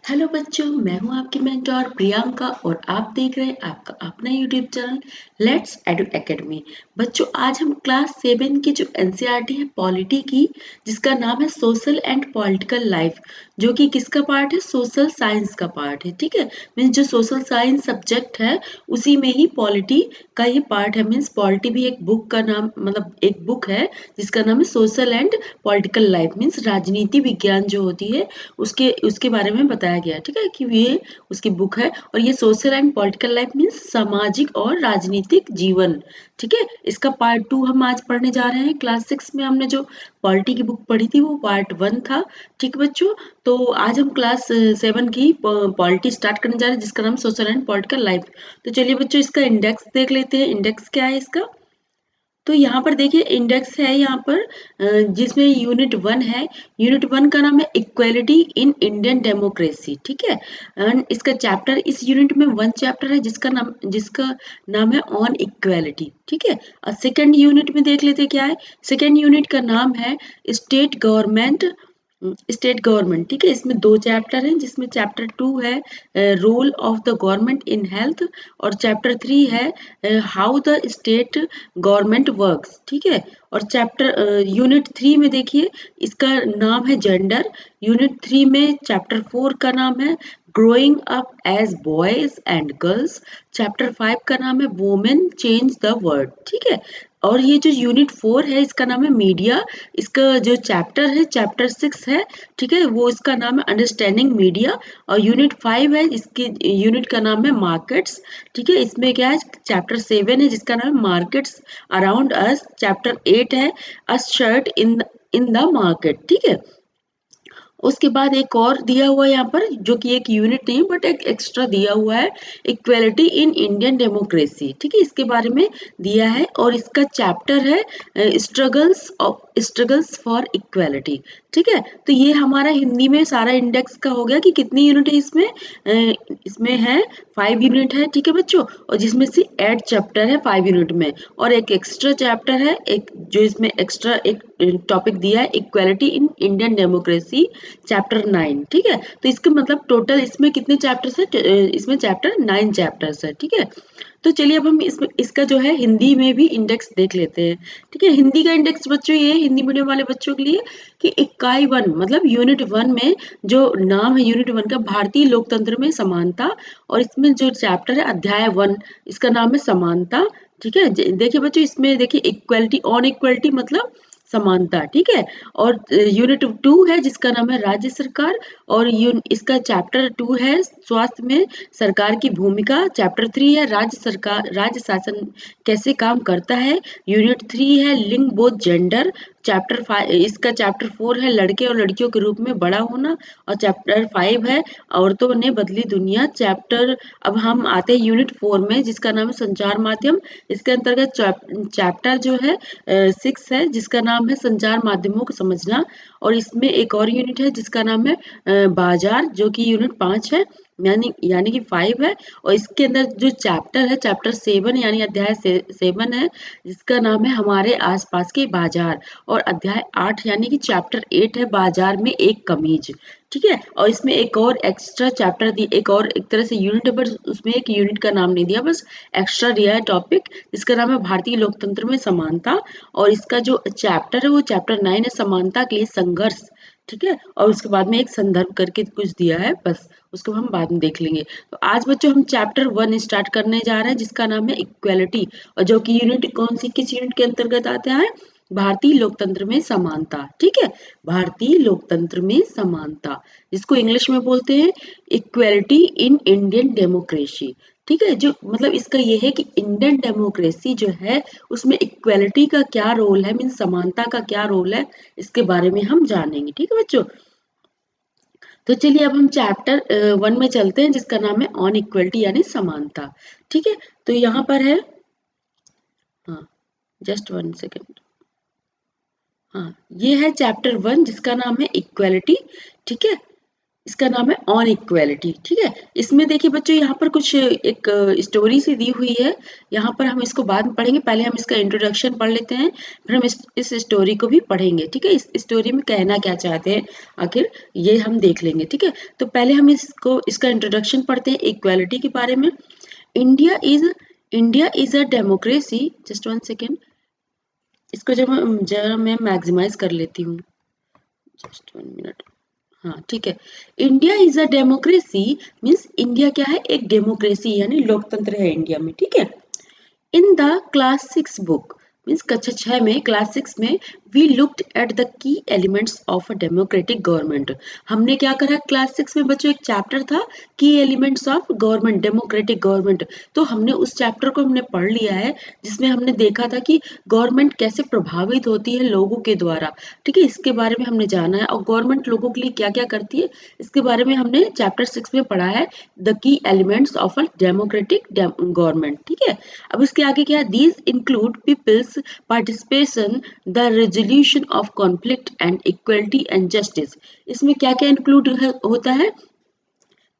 Hello बच्चों, मैं हूं आपकी मेंटोर प्रियंका और आप देख रहे हैं आपका अपना YouTube channel let's edu academy. बच्चों, आज हम क्लास 7 की जो एनसीईआरटी है पॉलिटी की, जिसका नाम है सोशल एंड पॉलिटिकल लाइफ, जो कि किसका पार्ट है? सोशल साइंस का पार्ट है। ठीक है, मीन्स जो सोशल साइंस सब्जेक्ट है उसी में ही पॉलिटी का ही पार्ट है। मीन्स पॉलिटी भी एक बुक का नाम, मतलब एक बुक है जिसका नाम है social and political life. Means राजनीति विज्ञान जो होती है उसके उसके बारे में बताया गया है। ठीक है, कि ये उसकी बुक है और ये social and political life means सामाजिक और राजनीतिक जीवन। ठीक है, इसका पार्ट 2 हम आज पढ़ने जा रहे हैं। क्लास 6 में हमने जो पॉलिटी की बुक पढ़ी थी वो पार्ट 1 था। ठीक है बच्चों, तो आज हम क्लास 7 की पॉलिटी स्टार्ट करने जा रहे हैं जिसका नाम सोशल एंड पॉलिटिकल लाइफ। तो चलिए बच्चों, इसका इंडेक्स देख लेते हैं। इंडेक्स क्या है इसका? तो यहाँ पर देखिए इंडेक्स है यहाँ पर, जिसमें यूनिट 1 है। यूनिट 1 का नाम है इक्वेलिटी इन इंडियन डेमोक्रेसी। ठीक है, एंड इसका चैप्टर, इस यूनिट में 1 चैप्टर है जिसका नाम है ऑन इक्वेलिटी। ठीक है, और सेकंड यूनिट में देख लेते क्या है। सेकंड यूनिट का नाम है स्टेट गवर्नमेंट। State government. ठीक है, इसमें 2 चैप्टर हैं, जिसमें चैप्टर 2 है role of the government in health, और चैप्टर 3 है how the state government works. ठीक है, और चैप्टर यूनिट 3 में देखिए इसका नाम है जेंडर। यूनिट 3 में चैप्टर 4 का नाम है growing up as boys and girls. Chapter 5 का नाम है वुमेन चेंज द वर्ल्ड। ठीक है, और ये जो यूनिट 4 है इसका नाम है मीडिया। इसका जो चैप्टर है चैप्टर 6 है। ठीक है, वो इसका नाम है अंडरस्टैंडिंग मीडिया। और यूनिट 5 है, इसके यूनिट का नाम है मार्केट्स। ठीक है, इसमें क्या है, चैप्टर 7 है जिसका नाम है मार्केट्स अराउंड अस। चैप्टर 8 है अ शर्ट इन द मार्केट। ठीक है, उसके बाद एक और दिया हुआ है यहाँ पर, जो कि एक यूनिट नहीं बट एक एक्स्ट्रा दिया हुआ है, इक्वेलिटी इन इंडियन डेमोक्रेसी। ठीक है, इसके बारे में दिया है और इसका चैप्टर है स्ट्रगल्स फॉर इक्वेलिटी। ठीक है, तो ये हमारा हिंदी में सारा इंडेक्स का हो गया कि कितनी यूनिट है इसमें। इसमें है 5 यूनिट है। ठीक है बच्चों, और जिसमें से 8 चैप्टर है 5 यूनिट में, और एक एक्स्ट्रा चैप्टर है, एक जो इसमें एक्स्ट्रा एक टॉपिक दिया है equality in Indian democracy, chapter 9। ठीक है, तो इसका मतलब टोटल इसमें कितने चैप्टर्स है? इसमें चैप्टर 9 चैप्टर्स है। ठीक है, तो चलिए अब हम इसमें इसका जो है हिंदी में भी इंडेक्स देख लेते हैं। ठीक है, हिंदी का इंडेक्स बच्चों ये है हिंदी मीडियम वाले बच्चों के लिए कि इकाई 1, मतलब यूनिट 1 में जो नाम है यूनिट 1 का भारतीय लोकतंत्र में समानता, और इसमें जो चैप्टर है अध्याय 1, इसका नाम है समानता। ठीक है, देखिए बच्चों, इसमें देखिए इक्वलिटी ऑन इक्वलिटी मतलब समानता। ठीक है, और यूनिट 2 है जिसका नाम है राज्य सरकार, और इसका चैप्टर 2 है स्वास्थ्य में सरकार की भूमिका। चैप्टर 3 है राज्य शासन कैसे काम करता है। यूनिट 3 है लिंग बोध जेंडर। चैप्टर 5, इसका चैप्टर 4 है लड़के और लड़कियों के रूप में बड़ा होना, और चैप्टर 5 है औरतों ने बदली दुनिया। चैप्टर, अब हम आते हैं यूनिट 4 में जिसका नाम है संचार माध्यम। इसके अंतर्गत चैप्टर जो है 6 है जिसका नाम है संचार माध्यमों को समझना, और इसमें एक और यूनिट है जिसका नाम है बाजार, जो कि यूनिट 5 है, यानी कि 5 है। और इसके अंदर जो चैप्टर है चैप्टर 7 यानी अध्याय 7 है जिसका नाम है हमारे आसपास के बाजार, और अध्याय 8 यानी कि चैप्टर 8 है बाजार में एक कमीज। ठीक है, और इसमें एक और एक्स्ट्रा चैप्टर दी, एक और एक तरह से यूनिट है, बट उसमें एक यूनिट का नाम नहीं दिया, बस एक्स्ट्रा दिया है टॉपिक, जिसका नाम है भारतीय लोकतंत्र में समानता। और इसका जो चैप्टर है वो चैप्टर 9 है समानता के लिए संघर्ष। ठीक है, और उसके बाद में एक संदर्भ करके कुछ दिया है, बस उसको हम बाद में देख लेंगे। तो आज बच्चों हम चैप्टर 1 स्टार्ट करने जा रहे हैं जिसका नाम है इक्वेलिटी, और जो कि यूनिट कौन सी किस यूनिट के अंतर्गत आता है? भारतीय लोकतंत्र में समानता। ठीक है, भारतीय लोकतंत्र में समानता, जिसको इंग्लिश में बोलते हैं इक्वेलिटी इन इंडियन डेमोक्रेसी। ठीक है, जो मतलब इसका ये है कि इंडियन डेमोक्रेसी जो है उसमें इक्वेलिटी का क्या रोल है, मीन समानता का क्या रोल है, इसके बारे में हम जानेंगे। ठीक है बच्चों, तो चलिए अब हम चैप्टर 1 में चलते हैं जिसका नाम है ऑन इक्वलिटी यानी समानता। ठीक है, तो यहाँ पर है, हाँ जस्ट 1 सेकेंड, हाँ ये है चैप्टर 1 जिसका नाम है इक्वेलिटी। ठीक है, इसका नाम है ऑन इक्वेलिटी। ठीक है, इसमें देखिए बच्चों यहाँ पर कुछ एक स्टोरी सी दी हुई है। यहाँ पर हम इसको बाद में पढ़ेंगे, पहले हम इसका इंट्रोडक्शन पढ़ लेते हैं, फिर हम इस स्टोरी को भी पढ़ेंगे। ठीक है, इस स्टोरी में कहना क्या चाहते हैं आखिर ये हम देख लेंगे। ठीक है, तो पहले हम इसका इंट्रोडक्शन पढ़ते हैं इक्वेलिटी के बारे में। India is India is a democracy. Just 1 second, इसको जब जरा मैं मैक्सिमाइज कर लेती हूँ। Just 1 minute. हाँ ठीक है। India is a democracy means India क्या है, एक डेमोक्रेसी यानी लोकतंत्र है इंडिया में। ठीक है, in the class 6 book means कक्षा 6 में, क्लास 6 में we looked at the key elements of a democratic government. हमने क्या करा क्लास 6 में बच्चों, एक चैप्टर था की elements of government, democratic government. तो हमने उस चैप्टर को हमने पढ़ लिया है, जिसमें हमने देखा था कि गवर्नमेंट कैसे प्रभावित होती है लोगों के द्वारा। ठीक है, इसके बारे में हमने जाना है, और गवर्नमेंट लोगों के लिए क्या क्या करती है इसके बारे में हमने चैप्टर 6 में पढ़ा है, the key elements of a democratic government. ठीक है, अब इसके आगे क्या है, these include peoples participation, the resolution of conflict and equality and justice. इसमें क्या क्या इंक्लूड होता है,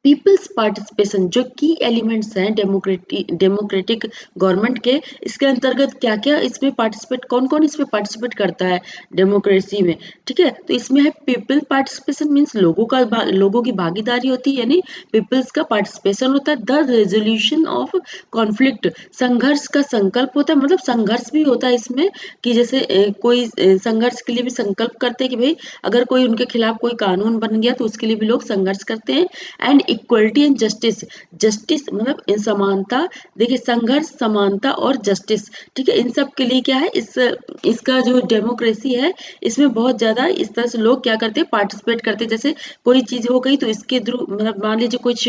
पीपल्स पार्टिसिपेशन जो की एलिमेंट्स हैं डेमोक्रेटिक गवर्नमेंट के, इसके अंतर्गत क्या क्या इसमें पार्टिसिपेट, कौन कौन इसमें पार्टिसिपेट करता है डेमोक्रेसी में। ठीक है, तो इसमें है पीपल पार्टिसिपेशन मीन्स लोगों की भागीदारी होती है, यानी पीपल्स का पार्टिसिपेशन होता है। द रेजोल्यूशन ऑफ कॉन्फ्लिक्ट, संघर्ष का संकल्प होता है, मतलब संघर्ष भी होता है इसमें, कि जैसे कोई संघर्ष के लिए भी संकल्प करते हैं कि भाई अगर कोई उनके खिलाफ कोई कानून बन गया तो उसके लिए भी लोग संघर्ष करते हैं। And equality and justice, justice मतलब समानता, देखिए संघर्ष, समानता और जस्टिस। ठीक है, इन सब के लिए क्या है, इसका जो डेमोक्रेसी है इसमें बहुत ज्यादा इस तरह से लोग क्या करते हैं, पार्टिसिपेट करते हैं। जैसे कोई चीज हो गई तो इसके थ्रू, मतलब मान लीजिए कुछ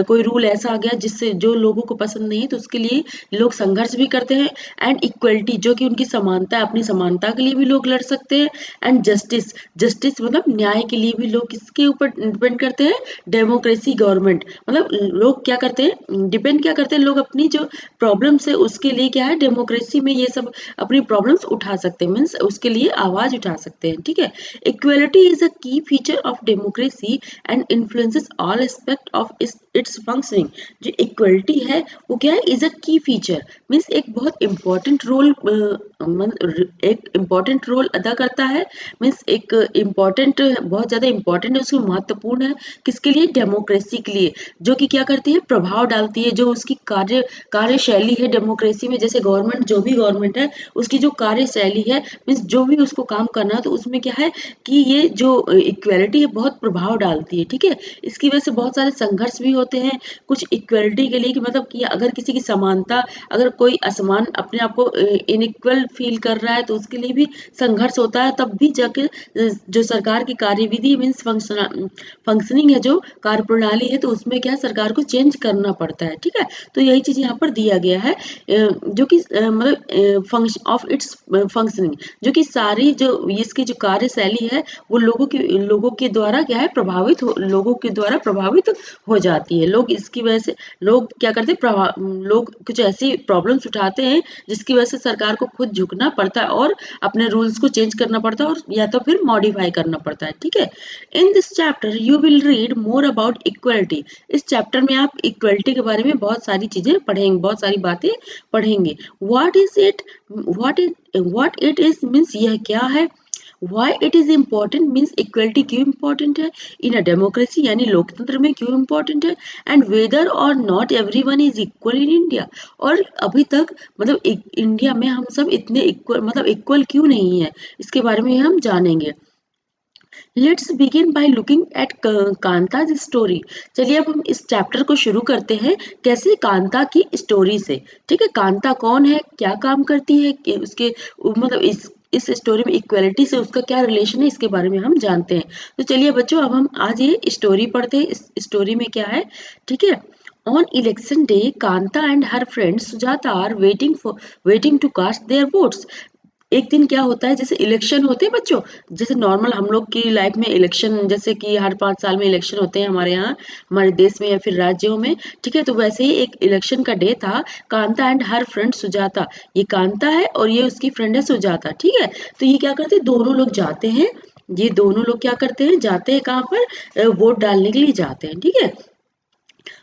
कोई रूल ऐसा आ गया जिससे जो लोगों को पसंद नहीं है, तो उसके लिए लोग संघर्ष भी करते हैं। एंड इक्वलिटी जो कि उनकी समानता है, अपनी समानता के लिए भी लोग लड़ सकते हैं। एंड जस्टिस, जस्टिस मतलब न्याय के लिए भी लोग किसके ऊपर डिपेंड करते हैं, डेमोक्रेसी गवर्नमेंट। मतलब लोग क्या करते हैं, डिपेंड क्या करते हैं, लोग अपनी जो प्रॉब्लम्स है उसके लिए क्या है, डेमोक्रेसी में ये सब अपनी प्रॉब्लम्स उठा सकते हैं, मीन्स उसके लिए आवाज उठा सकते हैं। ठीक है, इक्वलिटी इज अ की feature of democracy and influences all aspect of its functioning. जो इक्वलिटी है वो क्या है, इज अ की फीचर मीन्स एक बहुत इंपॉर्टेंट रोल, एक इम्पॉर्टेंट रोल अदा करता है। मीन्स एक इम्पॉर्टेंट, बहुत ज्यादा इम्पॉर्टेंट है, उसमें महत्वपूर्ण है, किसके लिए, डेमोक्रेसी के लिए। जो कि क्या करती है, प्रभाव डालती है, जो उसकी कार्यशैली है डेमोक्रेसी में, जैसे गवर्नमेंट, जो भी गवर्नमेंट है उसकी जो कार्यशैली है, मीन्स जो भी उसको काम करना है, तो उसमें क्या है कि ये जो इक्वेलिटी है बहुत प्रभाव डालती है। ठीक है, इसकी वजह से बहुत सारे संघर्ष भी होते हैं कुछ इक्वेलिटी के लिए, कि मतलब कि अगर किसी की समानता, अगर कोई असमान अपने आप को इनइक्वल फील कर रहा है तो उसके लिए भी संघर्ष होता है। तब भी जाके जो सरकार की कार्यविधि मीन्स फंक्शनिंग है, जो कार्यप्रणाली है, तो उसमें क्या है, सरकार को चेंज करना पड़ता है। ठीक है, तो यही चीज यहाँ पर दिया गया है, जो कि मतलब फंक्शन ऑफ इट्स फंक्शनिंग, जो कि सारी जो इसकी जो कार्यशैली है वो लोगों के द्वारा क्या है, लोगों के द्वारा प्रभावित हो जाती है। लोग इसकी वजह से, लोग क्या करते हैं, लोग कुछ ऐसी प्रॉब्लम्स उठाते हैं जिसकी वजह से सरकार को खुद झुकना पड़ता है और अपने रूल्स को चेंज करना पड़ता है, और या तो फिर मॉडिफाई करना पड़ता है। ठीक है, in this chapter you will read more about equality. इस चैप्टर में आप इक्वलिटी के बारे में बहुत सारी चीजें पढ़ेंगे, बहुत सारी बातें पढ़ेंगे। What is it, what it is means यह क्या है, why it is important means equality क्यों इम्पोर्टेंट है, इन अ डेमोक्रेसी यानी लोकतंत्र में क्यों इम्पोर्टेंट है, एंड वेदर और not everyone is equal in India. और अभी तक मतलब इंडिया में हम सब इतने इक्वल, मतलब इक्वल क्यों नहीं है, इसके बारे में हम जानेंगे। Let's begin by looking at Kanta story. चलिए अब हम इस चैप्टर को शुरू करते हैं, कैसे, कांता की स्टोरी से। ठीक है, कांता कौन है, क्या काम करती है, कि उसके मतलब इस स्टोरी में इक्वलिटी से उसका क्या रिलेशन है, इसके बारे में हम जानते हैं। तो चलिए बच्चों, अब हम आज ये स्टोरी पढ़ते हैं। इस स्टोरी में क्या है, ठीक है। On election day Kanta and her friend Sujata are waiting to cast their votes. एक दिन क्या होता है, जैसे इलेक्शन होते हैं बच्चों, जैसे नॉर्मल हम लोग की लाइफ में इलेक्शन, जैसे कि हर 5 साल में इलेक्शन होते हैं हमारे यहाँ, हमारे देश में या फिर राज्यों में। ठीक है, तो वैसे ही एक इलेक्शन का डे था। Kanta and her friend Sujata, ये कांता है और ये उसकी फ्रेंड है सुजाता। ठीक है, तो ये क्या करते हैं, दोनों लोग जाते हैं ये दोनों लोग क्या करते हैं, जाते हैं कहाँ पर, वोट डालने के लिए जाते हैं, ठीक है।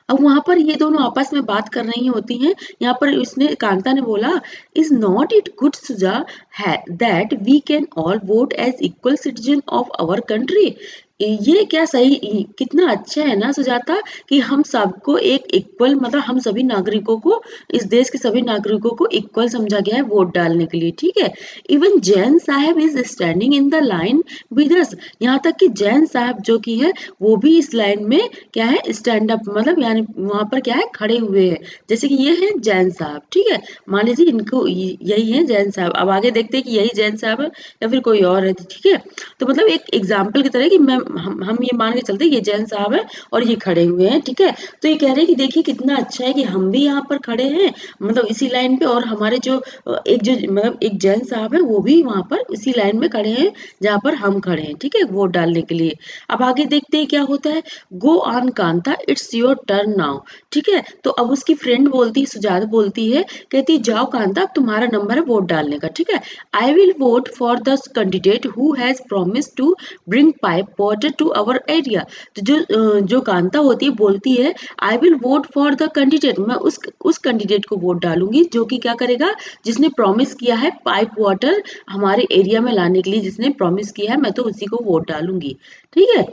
अब वहां पर ये दोनों आपस में बात कर रही होती हैं। यहाँ पर इसने कांता ने बोला, is not it good Sujata that we can all vote as equal citizen of our country. ये क्या सही, कितना अच्छा है ना सुजाता, कि हम सबको एक इक्वल, मतलब हम सभी नागरिकों को, इस देश के सभी नागरिकों को इक्वल समझा गया है वोट डालने के लिए, ठीक है। इवन जैन साहब is standing in the line with us. यहाँ तक कि जैन साहब जो कि है वो भी इस लाइन में क्या है, स्टैंड अप, मतलब यानी वहां पर क्या है, खड़े हुए हैं। जैसे कि ये है जैन साहब, ठीक है, मान लीजिए इनको यही है जैन साहब। अब आगे देखते हैं कि यही जैन साहब है या फिर कोई और है, ठीक है। तो मतलब एक एग्जाम्पल की तरह कि मैं हम ये मान के चलते हैं ये जैन साहब है और ये खड़े हुए हैं, ठीक है। तो ये कह रहे हैं कि देखिए कितना अच्छा है कि हम भी यहाँ पर खड़े हैं, मतलब इसी लाइन पे, और हमारे जो एक जो मतलब एक जैन साहब है वो भी वहां पर उसी लाइन में खड़े हैं जहाँ पर हम खड़े हैं, ठीक है, वोट डालने के लिए। अब आगे देखते हैं क्या होता है। Go on Kanta, it's your turn now, ठीक है। तो अब उसकी फ्रेंड बोलती है, सुजाता बोलती है, कहती जाओ कांता अब तुम्हारा नंबर है वोट डालने का, ठीक है। I will vote for the candidate who has promise to bring pipe water to our area. तो जो कांता होती है बोलती है, I will vote for the candidate, मैं उस कैंडिडेट को वोट डालूंगी जो कि क्या करेगा, जिसने प्रॉमिस किया है पाइप वाटर हमारे एरिया में लाने के लिए, जिसने प्रॉमिस किया है, मैं तो उसी को वोट डालूंगी, ठीक है।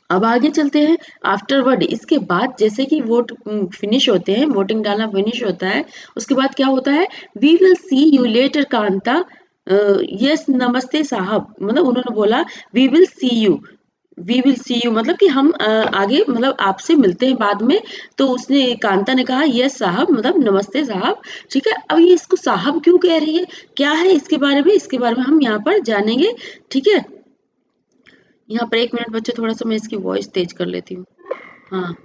अब आगे चलते हैं। आफ्टरवर्ड, इसके बाद जैसे कि वोट फिनिश होते हैं, वोटिंग डालना फिनिश होता है, उसके बाद क्या होता है, we will see you later Kanta. Yes नमस्ते साहब, मतलब उन्होंने बोला we will see you, we will see you मतलब कि हम आगे मतलब आपसे मिलते हैं बाद में। तो उसने कांता ने कहा यस साहब, मतलब नमस्ते साहब, ठीक है। अब ये इसको साहब क्यों कह रही है, क्या है इसके बारे में हम यहाँ पर जानेंगे, ठीक है। यहाँ पर 1 मिनट बच्चे, थोड़ा सा मैं इसकी वॉइस तेज कर लेती हूँ। हाँ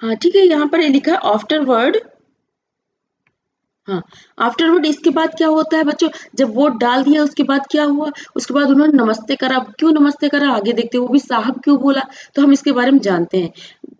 हाँ, ठीक है, यहाँ पर ये लिखा है आफ्टरवर्ड। हाँ, आफ्टरवर्ड इसके बाद क्या होता है बच्चों, जब वोट डाल दिया उसके बाद क्या हुआ, उसके बाद उन्होंने नमस्ते करा। अब क्यों नमस्ते करा आगे देखते हैं, वो भी साहब क्यों बोला, तो हम इसके बारे में जानते हैं।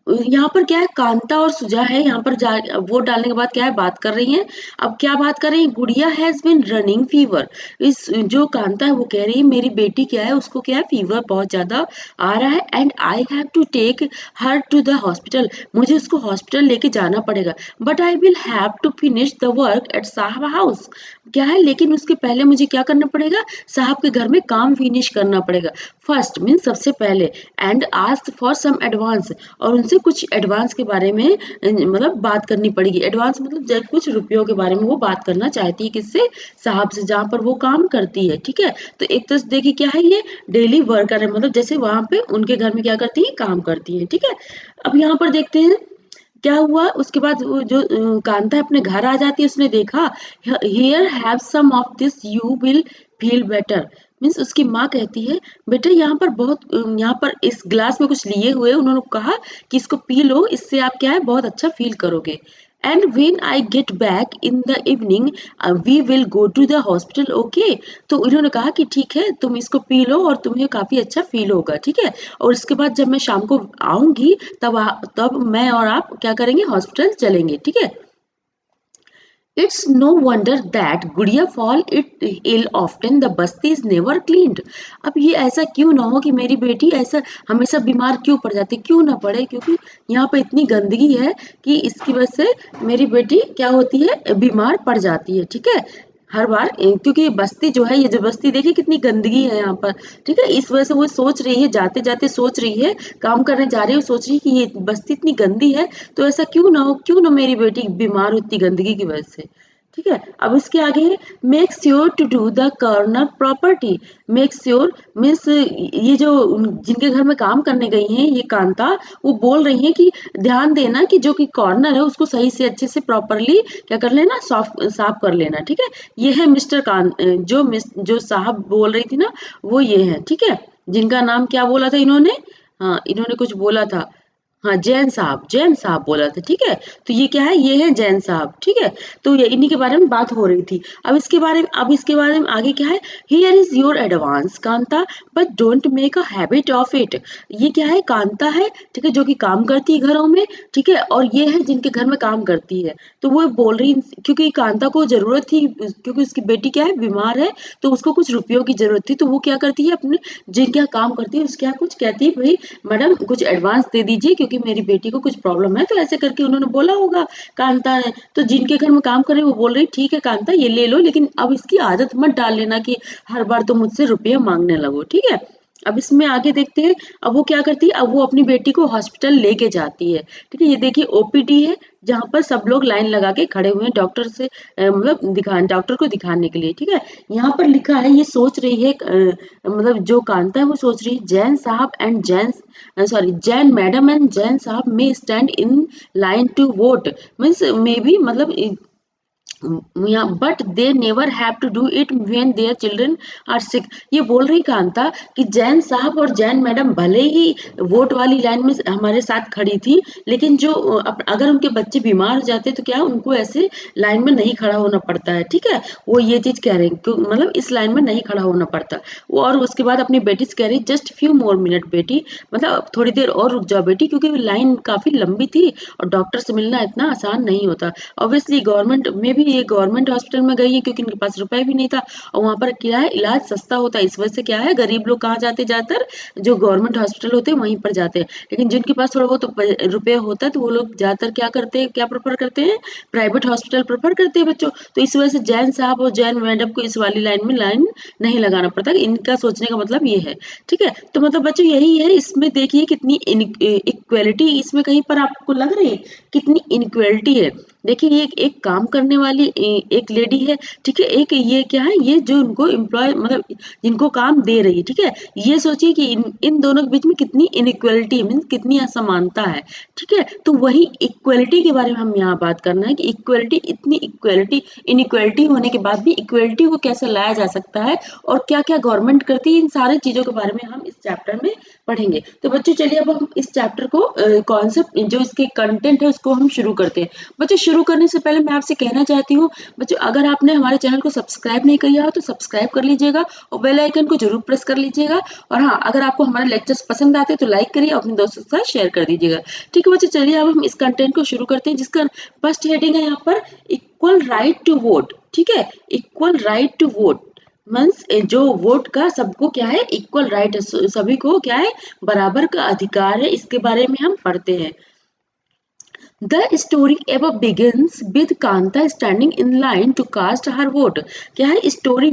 यहाँ पर क्या है, कांता और सुजा है यहाँ पर वोट डालने के बाद क्या है, बात कर रही हैं। अब क्या बात कर रही है, गुड़िया हैज बिन रनिंग फीवर। इस जो कांता है वो कह रही है मेरी बेटी क्या है, उसको क्या है, फीवर बहुत ज्यादा आ रहा है, and I have to take her to the hospital, मुझे उसको हॉस्पिटल लेके जाना पड़ेगा। But I will have to finish the work at साहब हाउस। क्या है, लेकिन उसके पहले मुझे क्या करना पड़ेगा, साहब के घर में काम फिनिश करना पड़ेगा। फर्स्ट मीन सबसे पहले, and ask for some advance, और उनसे कुछ एडवांस के बारे में मतलब बात करनी पड़ेगी। एडवांस मतलब कुछ रुपयों के बारे में वो बात करना चाहती है, किससे, साहब से, जहाँ पर वो काम करती है, ठीक है। तो एक तो देखिए क्या है, ये डेली वर्कर है, मतलब जैसे वहां पे उनके घर में क्या करती है, काम करती है, ठीक है। अब यहाँ पर देखते हैं क्या हुआ, उसके बाद वो जो कांता अपने घर आ जाती है, उसने देखा, here have some of this you will feel better. Means उसकी माँ कहती है, बेटा यहाँ पर बहुत यहाँ पर इस ग्लास में कुछ लिए हुए, उन्होंने कहा कि इसको पी लो, इससे आप क्या है बहुत अच्छा फील करोगे। And when I get back in the evening we will go to the hospital, okay. तो उन्होंने कहा कि ठीक है, तुम इसको पी लो और तुम्हें काफी अच्छा फील होगा, ठीक है। और इसके बाद जब मैं शाम को आऊंगी तब मैं और आप क्या करेंगे, हॉस्पिटल चलेंगे, ठीक है। It's no wonder that Gudiya fall it ill often, the basti is never cleaned. अब ये ऐसा क्यों ना हो कि मेरी बेटी ऐसा हमेशा बीमार क्यों पड़ जाती, क्यों ना पड़े, क्योंकि यहाँ पे इतनी गंदगी है कि इसकी वजह से मेरी बेटी क्या होती है, बीमार पड़ जाती है, ठीक है, हर बार। क्योंकि ये बस्ती जो है, ये जो बस्ती देखिए कितनी गंदगी है यहाँ पर, ठीक है। इस वजह से वो सोच रही है, जाते जाते सोच रही है, काम करने जा रही है, सोच रही है कि ये बस्ती इतनी गंदी है, तो ऐसा क्यों ना हो, क्यों ना मेरी बेटी बीमार हो इतनी गंदगी की वजह से, ठीक है। अब इसके आगे है, make sure to do the corner property. Make sure means ये जो जिनके घर में काम करने गई हैं ये कांता, वो बोल रही हैं कि ध्यान देना कि जो कि कॉर्नर है उसको सही से अच्छे से प्रॉपरली क्या कर लेना, साफ कर लेना, ठीक है। ये है मिस्टर कान, जो साहब बोल रही थी ना, वो ये है, ठीक है। जिनका नाम क्या बोला था इन्होंने, हाँ इन्होंने कुछ बोला था, हाँ, जैन साहब बोला था, ठीक है। तो ये क्या है, ये है जैन साहब, ठीक है। तो ये इन्हीं के बारे में बात हो रही थी। अब इसके बारे में आगे क्या है, here is your advance Kanta, but don't make a habit of it. ये क्या है, कांता है, ठीक है, जो कि काम करती है घरों में, ठीक है, और ये है जिनके घर में काम करती है। तो वो बोल रही, क्योंकि कांता को जरूरत थी, क्योंकि उसकी बेटी क्या है, बीमार है, तो उसको कुछ रुपयों की जरूरत थी, तो वो क्या करती है, अपने जिनके यहाँ काम करती है उसके यहाँ कुछ कहती है, भाई मैडम कुछ एडवांस दे दीजिए, क्योंकि मेरी बेटी को कुछ प्रॉब्लम है। तो ऐसे करके उन्होंने बोला होगा कांता ने। तो जिनके घर में काम कर रहे वो बोल रही, ठीक है कांता ये ले लो, लेकिन अब इसकी आदत मत डाल लेना कि हर बार तुम मुझसे रुपया मांगने लगो, ठीक है। अब इसमें आगे देखते हैं। अब वो क्या करती है, अब वो अपनी बेटी को हॉस्पिटल लेके जाती है, ठीक है। ये देखिए ओपीडी है, जहाँ पर सब लोग लाइन लगा के खड़े हुए हैं डॉक्टर से, मतलब दिखा डॉक्टर को दिखाने के लिए, ठीक है। यहाँ पर लिखा है, ये सोच रही है, मतलब जो कांता है वो सोच रही है, जैन साहब and Jain madam and Jain साहब में stand in line to vote, means may be, मतलब but they never have to do it when their children are sick. ये बोल रही कांता कि जैन साहब और जैन मैडम भले ही वोट वाली लाइन में हमारे साथ खड़ी थी, लेकिन जो अगर उनके बच्चे बीमार हो जाते तो क्या उनको ऐसे लाइन में नहीं खड़ा होना पड़ता है, ठीक है। वो ये चीज कह रहे हैं, मतलब इस लाइन में नहीं खड़ा होना पड़ता। वो और उसके बाद अपनी बेटी से कह रही, जस्ट फ्यू मोर मिनट बेटी, मतलब थोड़ी देर और रुक जाओ बेटी, क्योंकि लाइन काफी लंबी थी और डॉक्टर से मिलना इतना आसान नहीं होता। ऑब्वियसली गवर्नमेंट में भी, ये गवर्नमेंट हॉस्पिटल में गई है क्योंकि इनके पास रुपए भी नहीं था, और वहां पर क्या है, इलाज सस्ता होता है। इस वजह से क्या है, गरीब लोग कहाँ जाते, ज्यादातर जो गवर्नमेंट हॉस्पिटल होते हैं वहीं पर जाते हैं। लेकिन जिनके पास थोड़ा बहुत रुपये होता है तो वो लोग ज्यादातर क्या करते हैं, क्या प्रेफर करते हैं, प्राइवेट हॉस्पिटल प्रेफर करते हैं बच्चों। तो इस वजह से जैन साहब और जैन मैडम को इस वाली लाइन में लाइन नहीं लगाना पड़ता। इनका सोचने का मतलब ये है, ठीक है। तो मतलब बच्चों यही है, इसमें देखिए कितनी इक्वेलिटी इसमें कहीं पर आपको लग रही है, कितनी इनक्वेलिटी है। देखिए ये एक काम करने वाली एक लेडी है, ठीक है, एक ये क्या है, ये जो उनको एम्प्लॉय, मतलब जिनको काम दे रही है, ठीक है। ये सोचिए कि इन दोनों के बीच में कितनी इनइक्वलिटी, मीन्स कितनी असमानता है, ठीक है। तो वही इक्वलिटी के बारे में हम यहाँ बात करना है कि इक्वलिटी, इतनी इक्वलिटी, इनइक्वलिटी होने के बाद भी इक्वलिटी को कैसे लाया जा सकता है, और क्या क्या गवर्नमेंट करती है, इन सारी चीजों के बारे में हम इस चैप्टर में पढ़ेंगे। तो बच्चों चलिए अब हम इस चैप्टर को, कॉन्सेप्ट जो इसके कंटेंट है उसको हम शुरू करते हैं। बच्चों शुरू करने से पहले मैं आपसे कहना चाहती हूँ, बच्चों अगर आपने हमारे चैनल को सब्सक्राइब नहीं किया हो तो सब्सक्राइब कर लीजिएगा और बेल आइकन को जरूर प्रेस कर लीजिएगा। और हाँ, अगर आपको हमारे लेक्चर्स पसंद आते हैं तो लाइक करिए और अपने दोस्तों के साथ शेयर कर दीजिएगा। ठीक है बच्चों, चलिए अब हम इस कंटेंट को शुरू करते हैं, जिसका फर्स्ट हेडिंग है यहाँ पर, इक्वल राइट टू वोट, ठीक है। Equal right to vote means जो वोट का सबको क्या है, इक्वल राइट है, सभी को क्या है, बराबर का अधिकार है, इसके बारे में हम पढ़ते हैं। The story ever begins with Kanta standing in line to cast her vote। क्या है, स्टोरी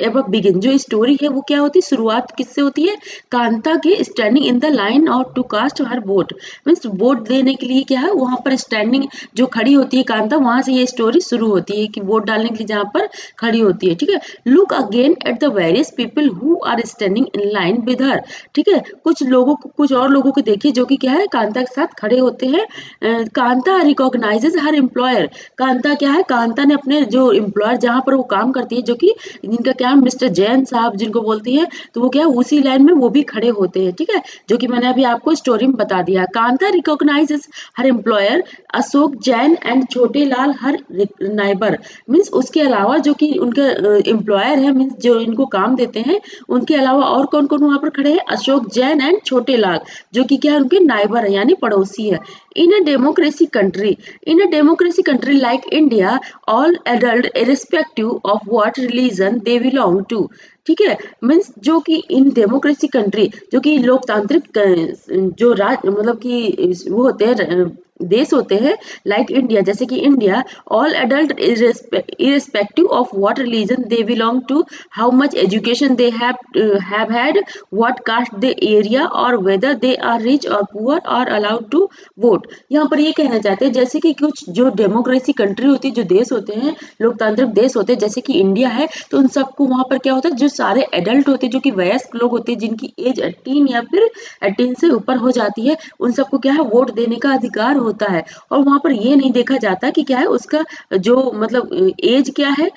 एवर बिगिन, जो स्टोरी है वो क्या होती है, शुरुआत किससे होती है, कांता के स्टैंडिंग इन द लाइन और to cast her vote, means vote देने के लिए क्या है, वहां पर स्टैंडिंग जो खड़ी होती है कांता, वहां से ये स्टोरी शुरू होती है कि वोट डालने के लिए जहां पर खड़ी होती है, ठीक है। Look again at the various people who are standing in line with her, ठीक है। कुछ लोगों को, कुछ और लोगों को देखिए जो कि क्या है, कांता के साथ खड़े होते हैं। कांता रिकॉग्नाइजेज हर एम्प्लॉयर, कांता क्या है, कांता ने अपने जो एम्प्लॉयर जहां पर वो काम करती है, जो कि जिनका क्या है, मिस्टर जैन साहब जिनको बोलती है, तो वो क्या है, उसी लाइन में वो भी खड़े होते हैं, ठीक है, जो कि मैंने अभी आपको स्टोरी में बता दिया। Kanta recognises her employer Ashok Jain and छोटे लाल हर नाइबर, मीन्स उसके अलावा जो कि उनके एम्प्लॉयर है, मीन्स जो इनको काम देते हैं, उनके अलावा और कौन कौन वहां पर खड़े हैं, अशोक जैन एंड छोटे लाल, जो कि क्या है, उनके नाइबर है यानी पड़ोसी है। In a democracy country, in a democracy country like India, all adult irrespective of what religion they belong to, ठीक है, मीन्स जो कि इन डेमोक्रेसी कंट्री, जो कि लोकतांत्रिक जो राज, मतलब कि वो होते हैं, देश होते हैं, लाइक इंडिया, जैसे कि India, all adult irrespective of what religion they belong to, how much education they have had, what caste they area, और वेदर दे आर रिच और poor, are allowed to vote. यहाँ पर ये कहना चाहते हैं, जैसे कि कुछ जो डेमोक्रेसी कंट्री होती है, जो देश होते हैं, लोकतांत्रिक देश होते हैं, जैसे कि इंडिया है, तो उन सबको वहां पर क्या होता है, जो सारे एडल्ट होते हैं, जो कि वयस्क लोग होते हैं, जिनकी एज 18 या फिर 18 से ऊपर हो जाती है, उन सबको क्या है, वोट देने का अधिकार होता है। और वहां पर ये नहीं देखा जाता कि क्या है उसका जो, मतलब एज क्या है,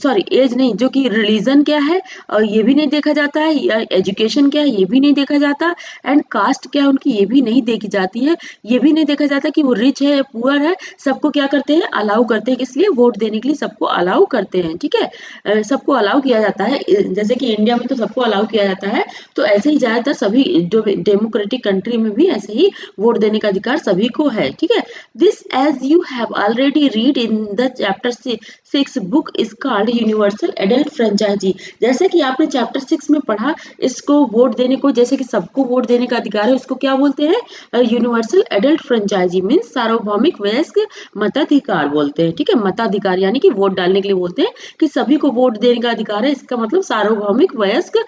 सॉरी एज नहीं, जो कि रिलीजन क्या है ये भी नहीं देखा जाता है, या एजुकेशन क्या है ये भी नहीं देखा जाता, एंड कास्ट क्या है उनकी ये भी नहीं देखी जाती है, ये भी नहीं देखा जाता कि वो रिच है या पुअर है। सबको क्या करते हैं, अलाउ करते हैं, इसलिए वोट देने के लिए सबको अलाउ करते हैं, ठीक है। सबको अलाउ किया जाता है, जैसे कि इंडिया में तो सबको अलाउ किया जाता है, तो ऐसे ही ज्यादातर सभी जो डेमोक्रेटिक कंट्री में भी ऐसे ही वोट देने का अधिकार सभी को है, ठीक है। This as you have already read in the chapter 6 book is called universal adult franchise. जैसे कि आपने चैप्टर 6 में पढ़ा, इसको वोट देने को, जैसे कि सबको वोट देने का अधिकार है, उसको क्या बोलते हैं, यूनिवर्सल एडल्ट फ्रेंचाइजी मीन्स सार्वभौमिक वयस्क मताधिकार बोलते हैं, ठीक है। मताधिकार यानी कि वोट डालने के लिए बोलते हैं कि सभी को वोट देने का अधिकार है, इसका मतलब सार्वभौमिक वयस्क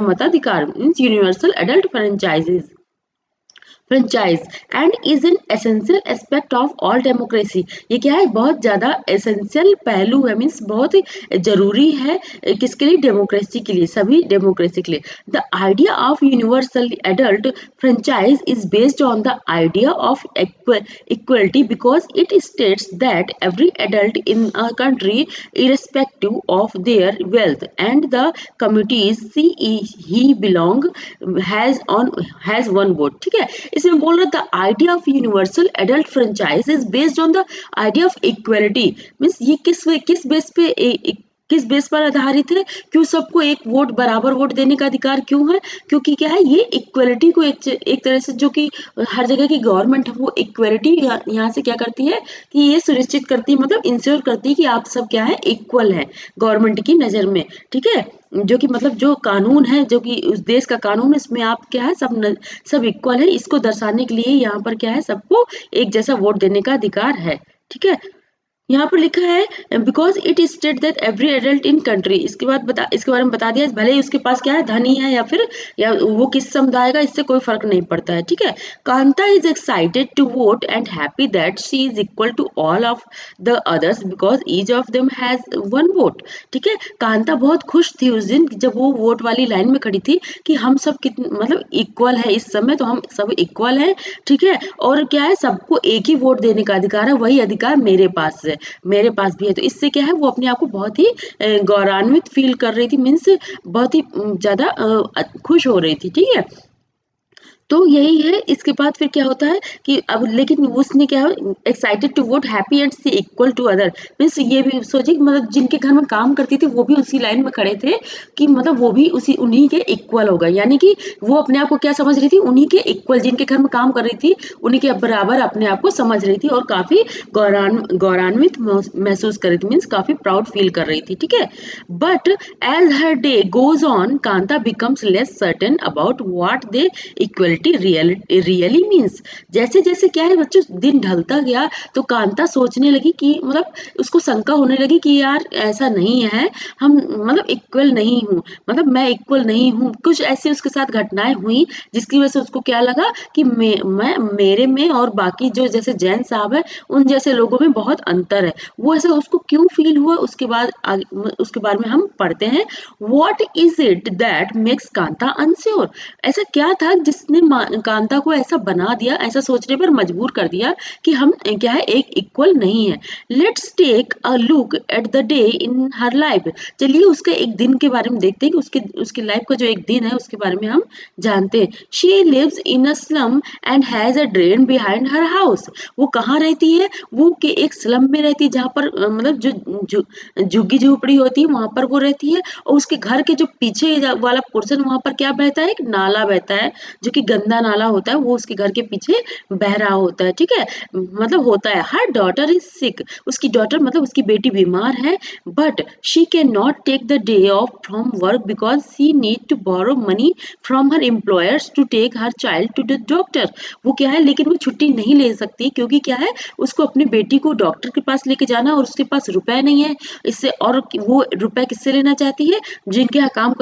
मताधिकार means universal adult franchise and is an essential aspect of all democracy. ये क्या है, बहुत ज्यादा एसेंशियल पहलू है, मीन्स बहुत ही जरूरी है किसके लिए, डेमोक्रेसी के लिए, सभी डेमोक्रेसी के लिए। The idea of universal adult franchise is based on the idea of equality because it states that every adult in a country irrespective of their wealth and the communities he belong has one vote, ठीक है। इसमें बोल रहा था idea of universal adult franchise is based on the idea of equality, means ये किस base पे किस बेस पर आधारित है, क्यों सबको एक वोट, बराबर वोट देने का अधिकार क्यों है, क्योंकि क्या है, ये इक्वलिटी को एक तरह से, जो कि हर जगह की गवर्नमेंट है वो इक्वलिटी यहाँ से क्या करती है कि ये सुनिश्चित करती है, मतलब इंश्योर करती है कि आप सब क्या है, इक्वल है गवर्नमेंट की नजर में, ठीक है। जो कि मतलब जो कानून है, जो कि उस देश का कानून है, इसमें आप क्या है, सब इक्वल है, इसको दर्शाने के लिए यहाँ पर क्या है, सबको एक जैसा वोट देने का अधिकार है, ठीक है। यहाँ पर लिखा है because it state that every adult in country, इसके बारे में बता दिया, भले ही उसके पास क्या है, धनी है या फिर या वो किस समुदाय का, इससे कोई फर्क नहीं पड़ता है, ठीक है। Kanta is excited to vote and happy that she is equal to all of the others because each of them has one vote, ठीक है। कांता बहुत खुश थी उस दिन जब वो वोट वाली लाइन में खड़ी थी कि हम सब कितने मतलब इक्वल है इस समय, तो हम सब इक्वल है, ठीक है। और क्या है, सबको एक ही वोट देने का अधिकार है, वही अधिकार मेरे पास है, मेरे पास भी है। तो इससे क्या है, वो अपने आप को बहुत ही गौरवान्वित फील कर रही थी, मीन्स बहुत ही ज्यादा खुश हो रही थी, ठीक है। तो यही है, इसके बाद फिर क्या होता है कि अब लेकिन उसने क्या excited to vote happy and she equal to other, means ये भी सोचे कि मतलब जिनके घर में काम करती थी वो भी उसी लाइन में खड़े थे कि मतलब वो भी उसी उन्हीं के इक्वल हो गए, यानी कि वो अपने आप को क्या समझ रही थी, उन्हीं के इक्वल, जिनके घर में काम कर रही थी उन्हीं के बराबर अपने आप को समझ रही थी, और काफी गौरवान्वित महसूस कर रही थी, मीन्स काफी प्राउड फील कर रही थी, ठीक है। But as her day goes on Kanta becomes less certain about what the equality really means. जैसे जैसे क्या है बच्चों, दिन ढलता गया तो कांता सोचने लगी कि मतलब उसको शंका होने लगी कि यार ऐसा नहीं है, हम मतलब इक्वल नहीं हूँ, मतलब मैं इक्वल नहीं हूँ। कुछ ऐसी उसके साथ घटनाएं हुई जिसकी वजह से उसको क्या लगा कि मैं मेरे में और बाकी जो जैसे जैन साहब है उन जैसे लोगों में बहुत अंतर है। वो ऐसा उसको क्यों फील हुआ, उसके बाद उसके बारे में हम पढ़ते हैं। What is it that makes Kanta unsure, ऐसा क्या था जिसने कांता को ऐसा बना दिया, ऐसा सोचने पर मजबूर कर दिया कि हम क्या है, एक इक्वल नहीं है। Let's take a look at the day in her life, चलिए उसके एक दिन के बारे में देखते हैं कि उसके उसकी लाइफ का जो एक दिन है उसके बारे में हम जानते हैं। She lives in a slum and has a drain behind her house, वो कहाँ रहती है, वो के एक स्लम में रहती है जहाँ पर मतलब जो झुग्गी झोपड़ी होती है वहां पर वो रहती है, और उसके घर के जो पीछे वाला पोर्शन वहां पर क्या बहता है, एक नाला बहता है, जो कि गंदा नाला होता है, वो उसके घर के पीछे बह रहा होता है, ठीक है। मतलब होता है, हर डॉटर इज सिक, उसकी डॉटर मतलब उसकी बेटी बीमार है, but she can not take the day off from work because she need to borrow money from her employers to take her child to the doctor. वो क्या है, लेकिन वो छुट्टी नहीं ले सकती क्योंकि क्या है, उसको अपनी बेटी को डॉक्टर के पास लेके जाना और उसके पास रुपए नहीं है इससे, और वो रुपए किससे लेना चाहती है, जिनके यहाँ काम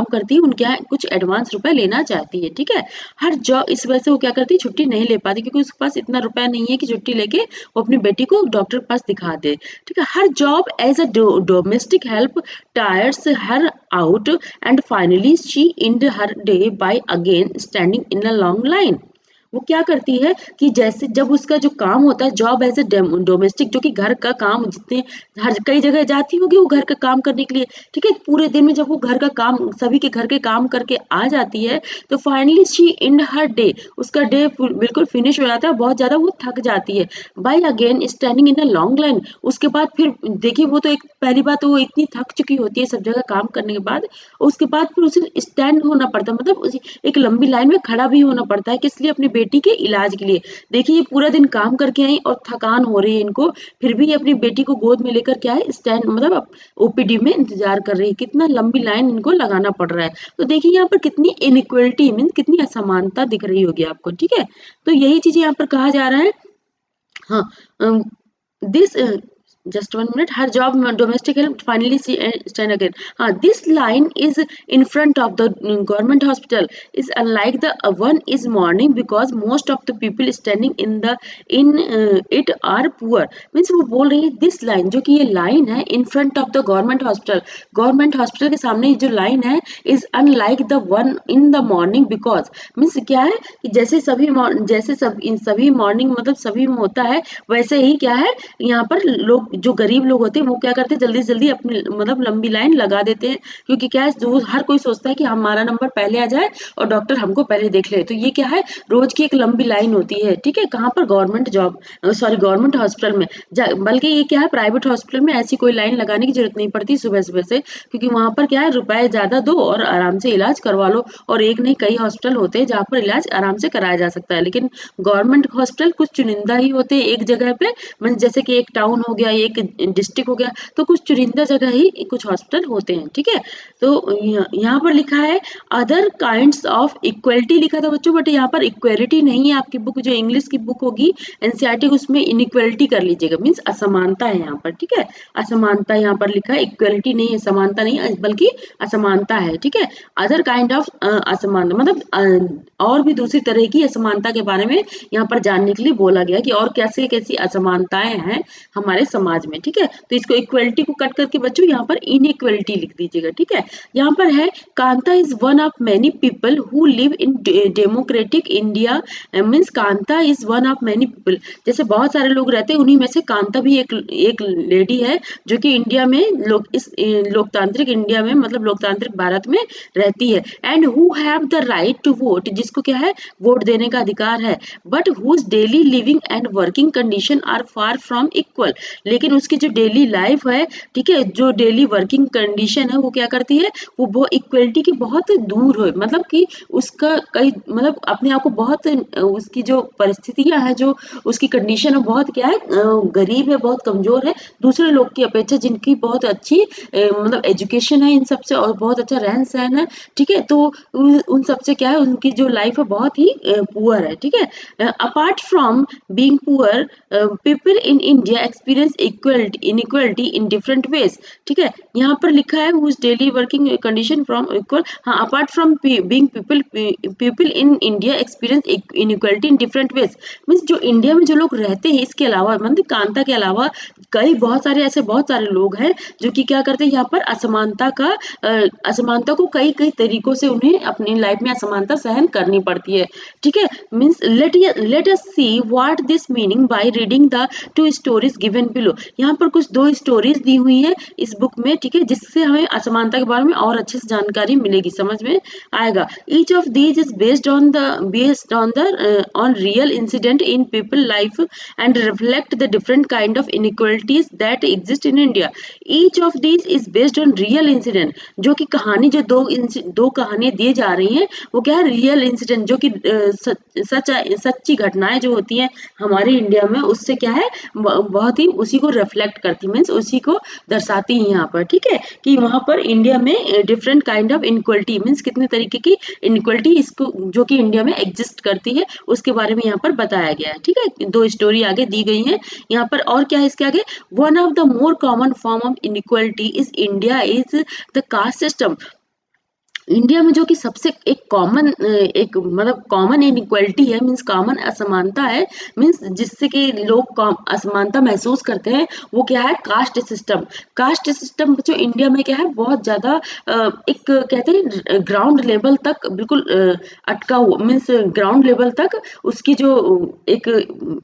करती है उनके यहाँ कुछ एडवांस रुपए लेना चाहती है, ठीक है। हर जॉब इस वजह से वो क्या करती है, छुट्टी नहीं ले पाती क्योंकि उसके पास इतना रुपया नहीं है कि छुट्टी लेके वो अपनी बेटी को डॉक्टर के पास दिखा दे, ठीक है। Her job as a domestic help tires her out and finally she and her day by again standing in a long line. वो क्या करती है कि जैसे जब उसका जो काम होता है जॉब एज ए डोमेस्टिक, जो कि घर का काम जितने हर कई जगह जाती होगी वो घर का काम करने के लिए, ठीक है, पूरे दिन में जब वो घर का काम सभी के घर के काम करके आ जाती है तो finally she and her day, उसका डे बिल्कुल फिनिश हो जाता है, बहुत ज्यादा वो थक जाती है by again standing in a long line. उसके बाद फिर देखिए वो तो एक पहली बात तो वो इतनी थक चुकी होती है सब जगह काम करने के बाद, उसके बाद फिर उसे स्टैंड होना पड़ता है, मतलब एक लंबी लाइन में खड़ा भी होना पड़ता है, किस लिए, अपनी बेटी के इलाज के लिए। देखिए ये पूरा दिन काम करके आई और थकान हो रही है इनको, फिर भी ये अपनी बेटी को गोद में लेकर क्या है स्टैंड मतलब ओपीडी में इंतजार कर रही है, कितना लंबी लाइन इनको लगाना पड़ रहा है। तो देखिए यहाँ पर कितनी इनइक्वलिटी मीन कितनी असमानता दिख रही होगी आपको, ठीक है। तो यही चीजें यहाँ पर कहा जा रहा है। हाँ, this just 1 minute. Her job domestic help finally she stand again. This line is in front of the government hospital is unlike the one is morning because most of the people standing in it are poor. Means वो बोल रही है this line, जो कि ये line है in front of the government hospital के सामने जो line है is unlike the one in the morning because means क्या है कि जैसे सब इन सभी मॉर्निंग मतलब सभी में होता है, वैसे ही क्या है यहाँ पर लोग जो गरीब लोग होते हैं वो क्या करते हैं जल्दी से जल्दी अपनी मतलब लंबी लाइन लगा देते हैं, क्योंकि क्या है जो हर कोई सोचता है कि हमारा नंबर पहले आ जाए और डॉक्टर हमको पहले देख ले। तो ये क्या है रोज की एक लंबी लाइन होती है, ठीक है, कहाँ पर गवर्नमेंट हॉस्पिटल में, बल्कि ये क्या है प्राइवेट हॉस्पिटल में ऐसी कोई लाइन लगाने की जरूरत नहीं पड़ती सुबह सुबह से, क्योंकि वहां पर क्या है रुपए ज्यादा दो और आराम से इलाज करवा लो, और एक नहीं कई हॉस्पिटल होते हैं जहाँ पर इलाज आराम से कराया जा सकता है। लेकिन गवर्नमेंट हॉस्पिटल कुछ चुनिंदा ही होते हैं एक जगह पे, मतलब जैसे कि एक टाउन हो गया एक डिस्ट्रिक्ट हो गया, तो कुछ चुनिंदा जगह ही कुछ हॉस्पिटल होते हैं, ठीक है। तो यहाँ पर लिखा है अदर काइंड्स ऑफ इक्वलिटी लिखा था बच्चों, बट यहाँ पर इक्वलिटी नहीं है, आपकी बुक जो इंग्लिश की बुक होगी एनसीईआरटी उसमें इनइक्वलिटी कर लीजिएगा, मीन्स असमानता है यहाँ पर, ठीक है। असमानता यहाँ पर लिखा है, इक्वलिटी नहीं है, समानता नहीं है, बल्कि असमानता है, ठीक है। अदर काइंड ऑफ असमानता मतलब और भी दूसरी तरह की असमानता के बारे में यहाँ पर जानने के लिए बोला गया कि और कैसे कैसी असमानताएं हैं हमारे समाज में, ठीक है। तो इसको इक्वलिटी को कट करके बच्चों यहाँ पर इनइक्वलिटी लिख दीजिएगा, ठीक है। यहाँ पर है Kanta is one of many people who live in democratic India, means Kanta is one of many people, जैसे बहुत सारे लोग रहते हैं उन्हीं में से कांता भी एक लेडी है जो कि इंडिया में लोकतांत्रिक इंडिया में मतलब लोकतांत्रिक भारत में रहती है, and who have the right to vote, जिसको क्या है वोट देने का अधिकार है, but whose daily living and working condition are far from equal, लेकिन उसकी जो डेली लाइफ है, ठीक है, जो डेली वर्किंग कंडीशन है वो क्या करती है वो इक्वलिटी की बहुत दूर हो, मतलब कि उसका कई मतलब अपने आप को बहुत उसकी जो परिस्थितियां है जो उसकी कंडीशन है बहुत क्या है गरीब है, बहुत कमजोर है दूसरे लोग की अपेक्षा जिनकी बहुत अच्छी मतलब एजुकेशन है इन सबसे और बहुत अच्छा रहन सहन है, ठीक है। तो उन सबसे क्या है उनकी जो लाइफ है बहुत ही पुअर है, ठीक है। Apart from being poor people in India experience inequality in different ways, ठीक है। यहाँ पर लिखा है whose daily working condition from equal, हाँ apart from being people in India experience inequality in different ways, means जो इंडिया में जो लोग रहते हैं इसके अलावा मतलब कांता के अलावा कई बहुत सारे लोग हैं जो कि क्या करते हैं यहाँ पर असमानता को कई कई तरीकों से उन्हें अपनी लाइफ में असमानता सहन करनी पड़ती है, ठीक है। Means let us see what this meaning by reading the two stories given below, यहाँ पर कुछ दो स्टोरीज दी हुई है इस बुक में, ठीक है, जिससे हमें असमानता के बारे में और अच्छे से जानकारी मिलेगी, समझ में आएगा। Each of these is based on real incident in people life and reflect the different kind of inequalities that exist in India. Each of these is based on real incident, जो कि कहानी जो दो कहानियां दी जा रही हैं वो क्या है रियल इंसिडेंट, जो कि सच्ची घटनाएं जो होती हैं हमारे इंडिया में उससे क्या है बहुत ही उसी को रिफ्लेक्ट करती मीन्स उसी को दर्शाती है यहाँ पर, ठीक है, कि वहां पर इंडिया में different kind of inequality means कितने तरीके की इनइक्वलिटी इसको जो कि इंडिया में एग्जिस्ट करती है उसके बारे में यहाँ पर बताया गया है, ठीक है। दो स्टोरी आगे दी गई है यहाँ पर, और क्या है इसके आगे, one of the more common form of inequality is India is the caste system, India में जो कि सबसे एक कॉमन एक मतलब कॉमन इनइक्वालिटी है, मीन्स कॉमन असमानता है, मीन्स जिससे कि लोग असमानता महसूस करते हैं, वो क्या है, कास्ट सिस्टम। कास्ट सिस्टम जो इंडिया में क्या है, बहुत ज्यादा एक कहते हैं ग्राउंड लेवल तक बिल्कुल अटका हुआ, मीन्स ग्राउंड लेवल तक उसकी जो एक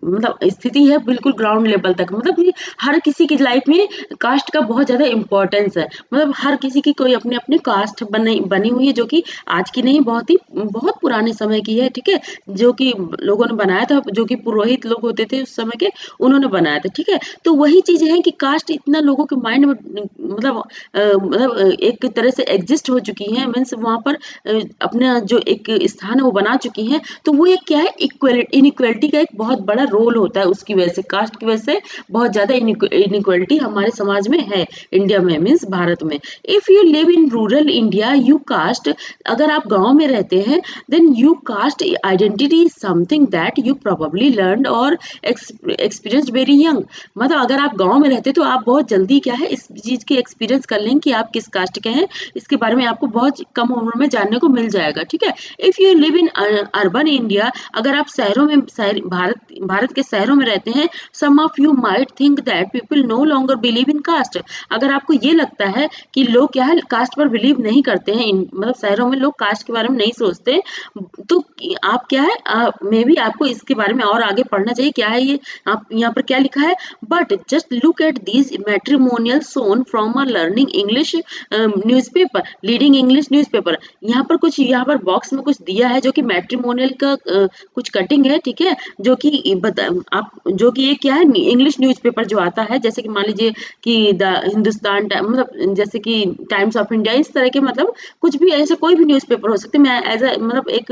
मतलब स्थिति है, बिल्कुल ग्राउंड लेवल तक, मतलब कि हर किसी की लाइफ में कास्ट का बहुत ज्यादा इंपॉर्टेंस है। मतलब हर किसी की कोई अपनी अपनी कास्ट बनी बनी हुई है, जो कि आज की नहीं, बहुत पुराने समय की है, ठीक है, जो कि लोगों ने बनाया था, जो कि पुरोहित लोग होते थे उस समय के, उन्होंने बनाया था, ठीक है। तो वही चीज है कि कास्ट इतना लोगों के माइंड में मतलब एक तरह से एग्जिस्ट हो चुकी है, मीन्स वहां पर अपना जो एक स्थान है वो बना चुकी है। तो वो एक क्या है, इक्वलिटी इनइक्वलिटी का एक बहुत बड़ा रोल होता है, उसकी वजह से, कास्ट की वजह से बहुत ज्यादा इनइक्वलिटी हमारे समाज में है, इंडिया में, मीन्स भारत में। If you live in rural India you caste, अगर आप गांव में रहते हैं, then you caste identity is something that you probably learn और एक्सपीरियंस वेरी यंग। मतलब अगर आप गांव में रहते तो आप बहुत जल्दी क्या है, इस चीज की एक्सपीरियंस कर लेंगे कि आप किस कास्ट के हैं, इसके बारे में आपको बहुत कम उम्र में जानने को मिल जाएगा, ठीक है। If you live in urban India, अगर आप शहरों में भारत के शहरों में रहते हैं, some of you might think that people no longer believe in caste. अगर आपको ये लगता है कि लोग क्या है, कास्ट पर बिलीव नहीं करते हैं, मतलब शहरों में लोग कास्ट के बारे में नहीं सोचते, तो आप क्या है, मे बी आपको इसके बारे में और आगे पढ़ना चाहिए, क्या है ये, आप यहाँ पर क्या लिखा है, but just look at these matrimonial सोन from a learning English newspaper, leading English newspaper. यहाँ पर बॉक्स में कुछ दिया है, जो कि मैट्रिमोनियल का कुछ कटिंग है, ठीक है, जो कि आप जो कि ये क्या है, इंग्लिश न्यूज़पेपर जो आता है, जैसे कि मान लीजिए कि द हिंदुस्तान मतलब जैसे कि टाइम्स ऑफ इंडिया, इस तरह के, मतलब कुछ भी ऐसे कोई भी न्यूज़पेपर हो सकते हैं। मैं एज अ मतलब एक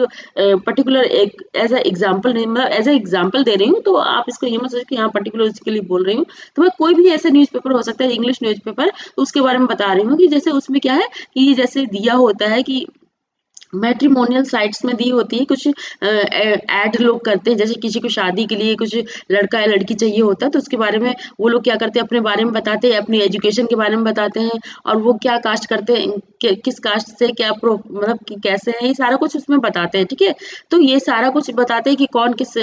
पर्टिकुलर एक एज अ एग्जांपल नहीं, मतलब एज अ एग्जांपल दे रही हूँ, तो आप इसको ये मत सोचिए कि हाँ पर्टिकुलर इसके लिए बोल रही हूँ। तो मैं कोई भी ऐसा न्यूज़पेपर हो सकता है, इंग्लिश न्यूज़पेपर, तो उसके बारे में बता रही हूँ कि जैसे उसमें क्या है कि जैसे दिया होता है कि मैट्रिमोनियल साइट्स में दी होती है, कुछ ऐड लोग करते हैं, जैसे किसी को शादी के लिए कुछ लड़का या लड़की चाहिए होता है, तो उसके बारे में वो लोग क्या करते हैं, अपने बारे में बताते हैं, अपनी एजुकेशन के बारे में बताते हैं, और वो क्या कास्ट करते हैं, किस कास्ट से क्या मतलब कि कैसे है, ये सारा कुछ उसमें बताते हैं, ठीक है। तो ये सारा कुछ बताते हैं कि कौन किस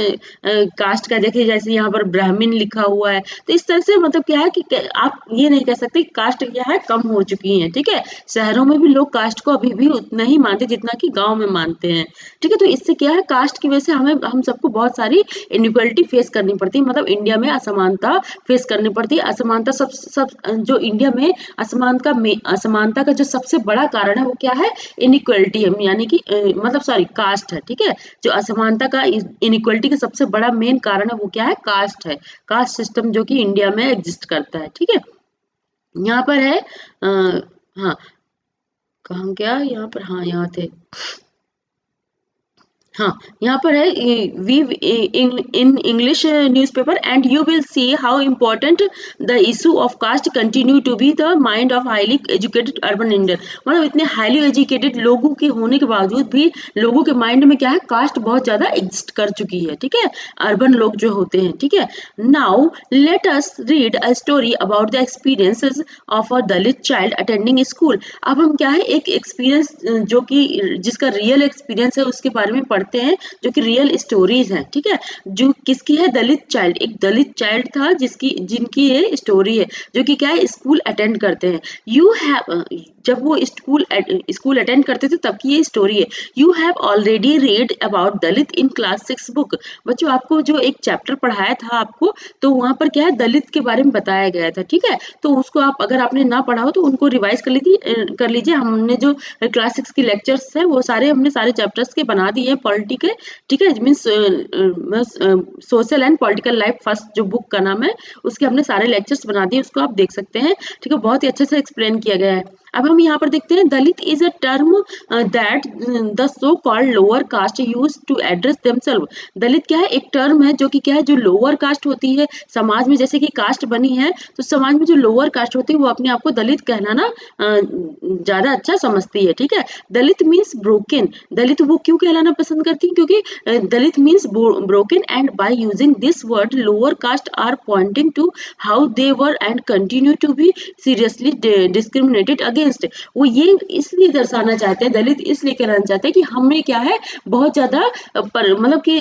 कास्ट का, देखिए जैसे यहाँ पर ब्राह्मण लिखा हुआ है, तो इस तरह से मतलब क्या है कि आप ये नहीं कह सकते कास्ट क्या है, कम हो चुकी है, ठीक है। शहरों में भी लोग कास्ट को अभी भी उतना ही मानते जितना कि गांव में मानते हैं, ठीक है। तो इससे क्या है, कास्ट की वजह से हम सबको बहुत सारी इनइक्वालिटी फेस करनी पड़ती है, मतलब इंडिया में असमानता फेस करनी पड़ती है। असमानता सब जो इंडिया में असमानता का जो सबसे बड़ा कारण है, वो क्या है, इनइक्वालिटी है, यानी कि मतलब सॉरी कास्ट है, ठीक है। जो असमानता का इनइक्वालिटी का सबसे बड़ा मेन कारण है, वो क्या है, कास्ट है। कास्ट सिस्टम जो कि इंडिया में एग्जिस्ट करता है, ठीक है। यहाँ पर है हाँ, कहाँ गया, यहाँ पर, हाँ यहाँ थे, हाँ, यहाँ पर है, we in English newspaper and you will see how important the issue of caste continue to be the mind of highly educated urban Indian. मतलब इतने हाईली एजुकेटेड लोगों के होने के बावजूद भी लोगों के माइंड में क्या है, कास्ट बहुत ज्यादा एग्जिस्ट कर चुकी है, ठीक है, अर्बन लोग जो होते हैं, ठीक है। Now let us read a story about the experiences of a Dalit child attending school. अब हम क्या है, एक एक्सपीरियंस जो कि जिसका रियल एक्सपीरियंस है उसके बारे में पढ़ते हैं, जो कि रियल स्टोरीज हैं, ठीक है। जो किसकी है, दलित चाइल्ड, एक दलित चाइल्ड था जिनकी ये स्टोरी है, जो कि क्या है, स्कूल अटेंड करते हैं। यू हैव जब वो स्कूल अटेंड करते थे तब की ये स्टोरी है। You have already read about Dalit in class 6 book. बच्चों आपको जो एक चैप्टर पढ़ाया था आपको, तो वहां पर क्या है, दलित के बारे में बताया गया था, ठीक है। तो उसको आप अगर आपने ना पढ़ा हो तो उनको रिवाइज कर लीजिए। हमने जो क्लास 6 की लेक्चर्स है वो हमने सारे चैप्टर्स के बना दिए हैं, पॉलिटी के, ठीक है, means social and political life first जो बुक का नाम है, उसके हमने सारे लेक्चर्स बना दिए, उसको आप देख सकते हैं, ठीक है। बहुत ही अच्छे से एक्सप्लेन किया गया है। अब हम यहाँ पर देखते हैं, Dalit is a term that the so called lower caste use to address themselves. Dalit क्या है, एक टर्म है जो कि क्या है, जो लोअर कास्ट होती है समाज में, जैसे कि कास्ट बनी है तो समाज में जो लोअर कास्ट होती है वो अपने आप को दलित कहलाना ज्यादा अच्छा समझती है, ठीक है। दलित मीन्स ब्रोकन। दलित वो क्यों कहलाना पसंद करती है, क्योंकि Dalit means broken, and by using this word lower caste are pointing to how they were and continue to be seriously discriminated against. Against, वो ये इसलिए दर्शाना चाहते हैं, दलित इसलिए कहना चाहते हैं कि हमें क्या है बहुत ज्यादा मतलब कि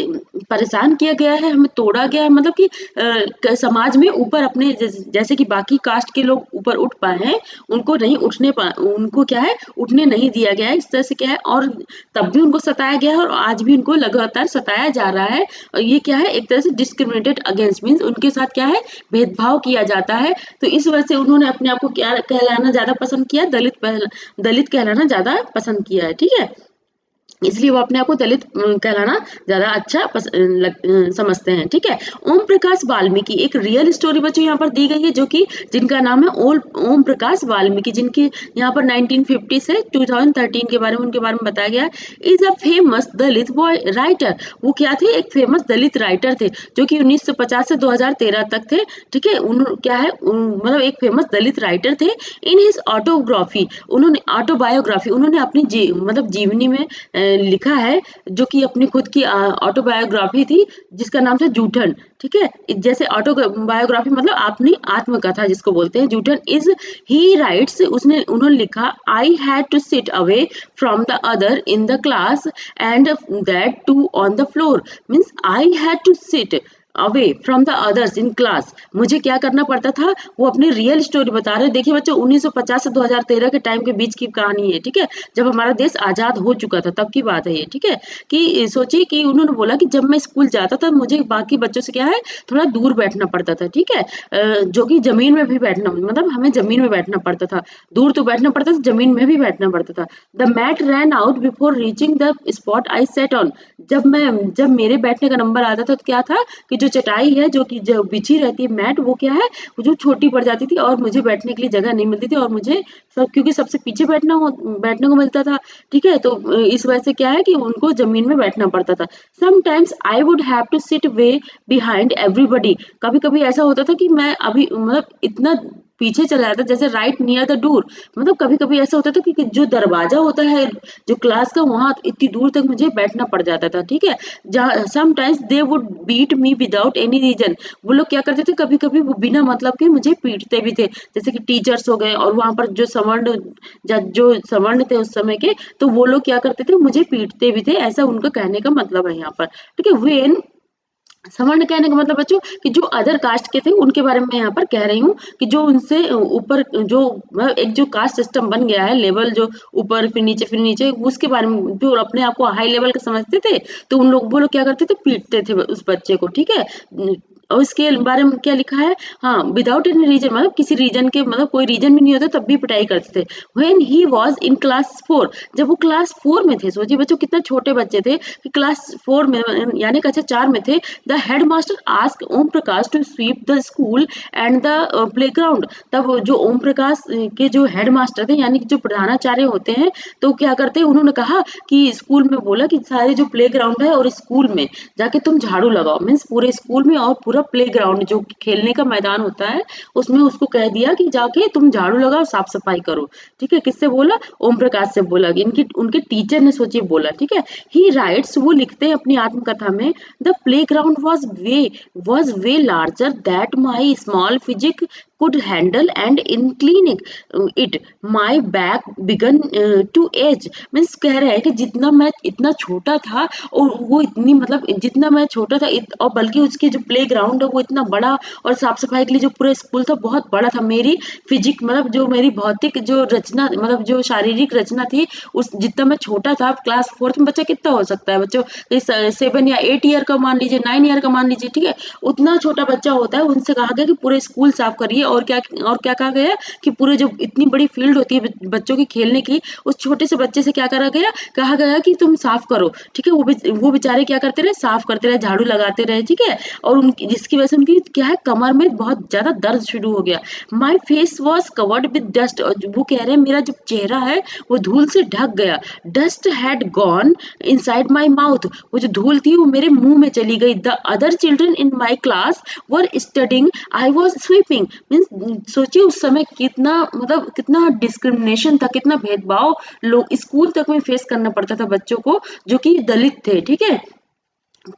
परेशान किया गया है, हमें तोड़ा गया है, मतलब कि समाज में ऊपर अपने जैसे कि बाकी कास्ट के लोग ऊपर उठ पाए हैं, उनको नहीं उनको क्या है उठने नहीं दिया गया है, इस तरह से क्या है, और तब भी उनको सताया गया है और आज भी उनको लगातार सताया जा रहा है। और ये क्या है एक तरह से डिस्क्रिमिनेटेड अगेंस्ट, मीन्स उनके साथ क्या है भेदभाव किया जाता है। तो इस वजह से उन्होंने अपने आप को क्या कहलाना ज्यादा पसंद किया, दलित कहलाना ज्यादा पसंद किया है, ठीक है। इसलिए वो अपने आप को दलित कहलाना ज्यादा अच्छा समझते हैं, ठीक है। ओम प्रकाश वाल्मीकि एक रियल स्टोरी बच्चों यहाँ पर दी गई है, जो कि जिनका नाम है ओम प्रकाश वाल्मीकि, जिनकी यहाँ पर 1950 से 2013 के बारे में उनके बारे में बताया गया। Is a famous Dalit boy writer, वो क्या थे एक फेमस दलित राइटर थे जो कि 1950 से 2013 तक थे, ठीक है। क्या है मतलब एक फेमस दलित राइटर थे। इन हिज ऑटोबायोग्राफी उन्होंने अपनी मतलब जीवनी में लिखा है, जो कि अपनी खुद की ऑटोबायोग्राफी थी जिसका नाम था जूठन, ठीक है। जैसे ऑटोबायोग्राफी मतलब अपनी आत्मकथा जिसको बोलते हैं, जूठन इज ही राइट्स, उन्होंने लिखा I had to sit away from the other in the class and that too on the floor, means I had to sit away from the others in class, मुझे क्या करना पड़ता था, वो अपनी real story बता रहे हैं। देखिए बच्चों 1950 से 2013 के टाइम के बीच की कहानी है, ठीक है, जब हमारा देश आजाद हो चुका था तब की बात है ये, ठीक है। कि सोचिए कि उन्होंने बोला कि जब मैं स्कूल जाता था मुझे बाकी बच्चों से क्या है थोड़ा दूर बैठना पड़ता था, ठीक है। जो कि जमीन में भी बैठना, मतलब हमें जमीन में बैठना पड़ता था, दूर तो बैठना पड़ता था, जमीन में भी बैठना पड़ता था। The mat ran out before reaching the spot I sat on, जब मेरे बैठने का नंबर आता था तो क्या था कि जो चटाई है जो कि जो बिछी रहती है मैट, वो क्या है वो जो छोटी पड़ जाती थी और मुझे बैठने के लिए जगह नहीं मिलती थी, और मुझे सब क्योंकि सबसे पीछे बैठने को मिलता था, ठीक है। तो इस वजह से क्या है कि उनको जमीन में बैठना पड़ता था। Sometimes I would have to sit way behind everybody, कभी कभी ऐसा होता था कि मैं अभी मतलब इतना पीछे चला जाता जैसे राइट नियर द डोर, मतलब कभी कभी ऐसा होता था कि जो दरवाजा होता है जो क्लास का वहां इतनी दूर तक मुझे बैठना पड़ जाता था, ठीक है। Sometimes they would beat me without any reason, वो लोग क्या करते थे कभी कभी वो बिना मतलब के मुझे पीटते भी थे, जैसे कि टीचर्स हो गए और वहां पर जो सवर्ण थे उस समय के, तो वो लोग क्या करते थे मुझे पीटते भी थे, ऐसा उनका कहने का मतलब है यहाँ पर, ठीक है। वेन सवर्ण कहने का मतलब बच्चों कि जो अदर कास्ट के थे उनके बारे में यहाँ पर कह रही हूँ कि जो उनसे ऊपर जो एक जो कास्ट सिस्टम बन गया है, लेवल जो ऊपर फिर नीचे उसके बारे में जो अपने आप को हाई लेवल का समझते थे, तो वो लोग क्या करते थे पीटते थे उस बच्चे को, ठीक है। और इसके बारे में क्या लिखा है, हाँ विदाउट एनी रीजन, मतलब किसी रीजन के मतलब कोई रीजन भी नहीं होता तब भी पिटाई करते थे। When he was in class 4, जब वो क्लास 4 में थे, सोचिए बच्चों कितना छोटे बच्चे थे कि क्लास 4 में यानी कक्षा 4 में थे। The headmaster asked Om Prakash to sweep the school and the playground, तब जो ओम प्रकाश के जो हेडमास्टर थे यानी कि जो प्रधानाचार्य होते हैं, तो क्या करते हैं उन्होंने कहा कि स्कूल में बोला कि सारे जो प्लेग्राउंड है और स्कूल में जाके तुम झाड़ू लगाओ, मीन्स पूरे स्कूल में और पूरा प्लेग्राउंड जो खेलने का मैदान होता है उसमें उसको कह दिया कि जाके तुम झाड़ू लगाओ साफ सफाई करो, ठीक है। किससे बोला, ओम प्रकाश से बोला, इनकी उनके टीचर ने सोचिए बोला, ठीक है। ही राइट्स, वो लिखते हैं अपनी आत्मकथा में, the playground was way larger that my small physique could handle, and in clinic it my back began to ache, means कह रहे हैं कि जितना मैं इतना छोटा था और वो इतनी मतलब जितना मैं छोटा था और बल्कि उसके जो प्ले ग्राउंड है वो इतना बड़ा, और साफ सफाई के लिए जो पूरा स्कूल था बहुत बड़ा था, मेरी फिजिक मतलब जो मेरी भौतिक जो रचना मतलब जो शारीरिक रचना थी उस जितना मैं छोटा था, क्लास 4 में बच्चा कितना हो सकता है बच्चों, 7 या 8 ईयर का मान लीजिए, 9 ईयर का मान लीजिए, ठीक है। उतना छोटा बच्चा होता है, उनसे कहा गया कि पूरे स्कूल साफ करिए, और क्या कहा गया कि पूरे जो इतनी बड़ी फील्ड होती है बच्चों की खेलने की, उस छोटे से बच्चे से क्या करा गया, कहा गया कि तुम साफ करो, ठीक है। वो बेचारे क्या करते रहे, साफ करते रहे, झाड़ू लगाते रहे, ठीक है। और उनकी जिसकी वजह से उनकी क्या है कमर में बहुत ज्यादा दर्द शुरू हो गया। My face was covered with dust, और वो कह रहे हैं मेरा जो चेहरा है वो धूल से ढक गया। Dust had gone inside my mouth, वो जो धूल थी वो मेरे मुंह में चली गई। The other children in my class were studying, I was sweeping, means सोचिए उस समय कितना मतलब कितना डिस्क्रिमिनेशन था, कितना भेदभाव लोग स्कूल तक में फेस करना पड़ता था बच्चों को जो कि दलित थे, ठीक है।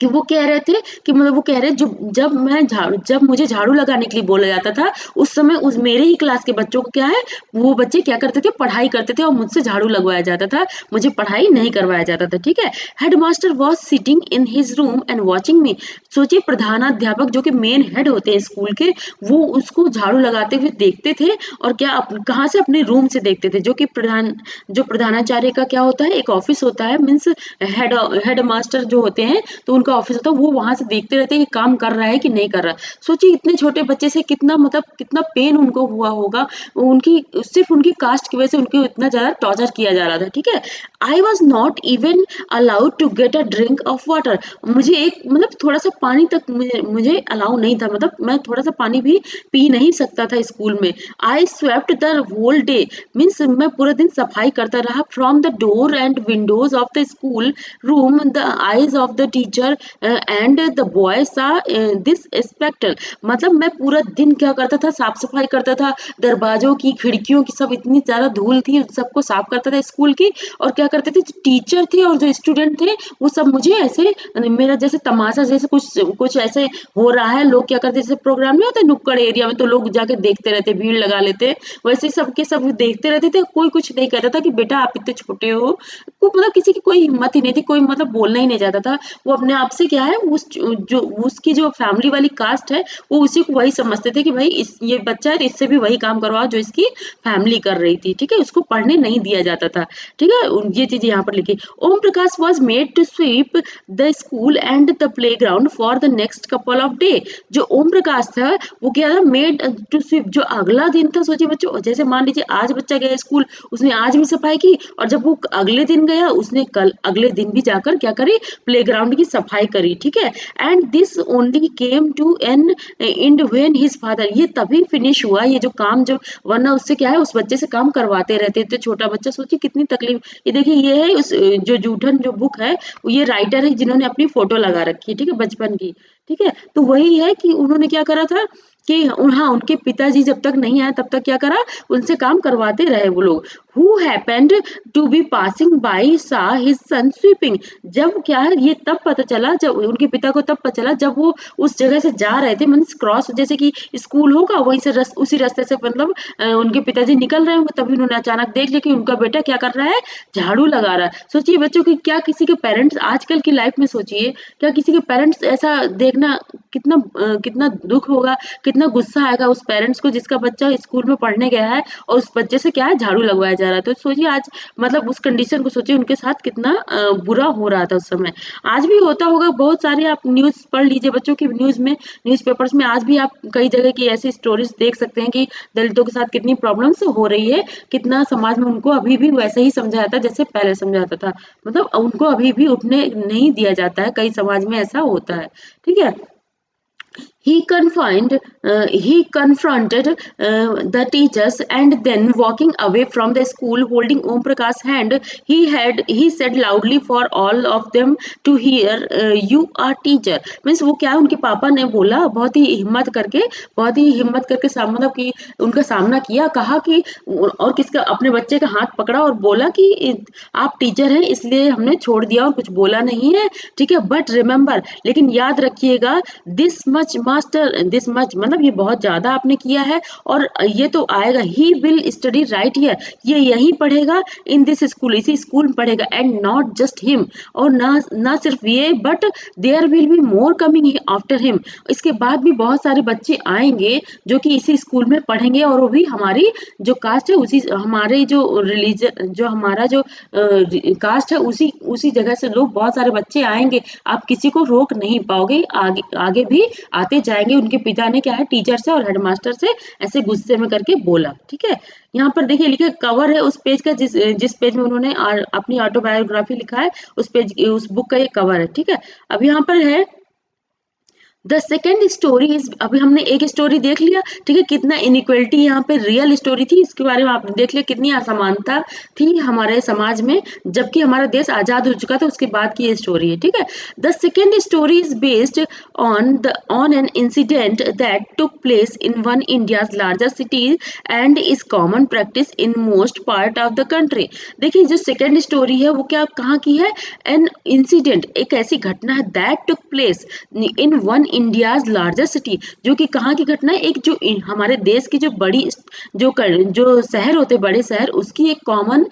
कि वो कह रहे थे कि मतलब वो कह रहे जो जब मुझे झाड़ू लगाने के लिए बोला जाता था, उस समय उस मेरे ही क्लास के बच्चों को क्या है, वो बच्चे क्या करते थे, पढ़ाई करते थे और मुझसे झाड़ू लगवाया जाता था, मुझे पढ़ाई नहीं करवाया जाता था, ठीक है। Headmaster was sitting in his room and watching me. सोचिए प्रधानाध्यापक जो कि मेन हेड होते हैं स्कूल के, वो उसको झाड़ू लगाते हुए देखते थे, और कहाँ से, अपने रूम से देखते थे, जो प्रधानाचार्य का क्या होता है, एक ऑफिस होता है, मीन्स हेड हेड मास्टर जो होते हैं, तो उनका ऑफिस होता है, वो वहां से देखते रहते हैं कि काम कर रहा है कि नहीं कर रहा। सोचिए इतने छोटे बच्चे से कितना, मतलब कितना पेन उनको हुआ होगा, उनकी सिर्फ उनकी कास्ट की वजह से उनको इतना ज्यादा टॉर्चर किया जा रहा था, ठीक है। I was not even allowed to get a drink of water. मुझे एक, मतलब थोड़ा सा पानी तक मुझे अलाउ नहीं था, मतलब मैं थोड़ा सा पानी भी पी नहीं सकता था स्कूल में। I swept the whole day, means मैं पूरा दिन सफाई करता रहा, from the door and windows of the school room the eyes of the teacher and the boy saw this spectre. मतलब मैं पूरा दिन क्या करता था, साफ सफाई करता था, दरवाजों की, खिड़कियों की, सब इतनी ज्यादा धूल थी, सबको साफ करता था स्कूल की। और क्या करते थे, जो टीचर थे और जो स्टूडेंट थे, वो सब मुझे ऐसे, मेरा जैसे तमाशा, जैसे कुछ कुछ ऐसे हो रहा है, लोग क्या करते, जैसे प्रोग्राम नहीं होता नुक्कड़ एरिया में, तो लोग जाके देखते रहते, भीड़ लगा लेते, वैसे ही सबके सब देखते रहते थे, कोई कुछ नहीं कहता था कि बेटा आप इतने छोटे हो, मतलब किसी की कोई हिम्मत ही नहीं थी, कोई मतलब बोलना ही नहीं चाहता था। वो अपने आप से क्या है, उस जो उसकी जो फैमिली वाली कास्ट है, वो उसी को वही समझते थे कि भाई ये बच्चा है, तो इससे भी वही काम करवाओ जो इसकी फैमिली कर रही थी, ठीक है। उसको पढ़ने नहीं दिया जाता था, ठीक है। ये चीज यहाँ पर लिखी। Om Prakash was made to sweep the school and the playground for the next couple of day. जो ओम प्रकाश था, वो क्या था, मेड टू स्वीप, जो अगला दिन था, सोचिए बच्चों, जैसे मान लीजिए आज बच्चा गया स्कूल, उसने आज भी सफाई की, और जब वो अगले दिन गया, उसने कल अगले दिन भी जाकर क्या करी, प्लेग्राउंड की सफाई करी, ठीक है। And this only came to an end when his father, ये तभी फिनिश हुआ ये जो काम, जो वरना उससे क्या है, उस बच्चे से काम करवाते रहते थे, छोटा बच्चा, सोचिए कितनी तकलीफ। ये देखिए, ये है उस जो जूठन जो बुक है, ये राइटर है जिन्होंने अपनी फोटो लगा रखी है, ठीक है, बचपन की, ठीक है। तो वही है कि उन्होंने क्या करा था कि हाँ, उनके पिताजी जब तक नहीं आए तब तक क्या करा, उनसे काम करवाते रहे वो लोग। Who happened to be passing by saw his son sweeping. जब क्या है, ये तब पता चला, जब उनके पिता को तब पता चला, जब वो उस जगह से जा रहे थे, मीन्स क्रॉस, जैसे कि स्कूल होगा वहीं से उसी रास्ते से, मतलब उनके पिताजी निकल रहे होंगे, तभी उन्होंने अचानक देख लिया कि उनका बेटा क्या कर रहा है, झाड़ू लगा रहा है। सोचिए बच्चों की, क्या किसी के पेरेंट्स आजकल की लाइफ में, सोचिए क्या किसी के पेरेंट्स ऐसा देखना, कितना दुख होगा, कितना गुस्सा आएगा उस पेरेंट्स को जिसका बच्चा स्कूल में पढ़ने गया है और उस बच्चे से क्या है, झाड़ू लगवाया जा रहा है। तो सोचिए आज, मतलब उस कंडीशन को सोचिए, उनके साथ कितना बुरा हो रहा था उस समय। आज भी होता होगा, बहुत सारे आप न्यूज़ पढ़ लीजिए बच्चों की, न्यूज़ में, न्यूज़पेपर्स में आज भी आप कई जगह की ऐसी स्टोरीज देख सकते हैं कि दलितों के साथ कितनी प्रॉब्लम्स हो रही है, कितना समाज में उनको अभी भी वैसे ही समझा जाता है जैसे पहले समझाता था, मतलब उनको अभी भी उठने नहीं दिया जाता है, कई समाज में ऐसा होता है, ठीक है। He confronted the teachers, and then walking away from the school, holding Om Prakash's hand, he said loudly for all of them to hear, "You are teacher." Means वो क्या है, उनके पापा ने बोला, बहुत ही हिम्मत करके मतलब कि उनका सामना किया, कहा कि, और किसका, अपने बच्चे का हाथ पकड़ा और बोला कि आप टीचर हैं, इसलिए हमने छोड़ दिया और कुछ बोला नहीं है, ठीक है। बट रिमेम्बर, लेकिन याद रखिएगा, this much master, this much मतलब ये बहुत ज्यादा आपने किया है, और ये तो आएगा, he will study right here, ये यही पढ़ेगा, इन दिस स्कूल, इसी स्कूल में पढ़ेगा, एंड नॉट जस्ट हिम, और ना ना सिर्फ ये, but there will be more coming after him, इसके बाद भी बहुत सारे बच्चे आएंगे जो कि इसी स्कूल में पढ़ेंगे, और वो भी हमारी जो कास्ट है, उसी हमारे जो रिलीजन, जो हमारा जो कास्ट है, उसी उसी जगह से लोग, बहुत सारे बच्चे आएंगे, आप किसी को रोक नहीं पाओगे, आगे आगे भी आते जाएंगे। उनके पिता ने क्या है, टीचर से और हेडमास्टर से ऐसे गुस्से में करके बोला, ठीक है। यहाँ पर देखिए लिखे कवर है उस पेज का, जिस जिस पेज में उन्होंने अपनी ऑटोबायोग्राफी लिखा है, उस पेज, उस बुक का ये कवर है, ठीक है। अब यहाँ पर है, द सेकेंड स्टोरी इज, अभी हमने एक स्टोरी देख लिया, ठीक है, कितना इनइक्वलिटी यहाँ पे रियल स्टोरी थी, इसके बारे में आपने देख लिया कितनी असमानता थी हमारे समाज में, जबकि हमारा देश आजाद हो चुका था उसके बाद की ये स्टोरी है, ठीक है। The second story is based on an incident that took place in one India's largest city and is common practice in most part of the country. देखिए जो सेकेंड स्टोरी है वो क्या कहाँ की है, एन इंसिडेंट, एक ऐसी घटना है, that took place in one India's largest city, जो कि कहाँ की घटना है, एक जो हमारे देश की जो बड़ी जो शहर होते हैं, बड़े शहर, उसकी एक common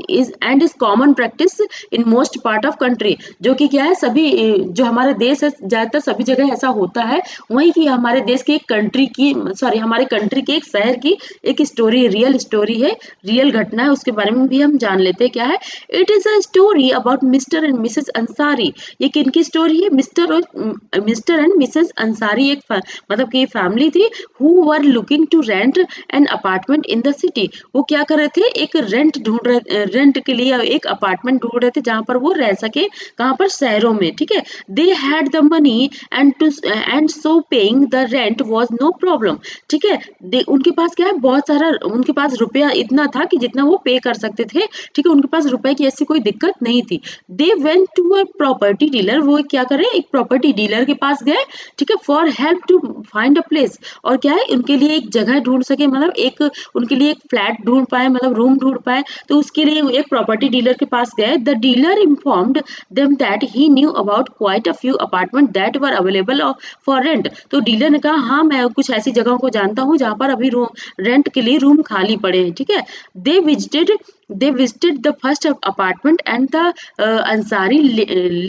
is and is common practice in most part of country, जो कि क्या है, सभी जो हमारा देश है ज्यादातर सभी जगह ऐसा होता है, वही की हमारे देश की एक कंट्री की, सॉरी हमारे कंट्री के एक शहर की एक स्टोरी, रियल स्टोरी है, रियल घटना है, उसके बारे में भी हम जान लेते हैं क्या है। It is a story about mister and Mrs Ansari. ये किनकी स्टोरी है, मिस्टर एंड मिसेस अंसारी, एक मतलब कि फैमिली थी, who were looking to rent an apartment in the city. वो क्या कर रहे थे, एक रेंट के लिए एक अपार्टमेंट ढूंढ रहे थे जहां पर वो रह सके, कहां पर, शहरों में, ठीक है। They had the money and so paying the rent was no problem, ठीक है। उनके पास क्या है, बहुत सारा उनके पास रुपया इतना था कि जितना वो पे कर सकते थे, ठीक है, उनके पास रुपए की ऐसी कोई दिक्कत नहीं थी। They went to a property dealer, वो क्या करे, एक प्रॉपर्टी डीलर के पास गए, ठीक है, for help to find a place, और क्या है, उनके लिए एक जगह ढूंढ सके, मतलब एक उनके लिए एक फ्लैट ढूंढ पाए, मतलब रूम ढूंढ पाए, तो उसके लिए एक प्रॉपर्टी डीलर के पास गए। The dealer informed them that he knew about quite a few apartment that were available for rent. तो डीलर ने कहा हाँ मैं कुछ ऐसी जगहों को जानता हूँ जहां पर अभी रूम रेंट के लिए रूम खाली पड़े हैं, ठीक है। They visited they visited the first apartment and the Ansari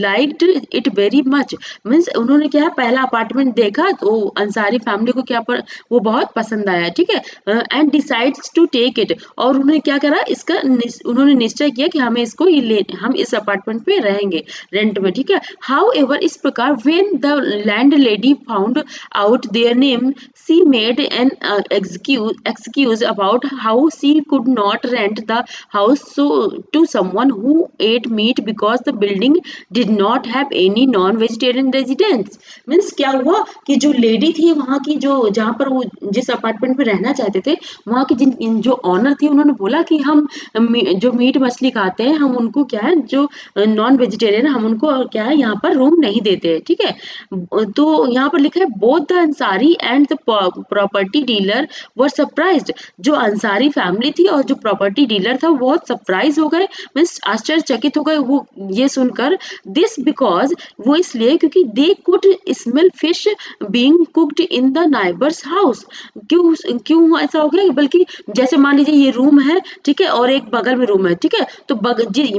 liked it very much, means उन्होंने क्या पहला अपार्टमेंट देखा तो अंसारी फैमिली को क्या वो बहुत पसंद आया, ठीक है। And decides to take it, और उन्होंने क्या करा, इसका उन्होंने निश्चय किया कि हमें इसको हम इस अपार्टमेंट पे रहेंगे रेंट में, ठीक है। हाउ एवर, इस प्रकार when the land lady found out their name, C made an excuse about how she could not rent the house to someone who ate meat because the building did not have any non-vegetarian residents। Means क्या हुआ कि जो lady थी वहां की, जो जहां पर वो जिस अपार्टमेंट में रहना चाहते थे, वहां की जो ऑनर थी, उन्होंने बोला कि हम जो मीट मछली खाते हैं हम उनको क्या है, जो नॉन वेजिटेरियन, हम उनको क्या है यहाँ पर रूम नहीं देते, ठीक है। तो यहाँ पर लिखा है both the Ansari and the property dealer were surprised. जो अंसारी फैमिली थी और जो प्रॉपर्टी डीलर था वो बहुत सरप्राइज हो गए, मीन्स आश्चर्यचकित हो गए वो ये सुनकर। दिस बिकॉज, वो इसलिए क्योंकि they could smell fish being cooked in the neighbours house. क्यों क्यों ऐसा हो गया, बल्कि जैसे मान लीजिए ये रूम है, ठीक है, और एक बगल में रूम है, ठीक है, तो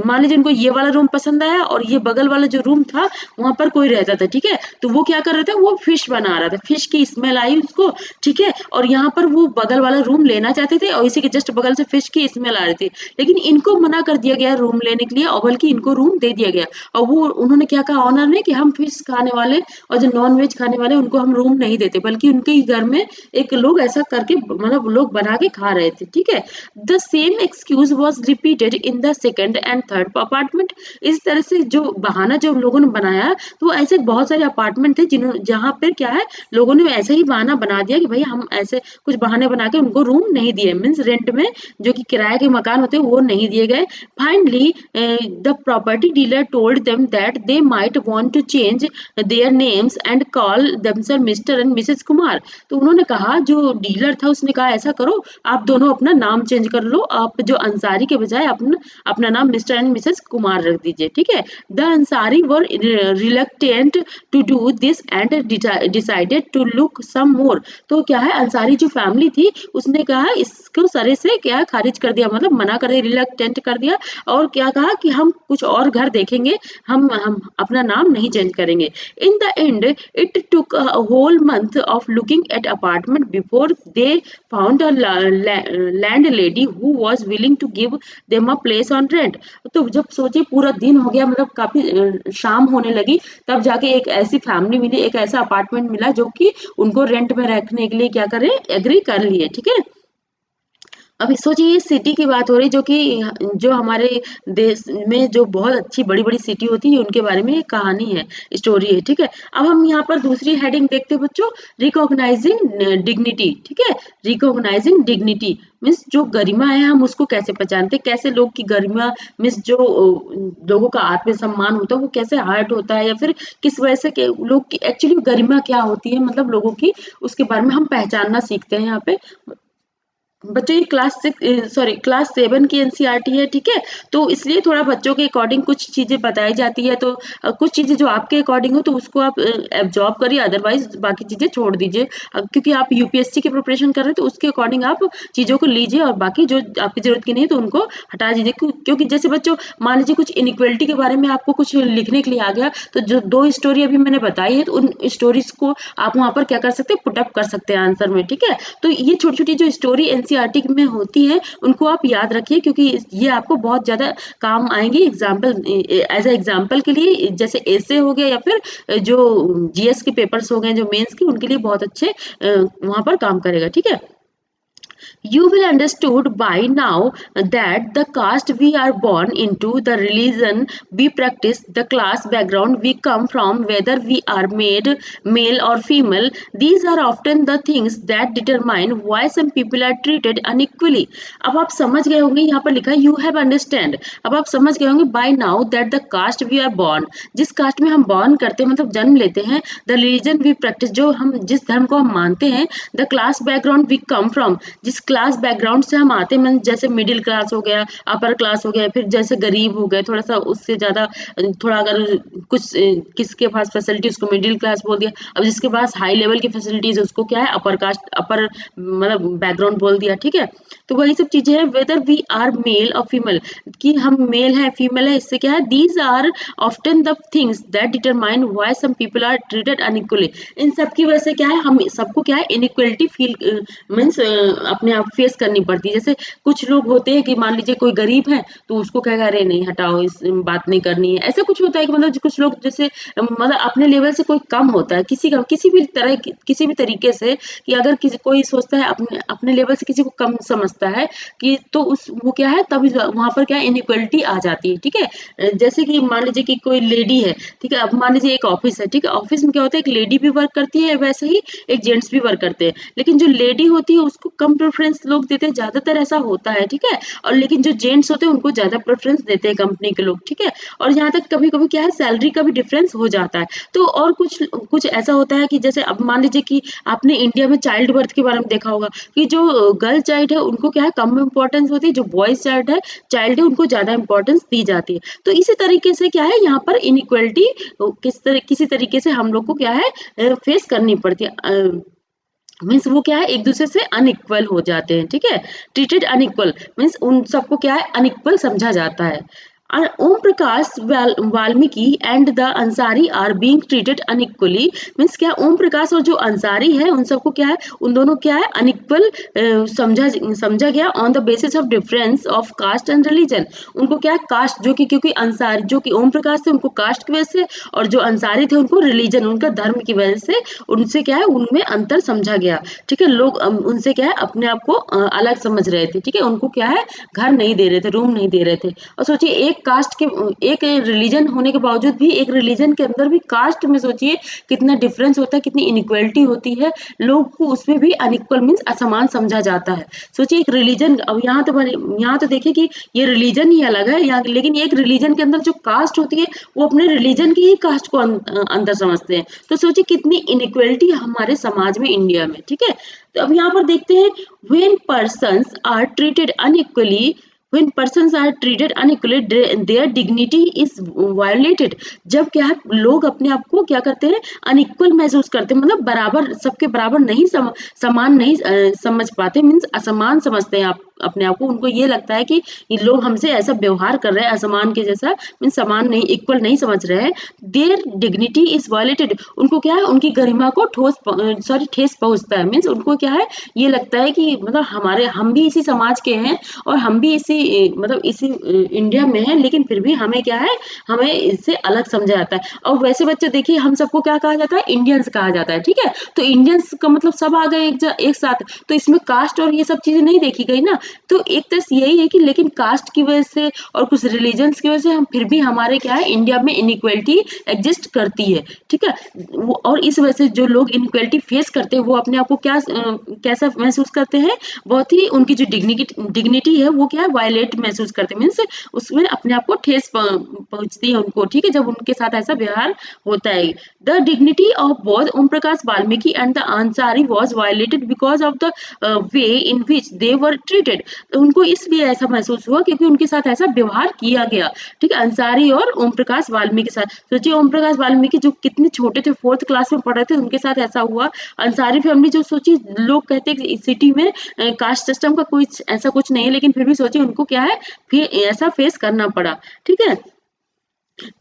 मान लीजिए उनको ये वाला रूम पसंद आया और ये बगल वाला जो रूम था वहां पर कोई रहता था, ठीक है, तो वो क्या कर रहा था, वो फिश बना रहा था, फिश की स्मेल आई उसको, ठीक है, और यहाँ पर वो बगल वाला रूम लेना चाहते थे और इसी के जस्ट बगल से फिश की स्मेल आ रही थी, लेकिन इनको मना कर दिया गया रूम लेने के लिए, और बल्कि इनको रूम दे दिया गया। और वो उन्होंने क्या कहा ऑनर ने, कि हम फिश खाने वाले और जो नॉन वेज खाने वाले उनको हम रूम नहीं देते, बल्कि उनके ही घर में एक लोग ऐसा करके, मतलब लोग बना के खा रहे थे, ठीक है। The same excuse was repeated in the second and third apartment. इस तरह से जो बहाना जो लोगों ने बनाया, तो ऐसे बहुत सारे अपार्टमेंट थे जहाँ पर क्या है, लोगों ने ऐसे ही बहाना बना दिया कि भाई हम ऐसे कुछ बहाने बना के उनको रूम नहीं दिए, मीन्स रेंट में जो कि किराए के मकान होते हैं वो नहीं दिए गए। Finally the property dealer told them that they might want to change their names and call themselves Mr and Mrs Kumar. तो उन्होंने कहा, जो डीलर था उसने कहा ऐसा करो, आप दोनों अपना नाम चेंज कर लो, आप जो अंसारी के बजाय अपना अपना नाम मिस्टर एंड मिसेस कुमार रख दीजिए, ठीक है। The Ansari were reluctant to do this and decided to look some more. तो क्या है, अंसारी जो फैमिली थी उसने कहा, इसको सरे से क्या खारिज कर दिया, मतलब मना कर दिया, रिलक्टेंट कर दिया, और क्या कहा कि हम कुछ और घर देखेंगे, हम अपना नाम नहीं चेंज करेंगे। In the end it took a whole month of looking at apartment before they found a landlady who was willing to give them a place on rent. तो जब सोचिए पूरा दिन हो गया, मतलब काफी शाम होने लगी, तब जाके एक ऐसी फैमिली मिली, एक ऐसा अपार्टमेंट मिला जो कि उनको रेंट में रखने के लिए क्या करे, एग्री कर लिए, ठीक है। अब सोचिए ये सिटी की बात हो रही जो कि जो हमारे देश में जो बहुत अच्छी बड़ी-बड़ी सिटी होती है उनके बारे में ये कहानी है, स्टोरी है, ठीक है? अब हम यहाँ पर दूसरी हेडिंग देखते हैं बच्चों, रिकॉग्नाइजिंग डिग्निटी, ठीक है? रिकॉग्नाइजिंग डिग्निटी मीन्स जो गरिमा है हम उसको कैसे पहचानते हैं, कैसे लोग की गरिमा मीन्स जो लोगों का आत्मसम्मान होता है वो कैसे हर्ट होता है या फिर किस वजह से लोग की एक्चुअली गरिमा क्या होती है मतलब लोगों की उसके बारे में हम पहचानना सीखते हैं यहाँ पे। बच्चों ये क्लास 7 की एनसीईआरटी है, ठीक है? तो इसलिए थोड़ा बच्चों के अकॉर्डिंग कुछ चीज़ें बताई जाती है तो कुछ चीज़ें जो आपके अकॉर्डिंग हो तो उसको आप एब्ज़ॉर्ब करिए अदरवाइज़ बाकी चीज़ें छोड़ दीजिए। क्योंकि आप यूपीएससी की प्रिपरेशन कर रहे हैं तो उसके अकॉर्डिंग आप चीज़ों को लीजिए और बाकी जो आपकी ज़रूरत की नहीं है तो उनको हटा दीजिए। क्योंकि जैसे बच्चों मान लीजिए कुछ इनइक्वालिटी के बारे में आपको कुछ लिखने के लिए आ गया, तो जो 2 स्टोरी अभी मैंने बताई है तो उन स्टोरीज़ को आप वहाँ पर क्या कर सकते हैं पुट अप कर सकते हैं आंसर में, ठीक है? तो ये छोटी-छोटी जो स्टोरी एनसीईआरटी में होती है उनको आप याद रखिए क्योंकि ये आपको बहुत ज़्यादा काम आएँगी एग्ज़ाम्पल एज़ अ एग्ज़ाम्पल के लिए जैसे ऐसे हो गया या फिर जो जीएस के पेपर्स हो गए जो मेंस के उनके लिए बहुत अच्छे वहाँ पर काम करेगा, ठीक है? You will understood by now that the caste we are born into, the religion we practice, the class background we come from, whether we are made male or female, these are often the things that determine why some people are treated unequally. अब आप समझ गए होंगे यहाँ पर लिखा है you have understand. अब आप समझ गए होंगे by now that the caste we are born, जिस कास्ट में हम बॉर्न करते हैं मतलब जन्म लेते हैं, द रिलीजन वी प्रैक्टिस जो हम जिस धर्म को हम मानते हैं, the class background we come from जिस क्लास बैकग्राउंड से हम आते हैं मतलब जैसे मिडिल क्लास हो गया, अपर क्लास हो गया, फिर जैसे गरीब हो गए, थोड़ा सा उससे ज़्यादा थोड़ा अगर कुछ किसके पास फैसिलिटी उसको मिडिल क्लास बोल दिया। अब जिसके पास हाई लेवल की फैसिलिटीज उसको क्या है अपर कास्ट अपर मतलब बैकग्राउंड बोल दिया, ठीक है? तो वही सब चीजें हैं वेदर वी आर मेल और फीमेल कि हम मेल है फीमेल है इससे क्या है these are often the things that determine why some people are treated unequally. इन सब की वजह से क्या है हम सबको क्या है इनइक्वलिटी फील मीन्स अपने आप फेस करनी पड़ती है। जैसे कुछ लोग होते हैं कि मान लीजिए कोई गरीब है तो उसको कहेगा अरे नहीं हटाओ इस बात नहीं करनी है। ऐसा कुछ होता है कि मतलब कुछ लोग जैसे मतलब अपने लेवल से कोई कम होता है किसी का किसी भी तरह किसी भी तरीके से कि अगर किसी कोई सोचता है अपने अपने लेवल से किसी को कम समझता है कि तो उस वो क्या है तभी वहां पर क्या इनइक्वलिटी आ जाती है, ठीक है? जैसे कि मान लीजिए कि कोई लेडी है, ठीक है? अब मान लीजिए एक ऑफिस है, ठीक है? ऑफिस में क्या होता है एक लेडी भी वर्क करती है वैसे ही एक जेंट्स भी वर्क करते हैं, लेकिन जो लेडी होती है उसको कम प्रेफरेंस लोग देते हैं, ज्यादातर ऐसा होता है, ठीक है? और लेकिन जो जेंट्स होते हैं उनको ज्यादा प्रेफरेंस देते हैं कंपनी के लोग, ठीक है? और यहाँ तक कभी कभी क्या है सैलरी का भी डिफरेंस हो जाता है। तो और कुछ कुछ ऐसा होता है कि जैसे अब मान लीजिए कि आपने इंडिया में चाइल्ड बर्थ के बारे में देखा होगा कि जो गर्ल चाइल्ड है उनको क्या है कम इम्पोर्टेंस होती है, जो बॉयज चाइल्ड है उनको ज्यादा इम्पोर्टेंस दी जाती है। तो इसी तरीके से क्या है यहाँ पर इनइक्वलिटी किसी तरीके से हम लोग को क्या है फेस करनी पड़ती है। मीन्स वो क्या है एक दूसरे से अनइक्वल हो जाते हैं, ठीक है? ट्रीटेड अनइक्वल मीन्स उन सबको क्या है अनइक्वल समझा जाता है। Om Prakash Valmiki and the Ansari are being treated unequally means क्या ओम प्रकाश और जो अंसारी है उन सबको क्या है उन दोनों क्या है अनइक्वल समझा समझा गया on the basis of difference of caste and religion. उनको क्या है कास्ट जो कि क्योंकि अंसार जो कि ओम प्रकाश थे उनको कास्ट की वजह से और जो अंसारी थे उनको रिलीजन उनका धर्म की वजह से उनसे क्या है उनमें अंतर समझा गया, ठीक है? लोग उनसे क्या है अपने आप को अलग समझ रहे थे, ठीक है? उनको क्या है घर नहीं दे रहे थे, रूम नहीं दे रहे थे। और सोचिए एक कास्ट के एक रिलीजन होने के बावजूद भी एक रिलीजन के अंदर भी कास्ट में सोचिए कितना डिफरेंस होता है, कितनी इनइक्वालिटी होती है, लोग को उसमें भी अनइक्वल मीन्स असमान समझा जाता है। सोचिए एक रिलीजन अब यहाँ तो देखिए कि ये रिलीजन ही अलग है यहाँ, लेकिन एक रिलीजन के अंदर जो कास्ट होती है वो अपने रिलीजन की ही कास्ट को अंदर समझते हैं। तो सोचिए कितनी इनइक्वालिटी हमारे समाज में इंडिया में, ठीक है? तो अब यहाँ पर देखते हैं when persons are treated unequally when persons are treated unequally their dignity is violated। जब क्या है लोग अपने आप को क्या करते हैं अनइक्वल महसूस करते हैं मतलब बराबर सबके बराबर नहीं समान नहीं समझ पाते मीन्स असमान समझते हैं आप अपने आप को। उनको ये लगता है कि ये लोग हमसे ऐसा व्यवहार कर रहे हैं असमान के जैसा मीन्स समान नहीं इक्वल नहीं समझ रहे हैं। देयर डिग्निटी इज वायलेटेड उनको क्या है उनकी गरिमा को ठेस पहुंचता है मीन्स उनको क्या है ये लगता है कि मतलब हमारे हम भी इसी समाज के हैं और हम भी इसी मतलब इसी इंडिया में है, लेकिन फिर भी हमें क्या है हमें इससे अलग समझा जाता है। और वैसे बच्चे देखिए हम सबको क्या कहा जाता है इंडियंस कहा जाता है, ठीक है? तो इंडियंस का मतलब सब आ गए एक साथ, तो इसमें कास्ट और ये सब चीजें नहीं देखी गई ना। तो एक तरह से यही है कि लेकिन कास्ट की वजह से और कुछ रिलीजन्स की वजह से हम फिर भी हमारे क्या है इंडिया में इनइक्वलिटी एग्जिस्ट करती है, ठीक है। और इस वजह से जो लोग इनइक्वलिटी फेस करते हैं वो अपने आप को क्या कैसा महसूस करते हैं, बहुत ही उनकी जो डिग्निटी है वो क्या है वायलेट महसूस करते हैं, मीन्स उसमें अपने आप को ठेस पहुंचती है उनको, ठीक है, जब उनके साथ ऐसा व्यवहार होता है। The dignity of both Om Prakash Valmiki and the Ansari was violated because of the way in which they were treated. उनको इसलिए ऐसा महसूस हुआ क्योंकि उनके साथ ऐसा व्यवहार किया गया, ठीक है, अंसारी और ओम प्रकाश वाल्मीकि के साथ। सोचिए ओम प्रकाश वाल्मीकि जो कितने छोटे थे, 4th क्लास में पढ़ रहे थे, उनके साथ ऐसा हुआ। अंसारी फैमिली जो सोचिए लोग कहते हैं कि सिटी में कास्ट सिस्टम का कोई ऐसा कुछ नहीं है, लेकिन फिर भी सोचिए उनको क्या है फिर ऐसा फेस करना पड़ा, ठीक है।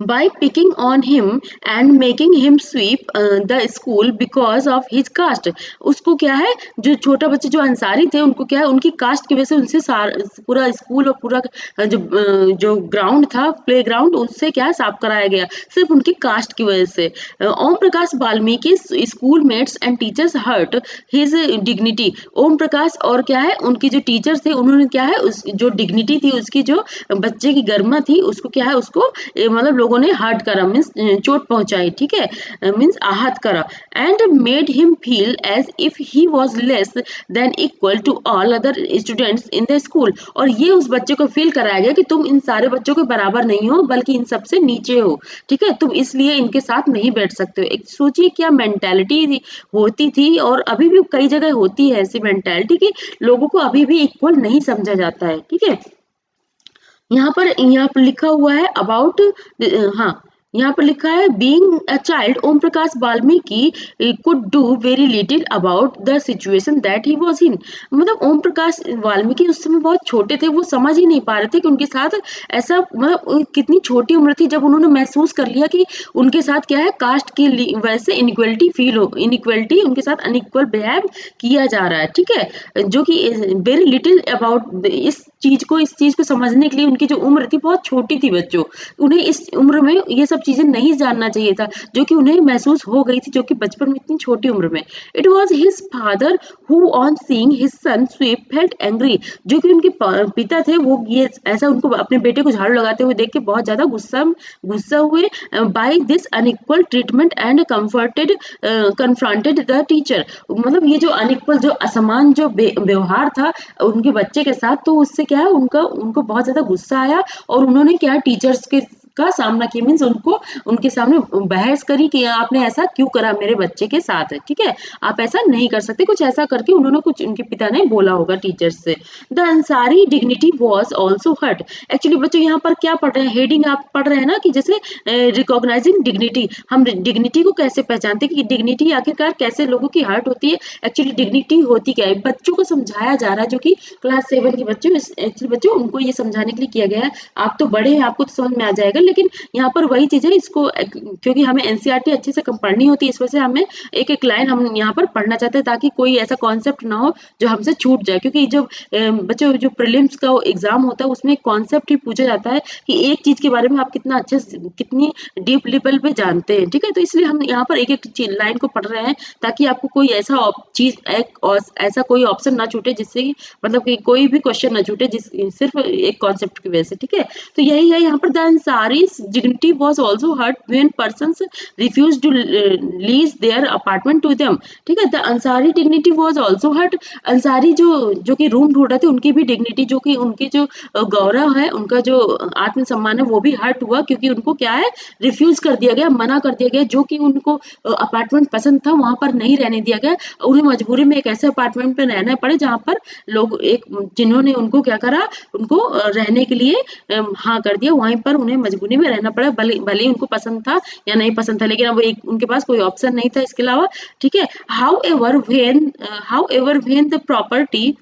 By picking on him and making him sweep the school because of his caste, उसको क्या है जो छोटा बच्चे जो अंसारी थे उनको क्या है उनकी कास्ट की वजह से उनसे पूरा स्कूल और पूरा जो ग्राउंड था प्ले ग्राउंड उससे क्या साफ कराया गया सिर्फ उनकी कास्ट की वजह से। Om Prakash Valmiki schoolmates and teachers hurt his dignity. Om Prakash और क्या है उनकी जो टीचर्स थे उन्होंने क्या है उस जो डिग्निटी थी उसकी जो बच्चे की गरिमा थी उसको क्या है उसको मतलब लोगों ने हर्ट करा, मीन्स चोट पहुंचाई, ठीक है, मीन्स आहत करा। And made him feel as if he was less than equal to all other students in the school. और ये उस बच्चे को फील कराया गया कि तुम इन सारे बच्चों के बराबर नहीं हो बल्कि इन सबसे नीचे हो, ठीक है, तुम इसलिए इनके साथ नहीं बैठ सकते हो। एक सोचिए क्या मेंटेलिटी होती थी और अभी भी कई जगह होती है ऐसी मेंटेलिटी कि लोगों को अभी भी इक्वल नहीं समझा जाता है, ठीक है। यहाँ पर लिखा हुआ है अबाउट, हाँ, यहाँ पर लिखा है being a child Om Prakash Valmiki could do very little about the situation that he was in. मतलब ओम प्रकाश वाल्मीकि उस समय बहुत छोटे थे, वो समझ ही नहीं पा रहे थे कि उनके साथ ऐसा मतलब कितनी छोटी उम्र थी जब उन्होंने महसूस कर लिया कि उनके साथ क्या है कास्ट की वजह से इनइक्वलिटी फील हो, इनइक्वलिटी उनके साथ अनइक्वल बिहेव किया जा रहा है, ठीक है, जो कि वेरी लिटिल अबाउट इस चीज को समझने के लिए उनकी जो उम्र थी बहुत छोटी थी बच्चों, उन्हें इस उम्र में ये सब चीजें नहीं जानना चाहिए था जो कि उन्हें महसूस हो गई थी जो कि बचपन में इतनी छोटी उम्र में। It was his father who on seeing his son sweep felt angry. जो कि उनके पिता थे वो ये ऐसा उनको अपने बेटे को झाड़ू लगाते हुए देख के बहुत ज्यादा गुस्सा हुए by this unequal treatment and confronted the teacher. मतलब ये जो अनइक्वल जो असमान जो व्यवहार था उनके बच्चे के साथ, तो उससे क्या है उनको बहुत ज्यादा गुस्सा आया और उन्होंने क्या टीचर्स के का सामना किया, मीन्स उनको उनके सामने बहस करी कि आपने ऐसा क्यों करा मेरे बच्चे के साथ, ठीक है, आप ऐसा नहीं कर सकते, कुछ ऐसा करके उन्होंने कुछ उनके पिता ने बोला होगा टीचर्स से। The Ansari dignity was also hurt. Actually बच्चों यहाँ पर क्या पढ़ रहे हैं, हेडिंग आप पढ़ रहे हैं ना कि जैसे रिकॉग्नाइजिंग डिग्निटी, हम डिग्निटी को कैसे पहचानते हैं कि डिग्निटी आखिरकार कैसे लोगों की हर्ट होती है। एक्चुअली डिग्निटी होती क्या है बच्चों को समझाया जा रहा है, जो कि क्लास 7 के बच्चों, एक्चुअली बच्चों उनको ये समझाने के लिए किया गया है। आप तो बड़े हैं आपको तो समझ में आ जाएगा, लेकिन यहाँ पर वही चीज है इसको क्योंकि हमें एनसीईआरटी अच्छे से पढ़नी होती है, इस वजह से हमें एक एक लाइन हम यहाँ पर पढ़ना चाहते हैं ताकि कोई ऐसा कॉन्सेप्ट ना हो जो हमसे छूट जाए। क्योंकि जो बच्चों जो प्रीलिम्स का एग्जाम होता है उसमें कॉन्सेप्ट ही पूछा जाता है कि एक चीज के बारे में आप कितना अच्छे कितनी डीप लेवल पे जानते हैं, ठीक है, तो इसलिए हम यहाँ पर एक एक लाइन को पढ़ रहे हैं ताकि आपको कोई ऐसा चीज ऐसा कोई ऑप्शन ना छूटे जिससे कि मतलब कि कोई भी क्वेश्चन ना छूटे जिस सिर्फ एक कॉन्सेप्ट की वजह से, ठीक है। तो यही है यहाँ पर the Ansaris dignity was also hurt when persons refused to lease their apartment to them, ठीक है। The Ansari dignity was also hurt। Ansari जो कि रूम ढूंढ रहे थे उनकी भी डिग्निटी जो कि उनकी जो गौरव है उनका जो आत्मसम्मान है वो भी हर्ट हुआ क्योंकि उनको क्या है रिफ्यूज कर दिया गया, मना कर दिया गया, जो कि उनको अपार्टमेंट पसंद था वहां पर नहीं रहने दिया गया। उन्हें मजबूरी में एक ऐसे अपार्टमेंट में रहना पड़े जहां पर लोग एक जिन्होंने उनको क्या करा उनको रहने के लिए हाँ कर दिया, वहीं पर उन्हें मजबूरी में रहना पड़ा, भले भले ही उनको पसंद था या नहीं पसंद था, लेकिन अब एक उनके पास कोई ऑप्शन नहीं था इसके अलावा, ठीक है। How ever when the property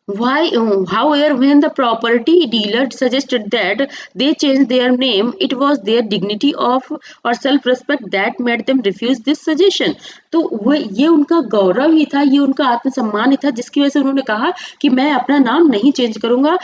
why, however, when the property dealer suggested that they change their name, it was their dignity of or self-respect that made them refuse this suggestion। तो वो ये उनका गौरव ही था, ये उनका आत्मसम्मान ही था, जिसकी वजह से उन्होंने कहा कि मैं अपना नाम नहीं चेंज करूँगा,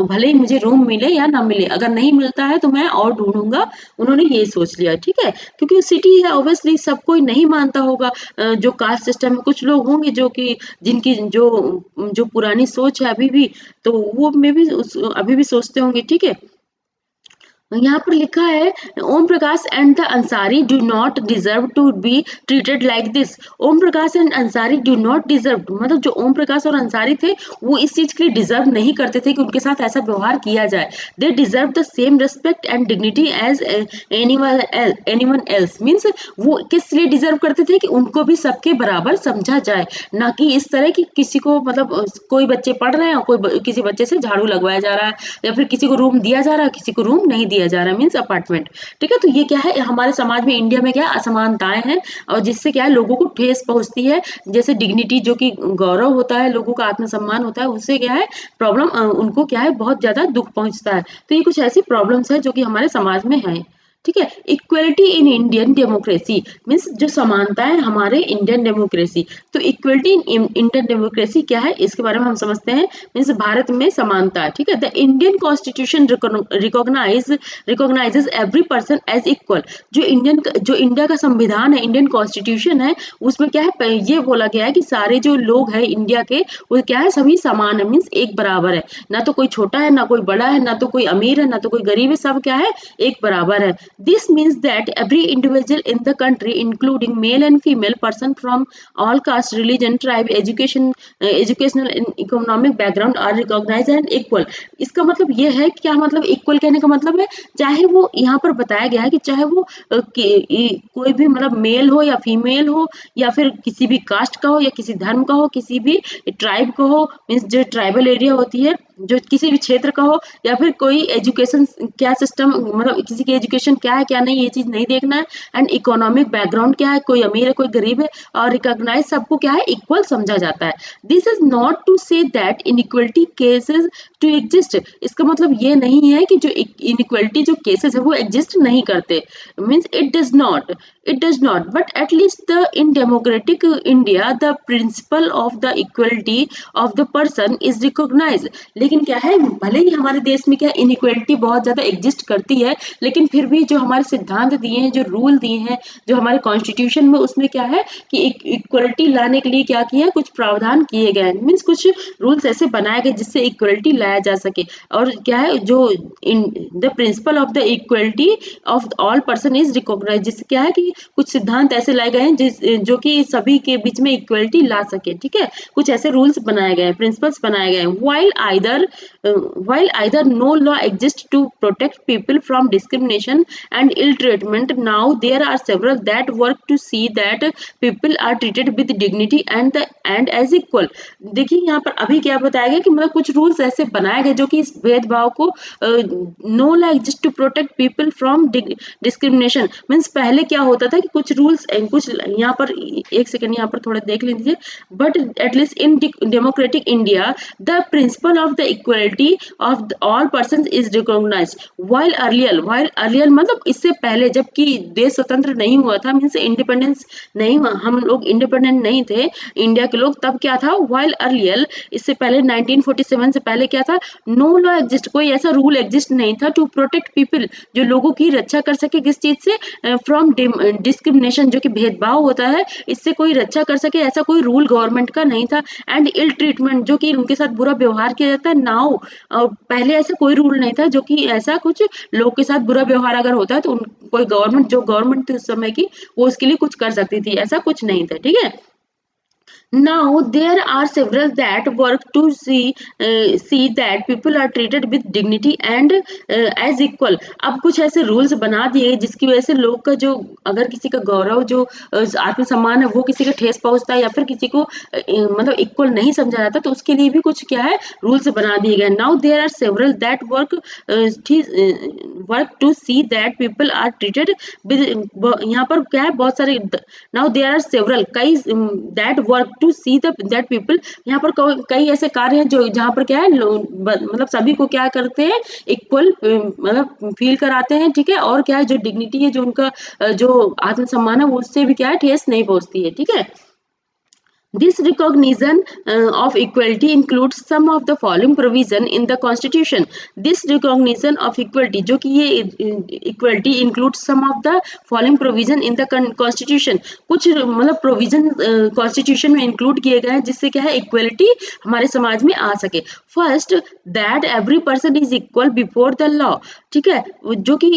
भले ही मुझे रूम मिले या ना मिले, अगर नहीं मिलता है तो मैं और ढूँढूँगा। उन्होंने ये सोच लिया, ठीक है? क्योंकि सिटी है, ऑब्वियसली सब कोई नहीं मानता होगा। जो कास्ट सिस्टम में कुछ लोग होंगे जो कि जिनकी जो पुरानी सोच है अभी भी, तो वो मे बी अभी भी सोचते होंगे, ठीक है? यहाँ पर लिखा है Om Prakash and the Ansari do not deserve to be treated like this. Om Prakash and Ansari do not deserve, मतलब जो ओम प्रकाश और अंसारी थे वो इस चीज के लिए डिजर्व नहीं करते थे कि उनके साथ ऐसा व्यवहार किया जाए। They deserve the same respect and dignity as anyone else. Means वो किस लिए डिजर्व करते थे कि उनको भी सबके बराबर समझा जाए, ना कि इस तरह की किसी को, मतलब कोई बच्चे पढ़ रहे हैं और किसी बच्चे से झाड़ू लगवाया जा रहा है, या फिर किसी को रूम दिया जा रहा है, किसी को रूम नहीं दिया जा रहा है, मीन्स अपार्टमेंट। ठीक है, तो ये क्या है, हमारे समाज में, इंडिया में क्या असमानताएं हैं, और जिससे क्या है लोगों को ठेस पहुंचती है। जैसे डिग्निटी जो कि गौरव होता है, लोगों का आत्मसम्मान होता है, उससे क्या है प्रॉब्लम, उनको क्या है बहुत ज्यादा दुख पहुंचता है। तो ये कुछ ऐसी प्रॉब्लम्स है जो कि हमारे समाज में है। ठीक है, equality in Indian democracy means जो समानता है हमारे इंडियन डेमोक्रेसी। तो इक्वलिटी इन इंडियन डेमोक्रेसी क्या है, इसके बारे में हम समझते हैं। मीन्स भारत में समानता है, ठीक है। The Indian constitution recognises every person as equal. जो इंडिया का संविधान है, इंडियन कॉन्स्टिट्यूशन है, उसमें क्या है ये बोला गया है कि सारे जो लोग हैं इंडिया के, वो क्या है सभी समान है, मीन्स एक बराबर है। ना तो कोई छोटा है, ना कोई बड़ा है, ना तो कोई अमीर है, ना तो कोई गरीब है, सब क्या है एक बराबर है। This means that every individual in the country, including male and female person from all caste, religion, tribe, educational and economic background, are recognized and equal. इसका मतलब ये है, क्या मतलब इक्वल कहने का मतलब है, चाहे वो यहाँ पर बताया गया है कि चाहे वो कोई भी मतलब मेल हो या फीमेल हो, या फिर किसी भी कास्ट का हो, या किसी धर्म का हो, किसी भी ट्राइब का हो, मीन्स जो ट्राइबल एरिया होती है, जो किसी भी क्षेत्र का हो, या फिर कोई एजुकेशन क्या सिस्टम, मतलब किसी की एजुकेशन क्या है क्या नहीं, ये चीज नहीं देखना है। एंड इकोनॉमिक बैकग्राउंड क्या है, कोई अमीर है कोई गरीब है, और रिकॉग्नाइज सबको क्या है इक्वल समझा जाता है। This is not to say that inequality cases to exist. इसका मतलब ये नहीं है कि जो इनइक्वलिटी जो केसेस है वो एग्जिस्ट नहीं करते, means it does not but at least the in democratic India the principle of the equality of the person is recognise. लेकिन क्या है, भले ही हमारे देश में क्या इनइक्वलिटी बहुत ज्यादा एग्जिस्ट करती है, लेकिन फिर भी जो हमारे सिद्धांत दिए हैं, जो रूल दिए हैं, जो हमारे कॉन्स्टिट्यूशन में, उसमें क्या है कि इक्वलिटी लाने के लिए क्या किया है, कुछ प्रावधान किए गए हैं, मीन्स कुछ रूल्स ऐसे बनाए गए जिससे इक्वलिटी लाया जा सके। और क्या है, जो in the principle of the equality of all person is recognise, जिससे क्या है कि कुछ सिद्धांत ऐसे लाए गए हैं जो कि सभी के बीच में इक्वलिटी ला सके। ठीक है, कुछ ऐसे रूल्स बनाए गए हैं, प्रिंसिपल्स बनाए गए हैं। While either no law exists to protect people from discrimination and ill treatment, now there are several that work to see that people are treated with dignity and as equal। देखिए यहाँ पर अभी क्या बताया गया कि मतलब कुछ रूल्स ऐसे बनाए गए जो कि इस भेदभाव को, no law exist to protect people from discrimination. Means पहले क्या होता था कि कुछ रूल्स, कुछ यहाँ पर एक सेकंड यहाँ पर थोड़ा देख लीजिए, but at least in democratic India the principle of the equality of all person is recognised. while earlier मतलब इससे पहले, जबकि देश स्वतंत्र नहीं हुआ था, मीन्स इंडिपेंडेंस नहीं हुआ, हम लोग इंडिपेंडेंट नहीं थे इंडिया के लोग, तब क्या था while earlier, इससे पहले 1947 से पहले क्या था, नो लॉ एग्जिस्ट, कोई ऐसा रूल एग्जिस्ट नहीं था टू प्रोटेक्ट पीपल, जो लोगों की रक्षा कर सके, किस चीज से, फ्रॉम डिस्क्रिमिनेशन, जो कि भेदभाव होता है, इससे कोई रक्षा कर सके, ऐसा कोई रूल गवर्नमेंट का नहीं था। एंड इल ट्रीटमेंट, जो कि उनके साथ बुरा व्यवहार किया जाता है, नाउ पहले ऐसा कोई रूल नहीं था जो कि ऐसा कुछ लोग के साथ बुरा व्यवहार अगर होता है तो कोई गवर्नमेंट थी उस समय की, वो उसके लिए कुछ कर सकती थी, ऐसा कुछ नहीं था। ठीक है, now there are several that work to see that people are treated with dignity and as equal। अब कुछ ऐसे रूल्स बना दिए जिसकी वजह से लोग का जो, अगर किसी का गौरव, जो आत्मसम्मान है, वो किसी का ठेस पहुंचता है, या फिर किसी को मतलब इक्वल नहीं समझा जाता, तो उसके लिए भी कुछ क्या है रूल्स बना दिए गए। Now there are several that work to see that people are treated with, यहाँ पर क्या है बहुत सारे, नाउ देयर आर सेवरल, कई that work to see the that people, यहाँ पर कई ऐसे कार्य हैं जो जहाँ पर क्या है मतलब सभी को क्या करते हैं, इक्वल मतलब फील कराते हैं, ठीक है। और क्या है, जो डिग्निटी है, जो उनका जो आत्मसम्मान है, वो उससे भी क्या है ठेस नहीं पहुंचती है, ठीक है। This recognition of equality includes some of the following provision in the Constitution. This recognition of equality, जो कि ये equality includes some of the following provision in the Constitution. कुछ मतलब provision Constitution में include किए गए हैं जिससे क्या है equality हमारे समाज में आ सके। First, that every person is equal before the law, ठीक है। जो कि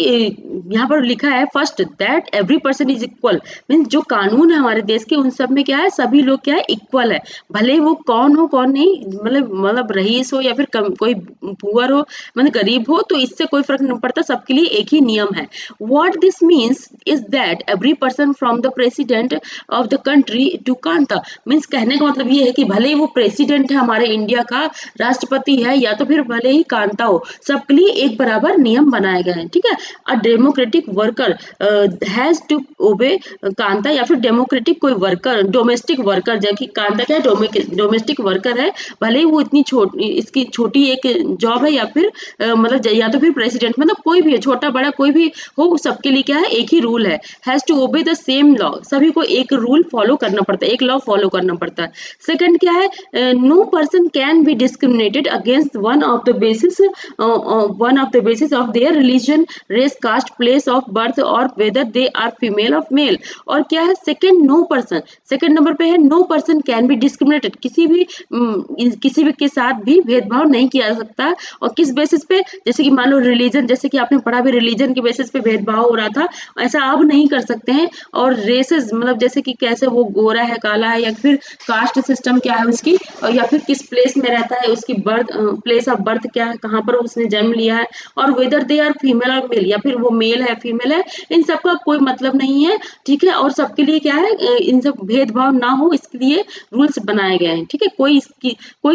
यहाँ पर लिखा है first that every person is equal, means जो कानून है हमारे देश के उन सब में क्या है, सभी लोग क्या है इक्वल है, भले वो कौन हो कौन नहीं, मतलब रईस हो या फिर कोई पुअर हो, मतलब गरीब हो, तो इससे कोई फर्क नहीं पड़ता, सबके लिए एक ही नियम है। What this means is that every person from the president of the country to Kanta, मीन्स कहने का मतलब ये है कि भले ही वो प्रेसिडेंट है हमारे इंडिया का, राष्ट्रपति है, या तो फिर भले ही कांता हो, सबके लिए एक बराबर नियम बनाए गए हैं, ठीक है। A democratic worker has to obey Kanta, या फिर डेमोक्रेटिक कोई वर्कर, डोमेस्टिक वर्कर, जबकि कांता क्या है, डोमेस्टिक वर्कर है, भले ही वो इतनी इसकी छोटी एक जॉब है, या फिर मतलब या तो फिर प्रेसिडेंट, मतलब कोई भी है, छोटा बड़ा कोई भी हो, सबके लिए क्या है एक ही रूल है। Has to obey the same law, सभी को एक रूल फॉलो करना पड़ता है, एक लॉ फॉलो करना पड़ता है। सेकंड क्या है, no person can be discriminated against one of the basis of their religion, race, caste, place of birth और whether they are female of male. और क्या है second, no person, second number पे है no person can be discriminated, किसी भी के साथ भी भेदभाव नहीं किया जा सकता। और किस बेसिस पे, जैसे कि मान लो रिलीजन, जैसे कि आपने पढ़ा भी रिलीजन के बेसिस पे भेदभाव हो रहा था, ऐसा अब नहीं कर सकते हैं। और रेसेस, मतलब जैसे कि कैसे वो गोरा है, काला है, या फिर कास्ट सिस्टम क्या है उसकी, और या फिर किस प्लेस में रहता है, उसकी बर्थ प्लेस ऑफ बर्थ क्या है, कहाँ पर उसने जन्म लिया है, और वेदर दे आर फीमेल और मेल, या फिर वो मेल है फीमेल है, इन सब का कोई मतलब नहीं है, ठीक है। और सबके लिए क्या है, इन सब भेदभाव ना हो इसके लिए रूल्स बनाए गए हैं, ठीक है। कोई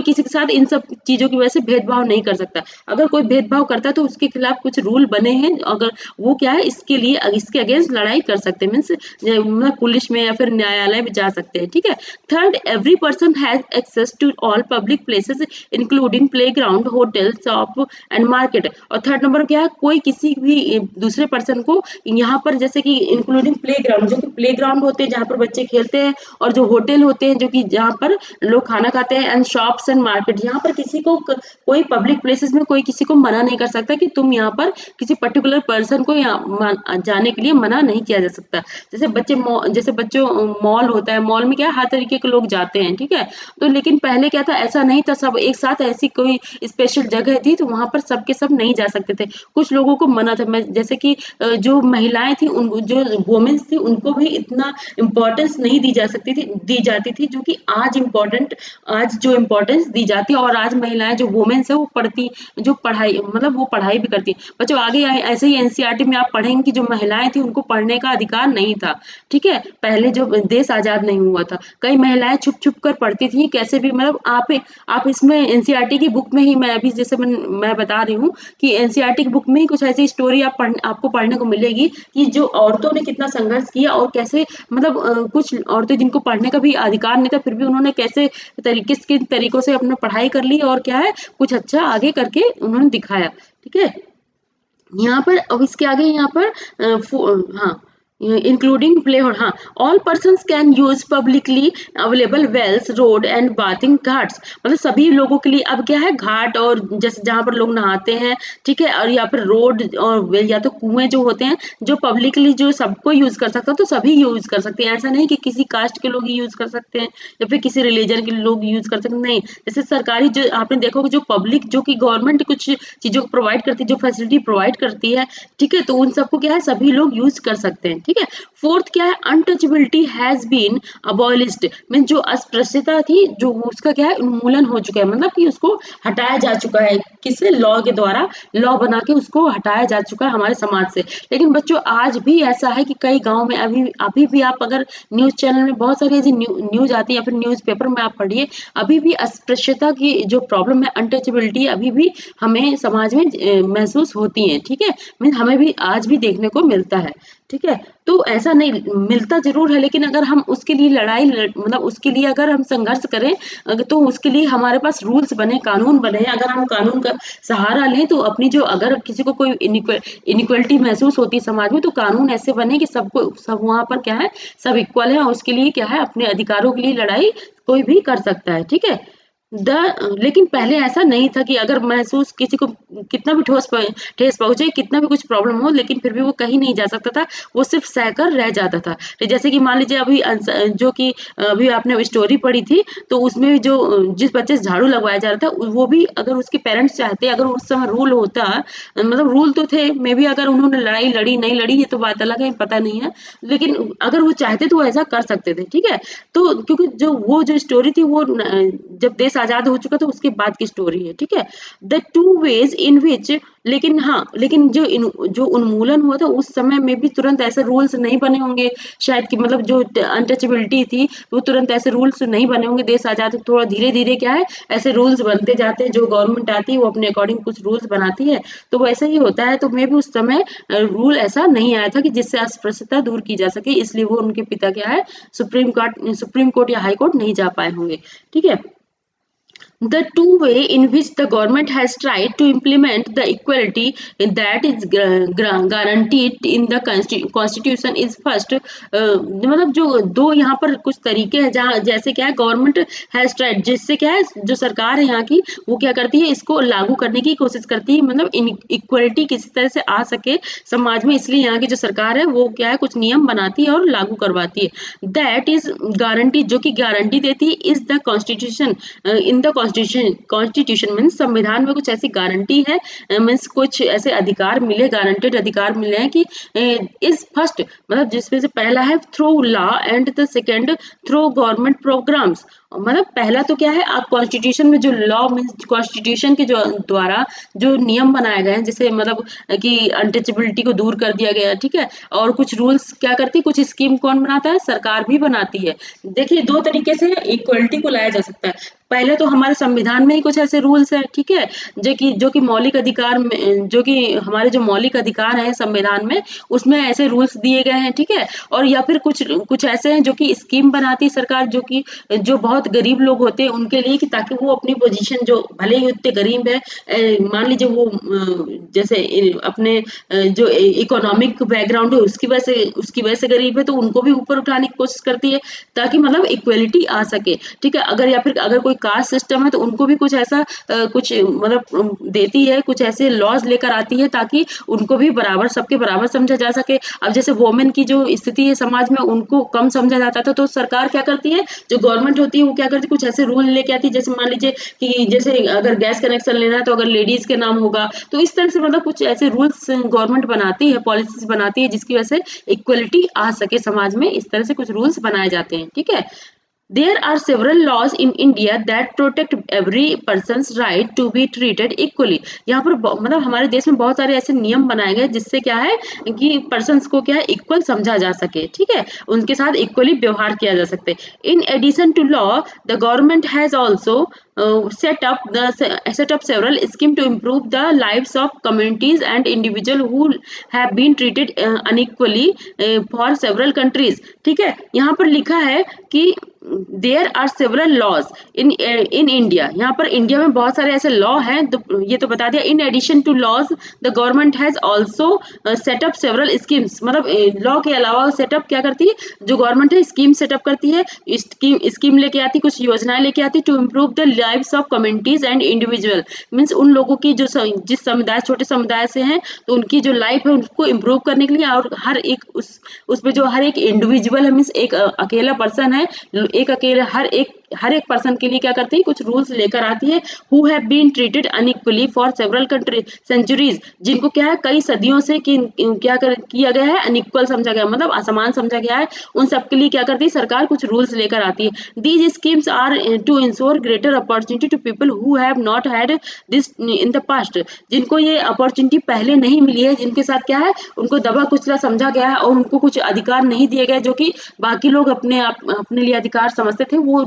किसी के साथ इन सब चीजों की वजह से भेदभाव नहीं कर सकता। अगर कोई भेदभाव करता है तो उसके खिलाफ कुछ रूल बने हैं, अगर वो क्या है इसके लिए, इसके अगेंस्ट लड़ाई कर सकते हैं, मीन्स मतलब पुलिस में या फिर न्यायालय में जा सकते हैं, ठीक है। Third, every person has access to all public places including playground, hotel, shop and market. और थर्ड नंबर क्या है, कोई किसी भी दूसरे पर्सन को यहाँ पर, जैसे कि इंक्लूडिंग प्ले ग्राउंड, जो कि प्ले ग्राउंड होते हैं जहाँ पर बच्चे खेलते हैं, और जो होटल होते हैं जो कि जहाँ पर लोग खाना खाते हैं, एंड शॉप्स एंड मार्केट, यहाँ पर किसी को कोई पब्लिक प्लेसेस में कोई किसी को मना नहीं कर सकता कि तुम यहाँ पर किसी पर्टिकुलर पर्सन को यहाँ जाने के लिए मना नहीं किया जा सकता। जैसे बच्चों मॉल होता है, मॉल में क्या हर तरीके के लोग जाते हैं, ठीक है। तो लेकिन पहले क्या था, ऐसा नहीं था, सब एक साथ ऐसी कोई स्पेशल जगह थी तो वहां पर सबके सब नहीं जा सकते थे, कुछ लोगों को मना था। मैं जैसे कि जो महिलाएं थी, उन जो वुमेन्स थी, उनको भी इतना इम्पोर्टेंस नहीं दी जाती थी जो कि आज जो इम्पोर्टेंस दी जाती है। और आज महिलाएं जो वुमेन्स है वो पढ़ती, जो पढ़ाई मतलब वो पढ़ाई भी करती है। बच्चों आगे ऐसे ही एनसीईआरटी में आप पढ़ेंगे कि जो महिलाएं थी उनको पढ़ने का अधिकार नहीं था, ठीक है। पहले जो देश आजाद नहीं हुआ था, कई महिलाएं छुप छुप कर पढ़ती थी, कैसे भी, मतलब आप इसमें एनसीईआरटी की बुक में ही, मैं अभी जैसे मैं बता रही हूँ कि एनसीईआरटी की बुक में ही कुछ ऐसी स्टोरी आपको पढ़ने को मिलेगी कि जो औरतों ने कितना संघर्ष किया, और कैसे मतलब कुछ औरतें जिनको पढ़ने का भी अधिकार नहीं था, फिर भी उन्होंने कैसे किन तरीकों से अपना पढ़ाई कर ली, और क्या है कुछ अच्छा आगे करके उन्होंने दिखाया, ठीक है। यहाँ पर अब इसके आगे यहाँ पर हाँ, इंक्लूडिंग प्ले, हाँ, all person can use publicly available wells, road and bathing ghats, मतलब सभी लोगों के लिए अब क्या है, घाट और जैसे जहाँ पर लोग नहाते हैं, ठीक है, और या फिर रोड और वेल या तो कुएं जो होते हैं, जो पब्लिकली जो सबको यूज कर सकता है, तो सभी यूज कर सकते हैं। ऐसा नहीं कि किसी कास्ट के लोग ही यूज कर सकते हैं या फिर किसी रिलीजन के लोग यूज कर सकते हैं, नहीं। जैसे सरकारी जो आपने देखोगे, जो पब्लिक जो कि गवर्नमेंट कुछ चीजों को प्रोवाइड करती है, जो फैसिलिटी प्रोवाइड करती है, ठीक है, तो उन सबको क्या है सभी लोग यूज कर सकते हैं, ठीक है। फोर्थ क्या है, untouchability has been abolished, mean जो अस्पृश्यता थी, जो उसका क्या है उन्मूलन हो चुका है, मतलब कि उसको हटाया जा चुका है, किससे, लॉ के द्वारा, लॉ बना के उसको हटाया जा चुका है हमारे समाज से। लेकिन बच्चों आज भी ऐसा है कि कई गांव में अभी भी आप अगर न्यूज चैनल में बहुत सारी ऐसी न्यूज आती है, या फिर न्यूज पेपर में आप पढ़िए, अभी भी अस्पृश्यता की जो प्रॉब्लम है, अनटचेबिलिटी, अभी भी हमें समाज में महसूस होती है, ठीक है, मीन हमें भी आज भी देखने को मिलता है। ठीक है? तो ऐसा नहीं मिलता ज़रूर है, लेकिन अगर हम उसके लिए मतलब उसके लिए अगर हम संघर्ष करें, तो उसके लिए हमारे पास रूल्स बने, कानून बने। अगर हम कानून का सहारा लें तो अपनी जो अगर किसी को कोई इनइक्वालिटी महसूस होती है समाज में, तो कानून ऐसे बने कि सबको सब वहाँ पर क्या है, सब इक्वल है और उसके लिए क्या है, अपने अधिकारों के लिए लड़ाई कोई भी कर सकता है, ठीक है? लेकिन पहले ऐसा नहीं था कि अगर महसूस किसी को कितना भी ठेस पहुँचे, कितना भी कुछ प्रॉब्लम हो, लेकिन फिर भी वो कहीं नहीं जा सकता था, वो सिर्फ़ सहकर रह जाता था। तो जैसे कि मान लीजिए अभी जो कि अभी आपने स्टोरी पढ़ी थी, तो उसमें जो जिस बच्चे से झाड़ू लगवाया जा रहा था, वो भी अगर उसके पेरेंट्स चाहते, अगर उस समय रूल होता, मतलब रूल तो थे, मेबी अगर उन्होंने लड़ाई लड़ी, नहीं लड़ी, ये तो बात अलग है, पता नहीं है। लेकिन अगर वो चाहते तो वो ऐसा कर सकते थे, ठीक है? तो क्योंकि जो स्टोरी थी वो जब देश आजाद हो चुका था उसके बाद की स्टोरी है, ठीक है? द टू वेज इन विच, लेकिन हाँ, लेकिन जो उन्मूलन हुआ था उस समय में भी तुरंत ऐसे रूल्स नहीं बने होंगे शायद, कि मतलब जो अनटचेबिलिटी थी वो तुरंत ऐसे रूल्स नहीं बने होंगे। देश आजाद हो थोड़ा धीरे धीरे क्या है, ऐसे रूल्स बनते जाते हैं, जो गवर्नमेंट आती है वो अपने अकॉर्डिंग कुछ रूल्स बनाती है, तो वो ऐसा ही होता है। तो मे भी उस समय रूल ऐसा नहीं आया था कि जिससे अस्पृश्यता दूर की जा सके, इसलिए वो उनके पिता क्या है, सुप्रीम कोर्ट या हाई कोर्ट नहीं जा पाए होंगे, ठीक है? The two way in which the government has tried to implement the equality that is guaranteed in the constitution is first, मतलब जो दो यहाँ पर कुछ तरीके हैं जहाँ जैसे क्या है, गवर्नमेंट हैज ट्राइड, जिससे क्या है, जो सरकार है यहाँ की वो क्या करती है, इसको लागू करने की कोशिश करती है, मतलब इक्वलिटी किसी तरह से आ सके समाज में, इसलिए यहाँ की जो सरकार है वो क्या है, कुछ नियम बनाती है और लागू करवाती है। दैट इज गारंटी, जो कि गारंटी देती है, is the constitution, in the constitution means संविधान में कुछ ऐसी गारंटी है, मीन्स कुछ ऐसे अधिकार मिले, गारंटेड अधिकार मिले हैं कि इज फर्स्ट, मतलब जिसमें से पहला है through law and the second through government programmes. मतलब पहला तो क्या है, आप कॉन्स्टिट्यूशन में जो लॉ मीन्स कॉन्स्टिट्यूशन के जो द्वारा जो नियम बनाए गए हैं, जैसे मतलब कि अनटचेबिलिटी को दूर कर दिया गया, ठीक है? और कुछ रूल्स क्या करती है, कुछ स्कीम कौन बनाता है, सरकार भी बनाती है। देखिए दो तरीके से इक्वलिटी को लाया जा सकता है। पहले तो हमारे संविधान में ही कुछ ऐसे रूल्स हैं, ठीक है? जो कि मौलिक अधिकार में, जो कि हमारे जो मौलिक अधिकार हैं संविधान में, उसमें ऐसे रूल्स दिए गए हैं, ठीक है? और या फिर कुछ कुछ ऐसे हैं जो कि स्कीम बनाती है सरकार, जो बहुत गरीब लोग होते हैं उनके लिए, कि ताकि वो अपनी पोजीशन, जो भले ही उतने गरीब है, मान लीजिए वो जैसे अपने जो इकोनॉमिक बैकग्राउंड है उसकी वजह से गरीब है, तो उनको भी ऊपर उठाने की कोशिश करती है, ताकि मतलब इक्वलिटी आ सके, ठीक है? अगर या फिर अगर कोई कास्ट सिस्टम है तो उनको भी कुछ ऐसा कुछ मतलब देती है, कुछ ऐसे लॉज लेकर आती है ताकि उनको भी बराबर, सबके बराबर समझा जा सके। अब जैसे वोमेन की जो स्थिति है समाज में, उनको कम समझा जाता था, तो सरकार क्या करती है, जो गवर्नमेंट होती है वो क्या करती है, कुछ ऐसे रूल लेके आती है, जैसे मान लीजिए कि जैसे अगर गैस कनेक्शन लेना है तो अगर लेडीज के नाम होगा, तो इस तरह से मतलब कुछ ऐसे रूल्स गवर्नमेंट बनाती है, पॉलिसीज बनाती है, जिसकी वजह से इक्वलिटी आ सके समाज में, इस तरह से कुछ रूल्स बनाए जाते हैं, ठीक है? There are several laws in India that protect every person's right to be treated equally. यहाँ पर मतलब हमारे देश में बहुत सारे ऐसे नियम बनाए गए जिससे क्या है कि पर्सन्स को क्या है, इक्वल समझा जा सके, ठीक है? उनके साथ इक्वली व्यवहार किया जा सकते। In addition to law, the government has also set up several schemes to improve the lives of communities and individuals who have been treated unequally for several countries, ठीक है? यहाँ पर लिखा है कि there are several laws in India, यहाँ पर India में बहुत सारे ऐसे लॉ हैं, तो ये तो बता दिया। In addition to laws, the government has also set up several schemes, मतलब लॉ के अलावा सेटअप क्या करती है, जो गवर्नमेंट है स्कीम सेटअप करती है, स्कीम लेके आती, कुछ योजनाएं लेके आती to improve the lives of communities and individual, means उन लोगों की जो जिस समुदाय, छोटे समुदाय से हैं, तो उनकी जो लाइफ है उनको इम्प्रूव करने के लिए, और हर एक उसमें जो हर एक इंडिविजुअल है, मीन्स एक अकेला पर्सन है, एक अकेले हर एक पर्सन के लिए क्या करती है, कुछ रूल्स लेकर आती है। Who have been treated unequally for several country centuries, जिनको क्या है, कई सदियों से किया गया है, अनइक्वल समझा गया, मतलब असमान समझा गया है, उन सबके लिए क्या करती है सरकार, कुछ रूल्स लेकर आती है। These schemes are to ensure greater opportunity to people who have not had this in the past, जिनको ये अपॉर्चुनिटी पहले नहीं मिली है, जिनके साथ क्या है, उनको दबा कुचला समझा गया है और उनको कुछ अधिकार नहीं दिए गए, जो कि बाकी लोग अपने लिए अधिकार समझते थे, वो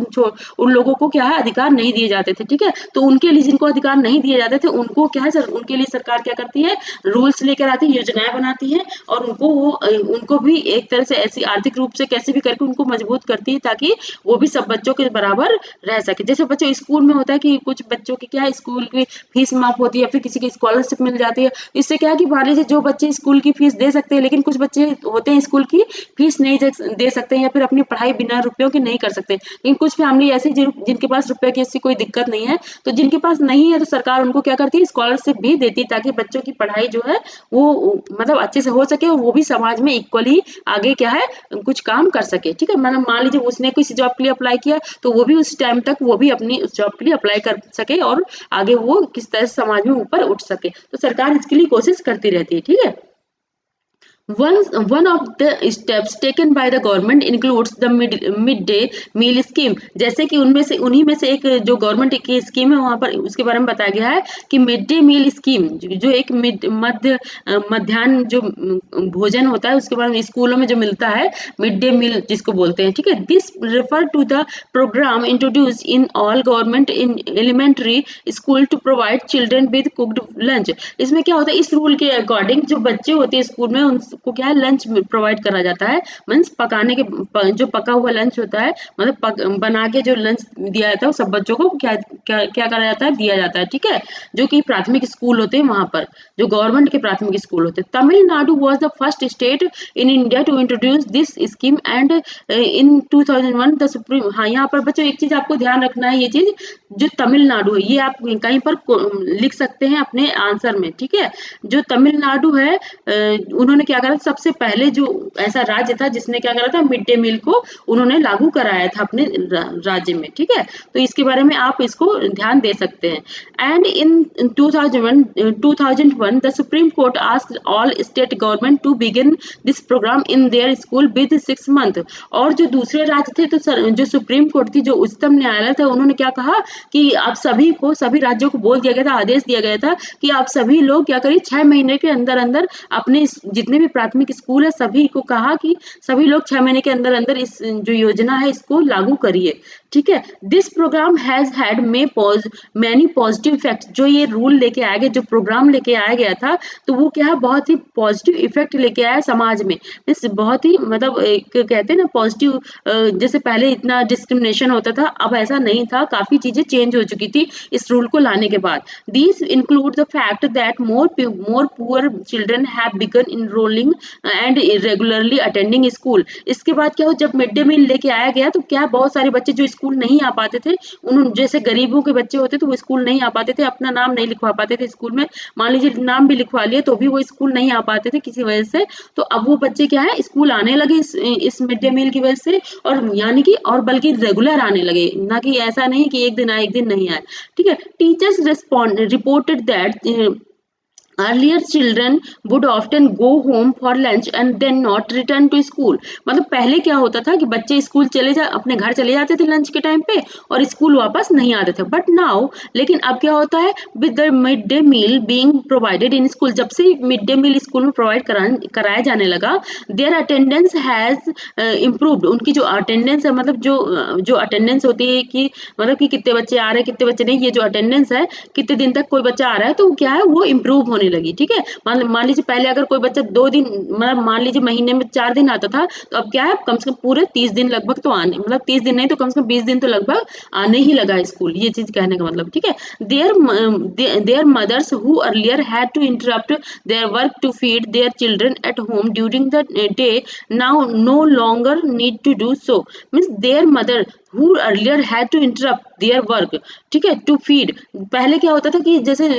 उन लोगों को क्या है अधिकार नहीं दिए जाते थे, ठीक है। तो उनके लिए जिनको अधिकार नहीं दिए जाते थे उनको क्या है उनके लिए सरकार क्या करती है, रूल्स लेकर आती है, योजनाएं बनाती है और उनको भी एक तरह से ऐसी आर्थिक रूप से कैसे भी करके उनको मजबूत करती है ताकि वो भी सब बच्चों के बराबर रह सके। जैसे बच्चों स्कूल में होता है कि कुछ बच्चों की क्या है स्कूल की फीस माफ होती है या फिर किसी की स्कॉलरशिप मिल जाती है। इससे क्या है कि मान लीजिए जो बच्चे स्कूल की फीस दे सकते हैं लेकिन कुछ बच्चे होते हैं स्कूल की फीस नहीं दे सकते या फिर अपनी पढ़ाई बिना रुपयों की नहीं कर सकते। लेकिन कुछ फैमिली ऐसी जिनके पास रुपए की ऐसी कोई दिक्कत नहीं है, तो जिनके पास नहीं है तो सरकार उनको क्या करती है स्कॉलरशिप भी देती है ताकि बच्चों की पढ़ाई जो है वो मतलब अच्छे से हो सके और वो भी समाज में इक्वली आगे क्या है कुछ काम कर सके, ठीक है। मतलब मान लीजिए उसने किसी जॉब के लिए अप्लाई किया तो वो भी उस टाइम तक वो भी अपनी उस जॉब के लिए अप्लाई कर सके और आगे वो किस तरह से समाज में ऊपर उठ सके। तो सरकार इसके लिए कोशिश करती रहती है, ठीक है। One of the steps taken by the government includes the midday meal scheme। जैसे कि उनमें से उन्हीं में से एक जो गवर्नमेंट की स्कीम है वहां पर उसके बारे में बताया गया है कि मिड डे मील स्कीम जो एक मध्याह्न जो भोजन होता है उसके बाद में स्कूलों में जो मिलता है मिड डे मील जिसको बोलते हैं, ठीक है। This refer to the program introduce in all government in elementary school to provide children with cooked lunch. इसमें क्या होता है इस रूल के अकॉर्डिंग जो बच्चे होते हैं स्कूल में उनको क्या है लंच प्रोवाइड करा जाता है। मीन्स पकाने के जो पका हुआ लंच होता है मतलब बना के जो लंच दिया जाता है वो सब बच्चों को क्या क्या क्या करा जाता है दिया जाता है, ठीक है। जो कि प्राथमिक स्कूल होते हैं वहां पर जो गवर्नमेंट के प्राथमिक स्कूल होते हैं। Tamil Nadu was the first state in India to introduce this scheme and in 2001 the supreme. हाँ यहाँ पर बच्चों एक चीज आपको ध्यान रखना है, ये चीज जो तमिलनाडु है ये आप कहीं पर लिख सकते हैं अपने आंसर में, ठीक है। जो तमिलनाडु है उन्होंने क्या करा सबसे पहले जो ऐसा राज्य था जिसने क्या करा था मिड डे मील को उन्होंने लागू कराया था अपने राज्य में, ठीक है। तो इसके बारे में आप इसको ध्यान दे सकते हैं। And in 2001 the supreme court asked all state government to begin this program in their school with 6 month. और जो दूसरे राज्य थे तो जो सुप्रीम कोर्ट थी जो उच्चतम न्यायालय था उन्होंने क्या कहा कि आप सभी राज्यों को बोल दिया गया था, आदेश दिया गया था कि आप सभी लोग क्या करिए 6 महीने के अंदर अंदर अपने जितने भी प्राथमिक स्कूल है सभी को कहा कि सभी लोग 6 महीने के अंदर अंदर इस जो योजना है इसको लागू करिए, ठीक है। This program has had many positive effect. जो ये रूल लेके आया गया जो प्रोग्राम लेके आया गया था तो वो क्या है बहुत ही पॉजिटिव इफेक्ट लेके आया समाज में। इस बहुत ही मतलब एक कहते हैं ना पॉजिटिव, जैसे पहले इतना डिस्क्रिमिनेशन होता था अब ऐसा नहीं था, काफी चीजें चेंज हो चुकी थी इस रूल को लाने के बाद। These include the fact that more poor children have begun enrolling and regularly attending school. इसके बाद क्या हो जब मिड डे मील लेके आया गया तो क्या बहुत सारे बच्चे जो स्कूल नहीं आ पाते थे उन जैसे गरीबों के बच्चे होते तो वो स्कूल नहीं आ पाते थे, अपना नाम नहीं लिखवा पाते थे स्कूल में। मान लीजिए नाम भी लिखवा लिए तो भी वो स्कूल नहीं आ पाते थे किसी वजह से। तो अब वो बच्चे क्या है स्कूल आने लगे इस मिड डे मील की वजह से और यानी कि और बल्कि रेगुलर आने लगे, ना कि ऐसा नहीं कि एक दिन आए एक दिन नहीं आए, ठीक है। Teachers reported that earlier children would often go home for lunch and then not return to school। मतलब पहले क्या होता था कि बच्चे स्कूल अपने घर चले जाते थे लंच के टाइम पे और स्कूल वापस नहीं आते थे। बट नाउ लेकिन अब क्या होता है with the mid day meal being provided in school, जब से मिड डे मील स्कूल में प्रोवाइड कराया जाने लगा देयर अटेंडेंस हैज इम्प्रूव्ड। उनकी जो अटेंडेंस है मतलब जो अटेंडेंस होती है कि मतलब कि कितने बच्चे आ रहे हैं कितने बच्चे नहीं, ये जो अटेंडेंस है कितने दिन तक कोई बच्चा आ रहा है तो क्या है वो इम्प्रूव होने लगी, ठीक है। मान लीजिए पहले अगर कोई बच्चा 2 दिन मतलब मान लीजिए महीने में 4 दिन आता था तो अब क्या है कम से कम पूरे 30 दिन लगभग तो आने मतलब 30 दिन नहीं तो कम से कम 20 दिन तो लगभग आने ही लगा स्कूल, ये चीज कहने का मतलब, ठीक है। Their mothers who earlier had to interrupt their work to feed their children at home during the day now no longer need to do so. Means their mother who earlier had to interrupt their work, ठीक है, to feed. पहले क्या होता था कि जैसे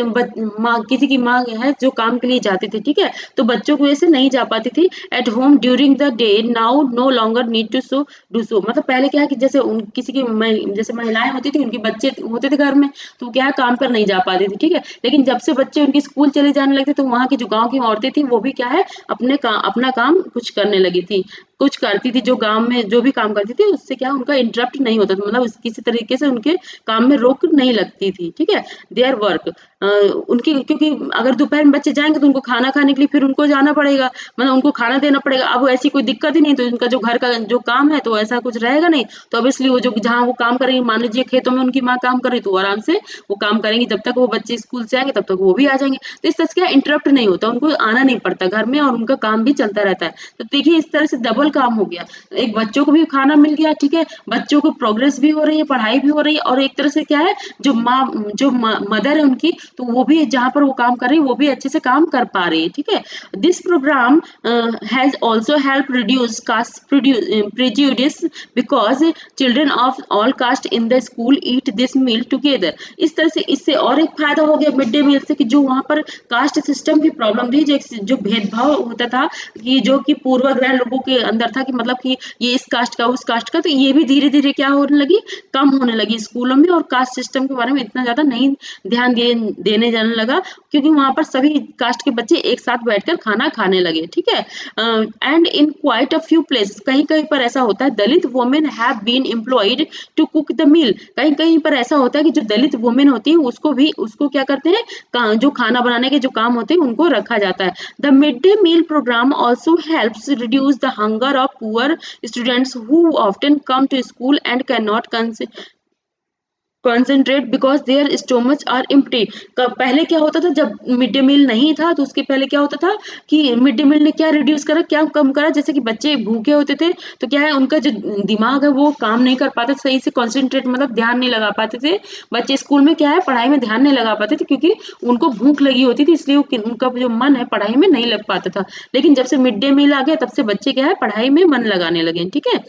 किसी की माँ है जो काम के लिए जाती थी, ठीक है, तो बच्चों की वजह से नहीं जा पाती थी at home during the day now no longer need to so do so. मतलब पहले क्या है कि जैसे किसी की जैसे महिलाएं होती थी उनके बच्चे होते थे घर में तो क्या है काम पर नहीं जा पाती थी, ठीक है। लेकिन जब से बच्चे उनके स्कूल चले जाने लगे तो वहाँ की जो गाँव की औरतें थी वो भी क्या है अपना काम कुछ करने लगी थी, कुछ करती थी, जो गांव में जो भी काम करती थी उससे क्या उनका इंटरप्ट नहीं होता था, मतलब किसी तरीके से उनके काम में रोक नहीं लगती थी, ठीक है। देयर वर्क उनकी क्योंकि अगर दोपहर में बच्चे जाएंगे तो उनको खाना खाने के लिए फिर उनको जाना पड़ेगा, मतलब उनको खाना देना पड़ेगा। अब ऐसी कोई दिक्कत ही नहीं, तो उनका जो घर का जो काम है तो ऐसा कुछ रहेगा नहीं। तो ऑब्वियसली वो जो जहाँ वो काम करेंगे, मान लीजिए खेतों में उनकी माँ काम कर रही, तो वो आराम से वो काम करेंगी, जब तक वो बच्चे स्कूल से आएंगे तब तक वो भी आ जाएंगे। तो इस तरह से क्या इंटरप्ट नहीं होता, उनको आना नहीं पड़ता घर में, और उनका काम भी चलता रहता है। तो देखिए इस तरह से डबल काम हो गया, एक बच्चों को भी खाना मिल गया, ठीक है, बच्चों को प्रोग्रेस भी हो रही है, पढ़ाई भी हो रही है, और एक तरह से क्या है जो मदर है उनकी, तो वो भी जहाँ पर वो काम कर रही है वो भी अच्छे से काम कर पा रही है, ठीक है। This program has also help reduce caste prejudice because children of all caste in the school eat this meal together। इस तरह से इससे और एक फायदा हो गया मिड डे मील से कि जो वहाँ पर कास्ट सिस्टम की प्रॉब्लम थी, जो भेदभाव होता था कि जो कि पूर्वाग्रह लोगों के अंदर था कि मतलब कि ये इस कास्ट का उस कास्ट का, तो ये भी धीरे धीरे क्या होने लगी, कम होने लगी स्कूलों में, और कास्ट सिस्टम के बारे में इतना ज्यादा नहीं ध्यान देने जाने लगा, क्योंकि वहां पर सभी कास्ट के बच्चे एक साथ बैठकर खाना खाने लगे, ठीक है। And in quite a few places, कहीं कहीं पर ऐसा होता है Dalit women have been employed to cook the meal. कहीं कहीं पर ऐसा होता है कि जो दलित वुमेन होती है उसको क्या करते हैं, जो खाना बनाने के जो काम होते हैं उनको रखा जाता है। The mid day meal program also helps reduce the hunger of poor students who often come to school and can not concentrate because their stomach are empty. पहले क्या होता था जब मिड डे मील नहीं था, तो उसके पहले क्या होता था कि मिड डे मील ने क्या रिड्यूस करा, क्या कम करा, जैसे कि बच्चे भूखे होते थे तो क्या है उनका जो दिमाग है वो काम नहीं कर पाता सही से, कॉन्सेंट्रेट मतलब ध्यान नहीं लगा पाते थे बच्चे, स्कूल में क्या है पढ़ाई में ध्यान नहीं लगा पाते थे, क्योंकि उनको भूख लगी होती थी, इसलिए उनका जो मन है पढ़ाई में नहीं लग पाता था। लेकिन जब से मिड डे मील आ गया तब से बच्चे क्या है पढ़ाई में मन लगाने लगे, ठीक है।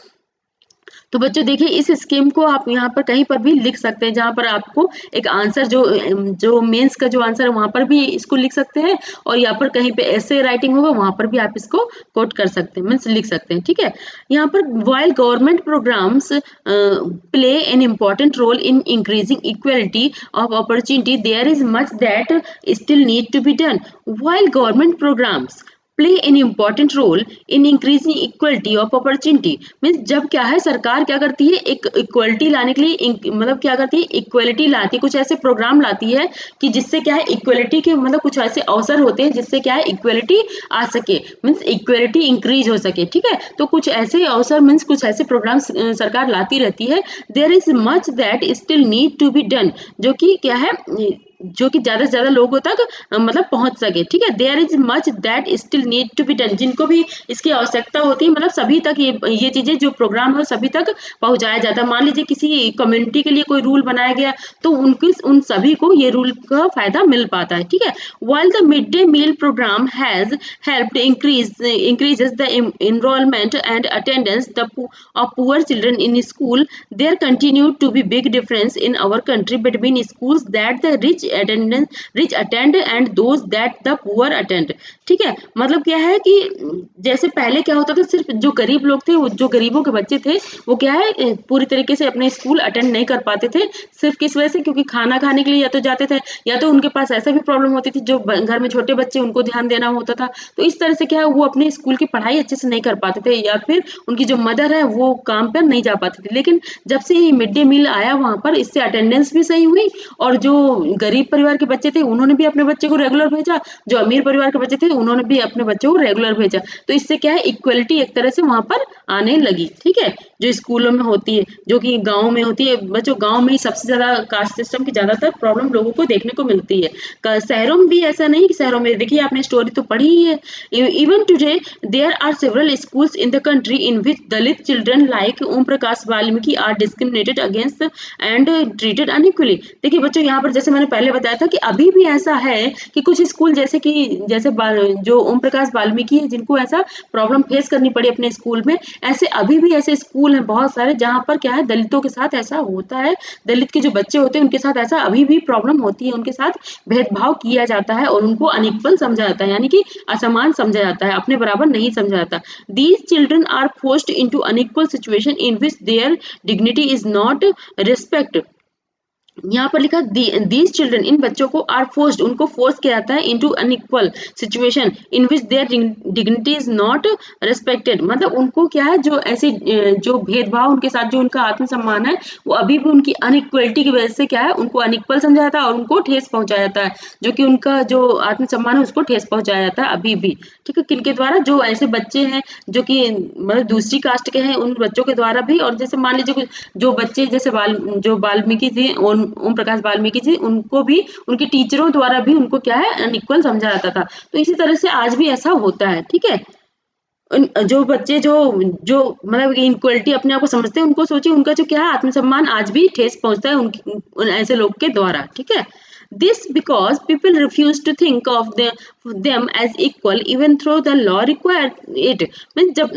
तो बच्चों देखिए इस स्कीम को आप यहाँ पर कहीं पर भी लिख सकते हैं, जहाँ पर आपको एक आंसर जो मेंस का जो आंसर है वहां पर भी इसको लिख सकते हैं, और यहाँ पर कहीं पे ऐसे राइटिंग होगा वहां पर भी आप इसको कोट कर सकते हैं, मीन्स लिख सकते हैं, ठीक है। यहाँ पर while government programs play an important role in increasing equality of opportunity, there is much that still need to be done। while government programs play an important role in increasing equality of opportunity, means जब क्या है सरकार क्या करती है एक equality लाने के लिए मतलब क्या करती है इक्वलिटी लाती है, कुछ ऐसे प्रोग्राम लाती है कि जिससे क्या है इक्वलिटी के मतलब कुछ ऐसे अवसर होते हैं जिससे क्या है इक्वलिटी आ सके, मीन्स इक्वलिटी इंक्रीज हो सके, ठीक है। तो कुछ ऐसे अवसर मीन्स कुछ ऐसे प्रोग्राम सरकार लाती रहती है। There is much that still need to be done, जो कि क्या है जो कि ज्यादा से ज्यादा लोगों तक मतलब पहुंच सके, ठीक है। There is much that still need to be done, जिनको भी इसकी आवश्यकता होती है, मतलब सभी तक ये चीजें जो प्रोग्राम है सभी तक पहुंचाया जाता है। मान लीजिए किसी कम्युनिटी के लिए कोई रूल बनाया गया तो उन सभी को ये रूल का फायदा मिल पाता है, ठीक है। while the mid day meal program has helped increases the enrollment and attendance of poor children in school, there continue to be big difference in our country between schools that the rich attend and those that the poor attend, ठीक है। मतलब क्या है कि जैसे पहले क्या होता था सिर्फ जो गरीब लोग थे, वो जो गरीबों के बच्चे थे वो क्या है पूरी तरीके से अपने स्कूल अटेंड नहीं कर पाते थे, सिर्फ किस वजह से, क्योंकि खाना खाने के लिए या तो जाते थे या तो उनके पास ऐसा भी प्रॉब्लम होती थी जो घर में छोटे बच्चे उनको ध्यान देना होता था, तो इस तरह से क्या है वो अपने स्कूल की पढ़ाई अच्छे से नहीं कर पाते थे, या फिर उनकी जो मदर है वो काम पर नहीं जा पाती थी। लेकिन जब से ये मिड डे मील आया वहां पर इससे अटेंडेंस भी सही हुई, और जो गरीब परिवार के बच्चे थे उन्होंने भी अपने बच्चे को रेगुलर भेजा, जो अमीर परिवार के बच्चे थे उन्होंने भी अपने बच्चों को रेगुलर भेजा। तो इससे क्या है इक्वलिटी एक तरह से वहां पर आने लगी, ठीक है, जो स्कूलों में होती है, जो कि गांव में होती है। बच्चों गांव में ही सबसे ज्यादा कास्ट सिस्टम की ज्यादातर प्रॉब्लम लोगों को देखने को मिलती है, शहरों में भी ऐसा नहीं कि शहरों में देखिए आपने स्टोरी तो पढ़ी ही है। Even today there are several schools in the country in which Dalit children like Om Prakash Valmiki are discriminated against and treated unequally. देखिए बच्चों यहाँ पर जैसे मैंने पहले बताया था कि अभी भी ऐसा है कि कुछ स्कूल जैसे जो ओम प्रकाश वाल्मीकि है जिनको ऐसा प्रॉब्लम फेस करनी पड़ी अपने स्कूल में, ऐसे अभी भी ऐसे स्कूल हैं बहुत सारे जहाँ पर क्या है दलितों के साथ ऐसा होता है, दलित के जो बच्चे होते हैं उनके साथ ऐसा अभी भी प्रॉब्लम होती है, उनके साथ भेदभाव किया जाता है और उनको अनइक्वल समझा जाता है, यानी कि असमान समझा जाता है, अपने बराबर नहीं समझा जाता। These children are forced into unequal situation in which their dignity is not respect यहाँ पर लिखा दीज चिल्ड्रन, इन बच्चों को आर फोर्स्ड, उनको फोर्स किया जाता है into unequal situation in which their dignity is not respected. मतलब उनको क्या है, जो ऐसे जो भेदभाव उनके साथ, जो उनका आत्मसम्मान है, वो अभी भी उनकी अनइक्वलिटी की वजह से क्या है, उनको अनइक्वल समझा जाता है और उनको ठेस पहुंचाया जाता है, जो कि उनका जो आत्मसम्मान है उसको ठेस पहुंचाया जाता है अभी भी। ठीक है, किनके द्वारा, जो ऐसे बच्चे हैं जो कि मतलब दूसरी कास्ट के हैं, उन बच्चों के द्वारा भी। और जैसे मान लीजिए जो बच्चे जैसे जो वाल्मीकि थे, ओम प्रकाश वाल्मीकि जी, उनको भी उनके टीचरों द्वारा भी उनको क्या है, अनइक्वल समझा जाता था। तो इसी तरह से आज भी ऐसा होता है। ठीक है, जो बच्चे जो जो मतलब इनक्वलिटी अपने आप को समझते हैं, उनको सोचिए उनका जो क्या है, आत्मसम्मान आज भी ठेस पहुंचता है ऐसे लोग के द्वारा। ठीक है, this because people refuse to think of them as equal even though the law require it। Mean जब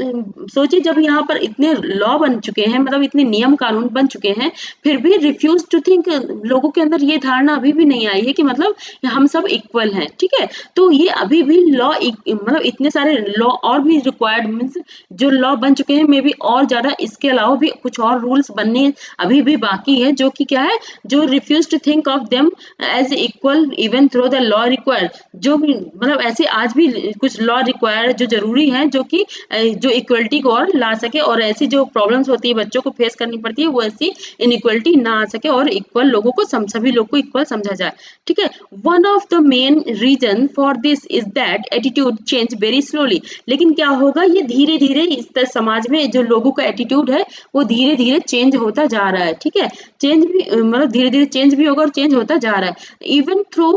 सोचिए, जब यहाँ पर इतने लॉ बन चुके हैं, मतलब इतने नियम कानून बन चुके हैं, फिर भी रिफ्यूज टू थिंक, लोगों के अंदर ये धारणा अभी भी नहीं आई है कि मतलब हम सब इक्वल हैं। ठीक है, तो ये अभी भी लॉ मतलब इतने सारे लॉ और भी रिक्वायर्ड, मीन्स जो लॉ बन चुके हैं, मे बी और ज्यादा इसके अलावा भी कुछ और रूल्स बनने अभी भी बाकी है, जो कि क्या है, जो refuse to think of them as equal even though the law required. जो भी मतलब ऐसे आज भी कुछ लॉ रिक्वायर्ड जो जरूरी है, जो कि जो इक्वलिटी को और ला सके, और ऐसी जो प्रॉब्लम्स होती है बच्चों को फेस करनी पड़ती है, वो ऐसी इनइक्वलिटी ना आ सके और इक्वल लोगों को सभी लोग को इक्वल समझा जाए। ठीक है, one of the main reason for this is that attitude change very slowly. लेकिन क्या होगा, ये धीरे धीरे इस समाज में जो लोगों का एटीट्यूड है, वो धीरे धीरे चेंज होता जा रहा है। ठीक है, चेंज भी मतलब धीरे धीरे चेंज भी होगा और चेंज होता जा रहा है। Even though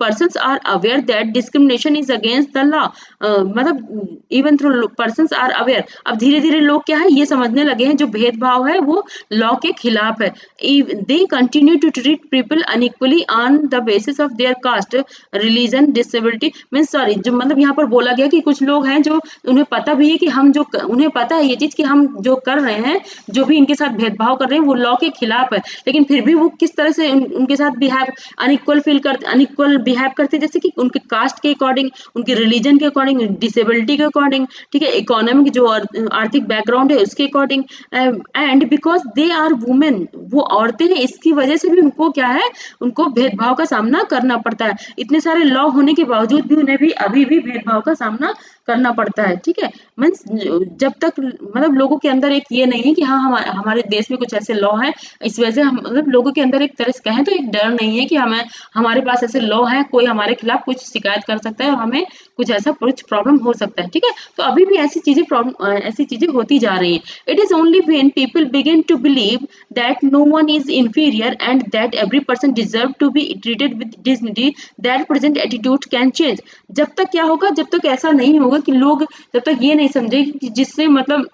persons are aware that discrimination is against the law. मतलब even though persons are aware, अब धीरे धीरे लोग क्या है, ये समझने लगे हैं जो भेदभाव है वो लॉ के खिलाफ है। They continue to treat people unequally on the basis of their caste, religion, disability. Mean sorry, जो मतलब यहाँ पर बोला गया कि कुछ लोग हैं जो उन्हें पता भी है कि हम जो उन्हें पता है ये चीज कि हम जो कर रहे हैं, जो भी इनके साथ भेदभाव कर रहे हैं, वो लॉ के खिलाफ है, लेकिन फिर भी वो किस तरह से उनके साथ बिहेव अनइक्वल बिहेव करते, जैसे कि उनके कास्ट के अकॉर्डिंग, उनके रिलीजन के अकॉर्डिंग, डिसेबिलिटी के अकॉर्डिंग। ठीक है, इकोनॉमिक जो आर्थिक बैकग्राउंड है उसके according, and because they are women, वो औरतें हैं, इसकी वजह से भी उनको क्या है, उनको भेदभाव का सामना करना पड़ता है। इतने सारे लॉ होने के बावजूद भी उन्हें भी अभी भी भेदभाव का सामना करना पड़ता है। ठीक है, मीन्स जब तक मतलब लोगों के अंदर एक ये नहीं है कि हाँ हमारे देश में कुछ ऐसे लॉ है, इस वजह से हम मतलब लोगों के अंदर एक तरह से कहें तो एक डर नहीं है कि हमें हमारे पास ऐसे लॉ है, कोई हमारे खिलाफ कुछ शिकायत कर सकता है और हमें कुछ ऐसा कुछ प्रॉब्लम हो सकता है। ठीक है, तो अभी भी ऐसी चीजें होती जा रही हैं। It is only when people begin to believe that no one is inferior and that every person deserve to be treated with dignity, that present attitude can change। जब तक क्या होगा, जब तक ऐसा नहीं होगा कि लोग जब तक ये नहीं समझेंगे कि जिससे मतलब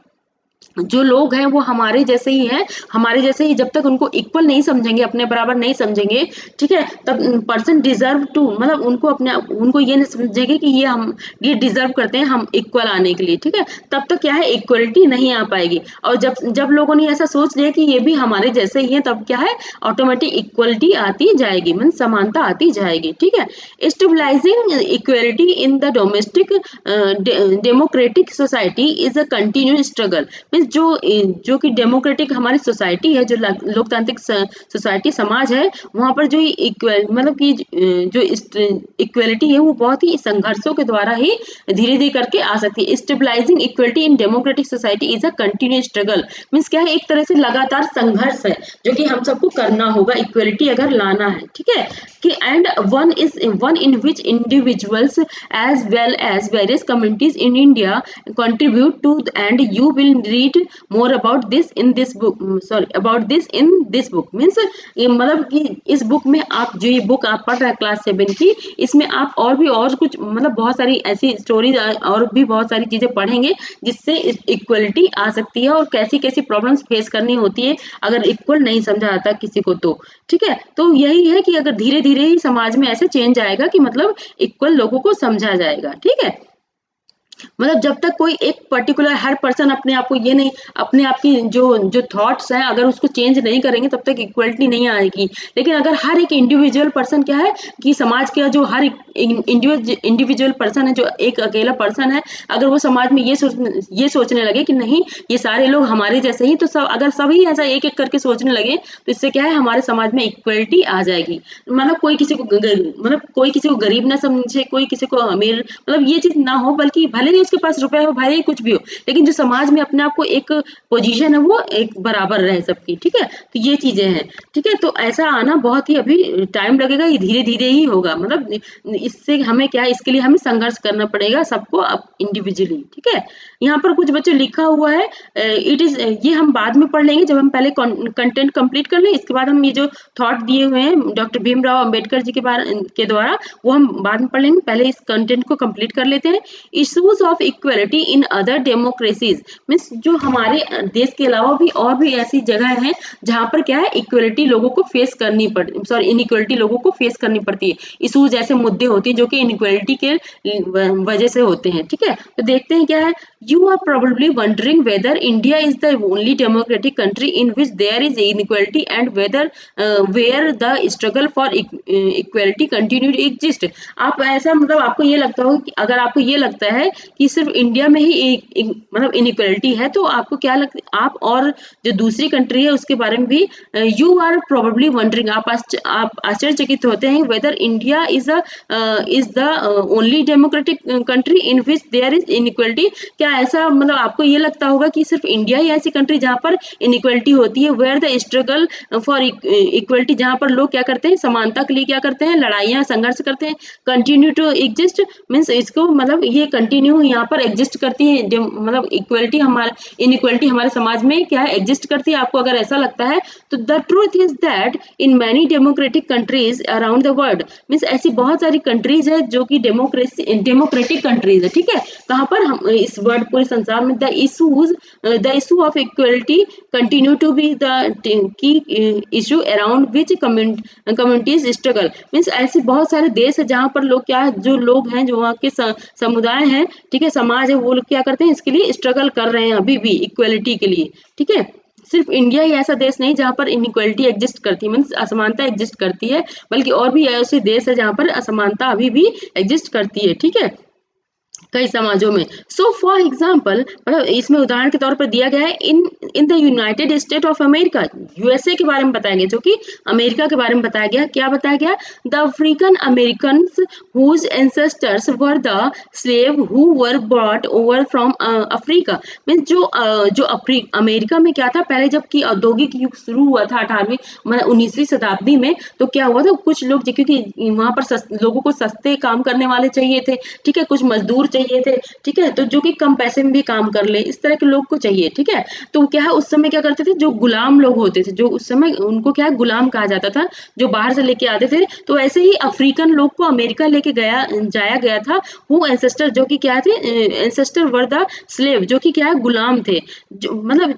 जो लोग हैं वो हमारे जैसे ही हैं, हमारे जैसे ही जब तक उनको इक्वल नहीं समझेंगे, अपने बराबर नहीं समझेंगे, ठीक है, तब पर्सन डिजर्व टू मतलब उनको ये नहीं समझेंगे कि ये डिजर्व करते हैं हम इक्वल आने के लिए। ठीक है, तब तक क्या है, इक्वलिटी नहीं आ पाएगी। और जब जब लोगों ने ऐसा सोच लिया कि ये भी हमारे जैसे ही हैं, तब क्या है, ऑटोमेटिक इक्वलिटी आती जाएगी, मीन समानता आती जाएगी। ठीक है, stabilising equality in the domestic democratic society is a continuous struggle. Means जो कि डेमोक्रेटिक हमारी सोसाइटी है, जो लोकतांत्रिक सोसाइटी समाज है, वहाँ पर जो मतलब कि जो इक्वलिटी है वो बहुत ही संघर्षों के द्वारा ही धीरे धीरे करके आ सकती है। Stabilising equality in democratic society is a continuous struggle. Means क्या है, एक तरह से लगातार संघर्ष है जो कि हम सबको करना होगा, इक्वलिटी अगर लाना है। ठीक है, कि and one in which individuals as well as various communities in India contribute to, and you will read more about this in this book, sorry about this in this book। Means ये मतलब कि इस book में आप जो ये book आप पढ़ रहे हैं क्लास 7 की, इसमें आप और भी और कुछ मतलब बहुत सारी ऐसी स्टोरीज और भी बहुत सारी चीजें पढ़ेंगे जिससे इक्वलिटी आ सकती है और कैसी कैसी प्रॉब्लम्स फेस करनी होती है अगर इक्वल नहीं समझा जाता किसी को तो। ठीक है, तो यही है कि अगर धीरे धीरे ही समाज में ऐसे चेंज आएगा कि मतलब इक्वल लोगों को समझा जाएगा। ठीक है, मतलब जब तक कोई एक पर्टिकुलर हर पर्सन अपने आप को ये नहीं, अपने आप की जो जो थॉट्स हैं अगर उसको चेंज नहीं करेंगे तब तक इक्वलिटी नहीं आएगी। लेकिन अगर हर एक इंडिविजुअल पर्सन क्या है कि समाज का जो हर एक इंडिविजुअल पर्सन है, जो एक अकेला पर्सन है, अगर वो समाज में ये सोचने लगे कि नहीं ये सारे लोग हमारे जैसे ही, तो सब अगर सभी ऐसा एक एक करके सोचने लगे तो इससे क्या है हमारे समाज में इक्वलिटी आ जाएगी। मतलब कोई किसी को मतलब कोई किसी को गरीब ना समझे, कोई किसी को अमीर, मतलब ये चीज ना हो, बल्कि भले ही उसके पास रुपए हो, भले ही कुछ भी हो, लेकिन जो समाज में अपने आप को एक पोजीशन है वो एक बराबर रहे सबकी। ठीक है, तो ये चीजें हैं। ठीक है, तो ऐसा आना बहुत ही अभी टाइम लगेगा, ये धीरे धीरे ही होगा। मतलब इससे हमें क्या है, इसके लिए हमें संघर्ष करना पड़ेगा सबको इंडिविजुअली। ठीक है, यहाँ पर कुछ बच्चों लिखा हुआ है, इट इज, ये हम बाद में पढ़ लेंगे जब हम पहले कंटेंट कंप्लीट कर लें, इसके बाद हम ये जो थॉट दिए हुए हैं डॉक्टर भीमराव अंबेडकर जी के बारे के द्वारा वो हम बाद में पढ़ लेंगे, पहले इस कंटेंट को कंप्लीट कर लेते हैं। Issues of equality in other democracies, means जो हमारे देश के अलावा भी और भी ऐसी जगह हैं जहाँ पर क्या है इक्वलिटी लोगों को फेस करनी पड़ सॉरी इनइक्वलिटी लोगों को फेस करनी पड़ती है। इशूज ऐसे मुद्दे होते हैं जो कि इनइक्वलिटी के वजह से होते हैं। ठीक है, तो देखते हैं क्या है। You are probably wondering whether India is the only democratic country in which there is inequality and whether where the struggle for equality continue to exist। आप ऐसा मतलब आपको ये लगता हो कि अगर आपको ये लगता है कि सिर्फ इंडिया में ही मतलब इनइक्वलिटी है, तो आपको क्या लगता, आप और जो दूसरी कंट्री है उसके बारे में भी यू आर प्रोबेबली वंडरिंग, आप आश्चर्यचकित होते हैं whether India is the only democratic country in which there is inequality. क्या ऐसा मतलब आपको ये लगता होगा कि सिर्फ इंडिया ही ऐसी कंट्री जहाँ पर इनइक्वलिटी होती है, where the struggle for equality, जहाँ पर लोग क्या करते हैं समानता के लिए क्या करते हैं लड़ाइयाँ संघर्ष करते हैं, कंटिन्यू टू एग्जिस्ट, मीन्स इसको मतलब ये कंटिन्यू यहाँ पर एग्जिस्ट करती है, मतलब इक्वलिटी हमारे इनइक्वलिटी हमारे समाज में क्या है एग्जिस्ट करती है। आपको अगर ऐसा लगता है तो the truth is that in many democratic countries around the world, means ऐसी बहुत सारी कंट्रीज है जो कि डेमोक्रेटिक कंट्रीज है। ठीक है, कहाँ पर हम इस वर्ल्ड पूरे संसार में the issue of equality continue to be the key issue around which communities struggle, means ऐसे बहुत सारे देश है जहाँ पर लोग क्या जो लोग हैं जो वहाँ के समुदाय हैं, ठीक है समाज है, वो लोग क्या करते हैं इसके लिए स्ट्रगल कर रहे हैं अभी भी इक्वलिटी के लिए। ठीक है, सिर्फ इंडिया ही ऐसा देश नहीं जहाँ पर इनइक्वलिटी एग्जिस्ट करती है, मीन्स असमानता एग्जिस्ट करती है, बल्कि और भी ऐसे देश है जहाँ पर असमानता अभी भी एग्जिस्ट करती है। ठीक है, कई समाजों में। सो फॉर एग्जाम्पल, मतलब इसमें उदाहरण के तौर पर दिया गया है in in the United State of America, USA के बारे में बताया गया, जो कि अमेरिका के बारे में बताया गया। क्या बताया गया, the African American whose ancestors were the slave who were brought over from Africa, mean जो अमेरिका में क्या था पहले जब कि औद्योगिक युग शुरू हुआ था 18वीं मतलब 19वीं शताब्दी में, तो क्या हुआ था कुछ लोग क्योंकि वहां पर लोगों को सस्ते काम करने वाले चाहिए थे, ठीक है, कुछ मजदूर चाहिए थे, ठीक है, तो जो कि कम पैसे में भी काम कर ले इस तरह के लोग को चाहिए। ठीक है, तो क्या है उस समय क्या करते थे जो गुलाम लोग होते थे, जो उस समय उनको क्या है गुलाम कहा जाता था, जो बाहर से लेके आते थे, तो ऐसे ही अफ्रीकन लोग को अमेरिका लेके जाया गया था। वो एंसेस्टर जो कि क्या थे, एंसेस्टर वर द स्लेव, जो कि क्या है गुलाम थे, जो मतलब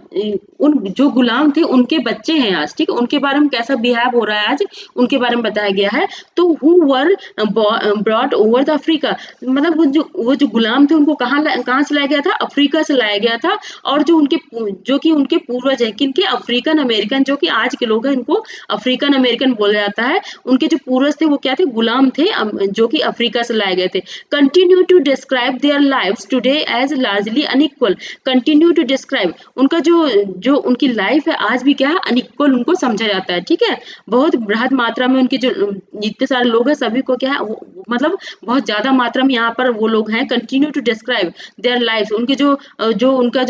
उन जो गुलाम थे उनके बच्चे हैं आज। ठीक है, उनके बारे में कैसा बिहेव हो रहा है आज उनके बारे में बताया गया है। तो who were brought over the Africa, मतलब वो जो गुलाम थे उनको कहाँ से लाया गया था, अफ्रीका से लाया गया था। और जो कि उनके पूर्वज है किनके, अफ्रीकन अमेरिकन, जो कि आज के लोग हैं इनको अफ्रीकन अमेरिकन बोला जाता है। उनके जो पूर्वज थे वो क्या थे, गुलाम थे, जो कि अफ्रीका से लाए गए थे। Continue to describe their lives today as largely unequal, continue to describe उनका जो उनकी लाइफ है आज भी क्या है अनइक्वल उनको समझा जाता है। ठीक है, बहुत बृहद मात्रा में उनके जो जितने सारे लोग हैं सभी को क्या है मतलब बहुत ज्यादा मात्रा में यहाँ पर वो लोग हैं। Continue to describe their life, उनके उनका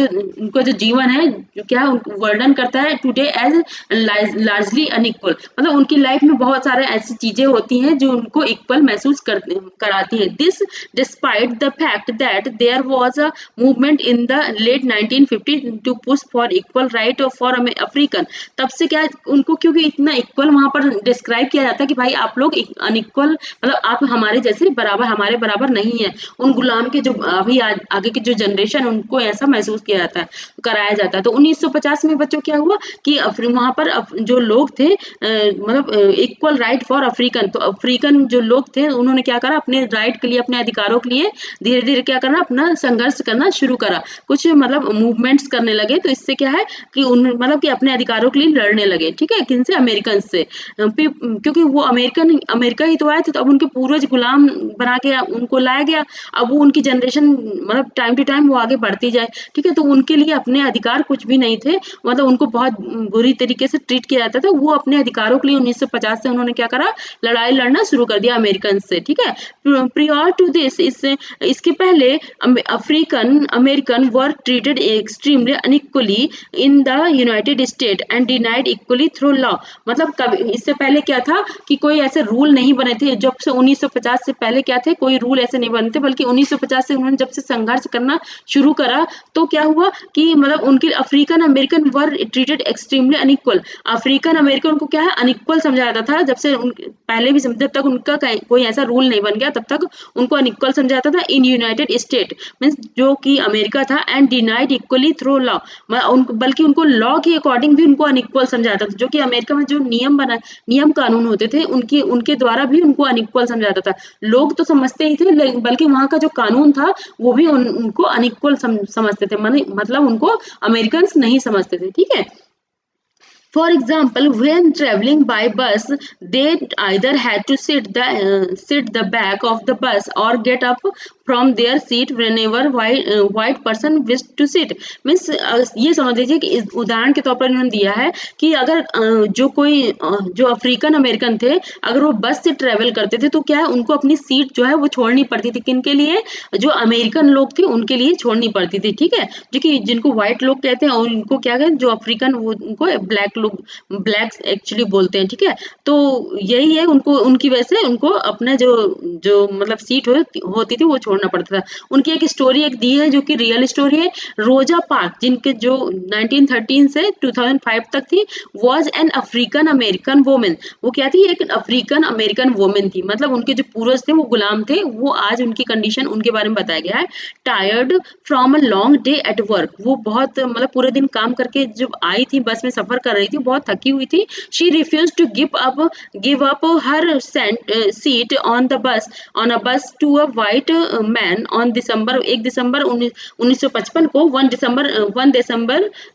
जो जीवन है जो क्या वर्णन करता है टुडे एज लार्जली अनइक्वल, मतलब उनकी लाइफ में बहुत सारे ऐसी चीजें होती हैं जो उनको इक्वल महसूस कराती है। This despite the fact that there was a movement in the late 1950 to push for equal right for African, तब से क्या उनको क्योंकि इतना इक्वल वहां पर डिस्क्राइब किया जाता है कि भाई आप लोग अनइक्वल मतलब आप हमारे हमारे जैसे बराबर, हमारे बराबर नहीं है। उन गुलाम के जो अभी आगे की जो जनरेशन है उनको ऐसा महसूस किया जाता है, कराया जाता है। तो 1950 में बच्चों क्या हुआ कि वहाँ पर जो लोग थे मतलब इक्वल राइट फॉर अफ्रीकन, तो अफ्रीकन जो लोग थे उन्होंने क्या करा, अपने राइट के लिए, अपने अधिकारों के लिए धीरे धीरे क्या करना, अपना संघर्ष करना शुरू करा, कुछ मतलब मूवमेंट्स करने लगे। तो इससे क्या है कि उन मतलब कि अपने अधिकारों के लिए लड़ने लगे, ठीक है, किनसे, अमेरिकन से। क्योंकि वो अमेरिका ही तो आए थे, तो अब उनके पूर्वज गुलाम बना के उनको लाया गया। अब वो उनकी जनरेशन मतलब टाइम टू टाइम वो आगे बढ़ती जाए, ठीक है। तो उनके लिए अपने अधिकार कुछ भी नहीं थे, मतलब उनको बहुत बुरी तरीके से ट्रीट किया जाता था। वो अपने अधिकारों के लिए 1950 से उन्होंने क्या करा, लड़ाई लड़ना शुरू कर दिया अमेरिकन से, ठीक है। प्रियर टू दिस, इसके पहले African American were treated extremely unequally in the United state and denied equally through law. मतलब कभी इससे पहले क्या था कि कोई ऐसे रूल नहीं बने थे, जब से 1950 से पहले क्या थे, कोई रूल ऐसे नहीं बने थे, बल्कि 1950 से उन्होंने जब से संघर्ष करना शुरू करा तो क्या हुआ कि मतलब उनके African American were treated extremely unequal. African American को क्या है, अनइक्वल समझा जाता था, जब से पहले भी जब तक उनका कोई ऐसा रूल नहीं बन गया तब तक उनको अनइक्वल समझा जाता था इन यूनाइटेड स्टेट मीन्स जो कि अमेरिका था, and denied equally through law, बल्कि उनको लॉ के अकॉर्डिंग भी उनको अनइक्वल समझा जाता था। जो कि अमेरिका में जो नियम कानून होते थे उनकी उनके द्वारा भी उनको अनइक्वल समझा जाता था। लोग तो समझते ही थे, बल्कि वहां का जो कानून था वो भी उनको अनइक्वल समझते थे, मतलब उनको अमेरिकन नहीं समझते थे, ठीक है। For example, when traveling by bus, they either had to sit the back of the bus or get up from their seat whenever white person wished to sit. Means ये समझ लीजिए कि इस उदाहरण के तौर पर इन्होंने दिया है कि अगर जो अफ्रीकन अमेरिकन थे, अगर वो बस से ट्रेवल करते थे तो क्या है, उनको अपनी सीट जो है वो छोड़नी पड़ती थी। किनके लिए? जो अमेरिकन लोग थे उनके लिए छोड़नी पड़ती थी, ठीक है। जो कि जिनको व्हाइट लोग कहते हैं, और उनको क्या कहते हैं, जो अफ्रीकन, वो उनको ब्लैक लोग, ब्लैक्स एक्चुअली बोलते हैं, ठीक है। तो यही है, उनको उनकी वजह से उनको अपना जो जो मतलब सीट होती थी वो छोड़ना पड़ता था। उनकी एक स्टोरी एक दी है जो कि रियल स्टोरी है। रोजा पार्क, जिनके जो 1913 से 2005 तक थी, was an African American women. वो क्या थी? एक अफ्रीकन अमेरिकन वोमेन थी। मतलब उनके जो पूर्वज थे वो गुलाम थे, वो आज उनकी कंडीशन उनके बारे में बताया गया है। Tired from a long day at work, वो बहुत मतलब पूरे दिन काम करके जब आई थी, बस में सफर कर रही थी, बहुत थकी हुई थी। She refuse to give up her seat on a bus to a white man on December 1 दिसंबर 1955 को 1 दिसंबर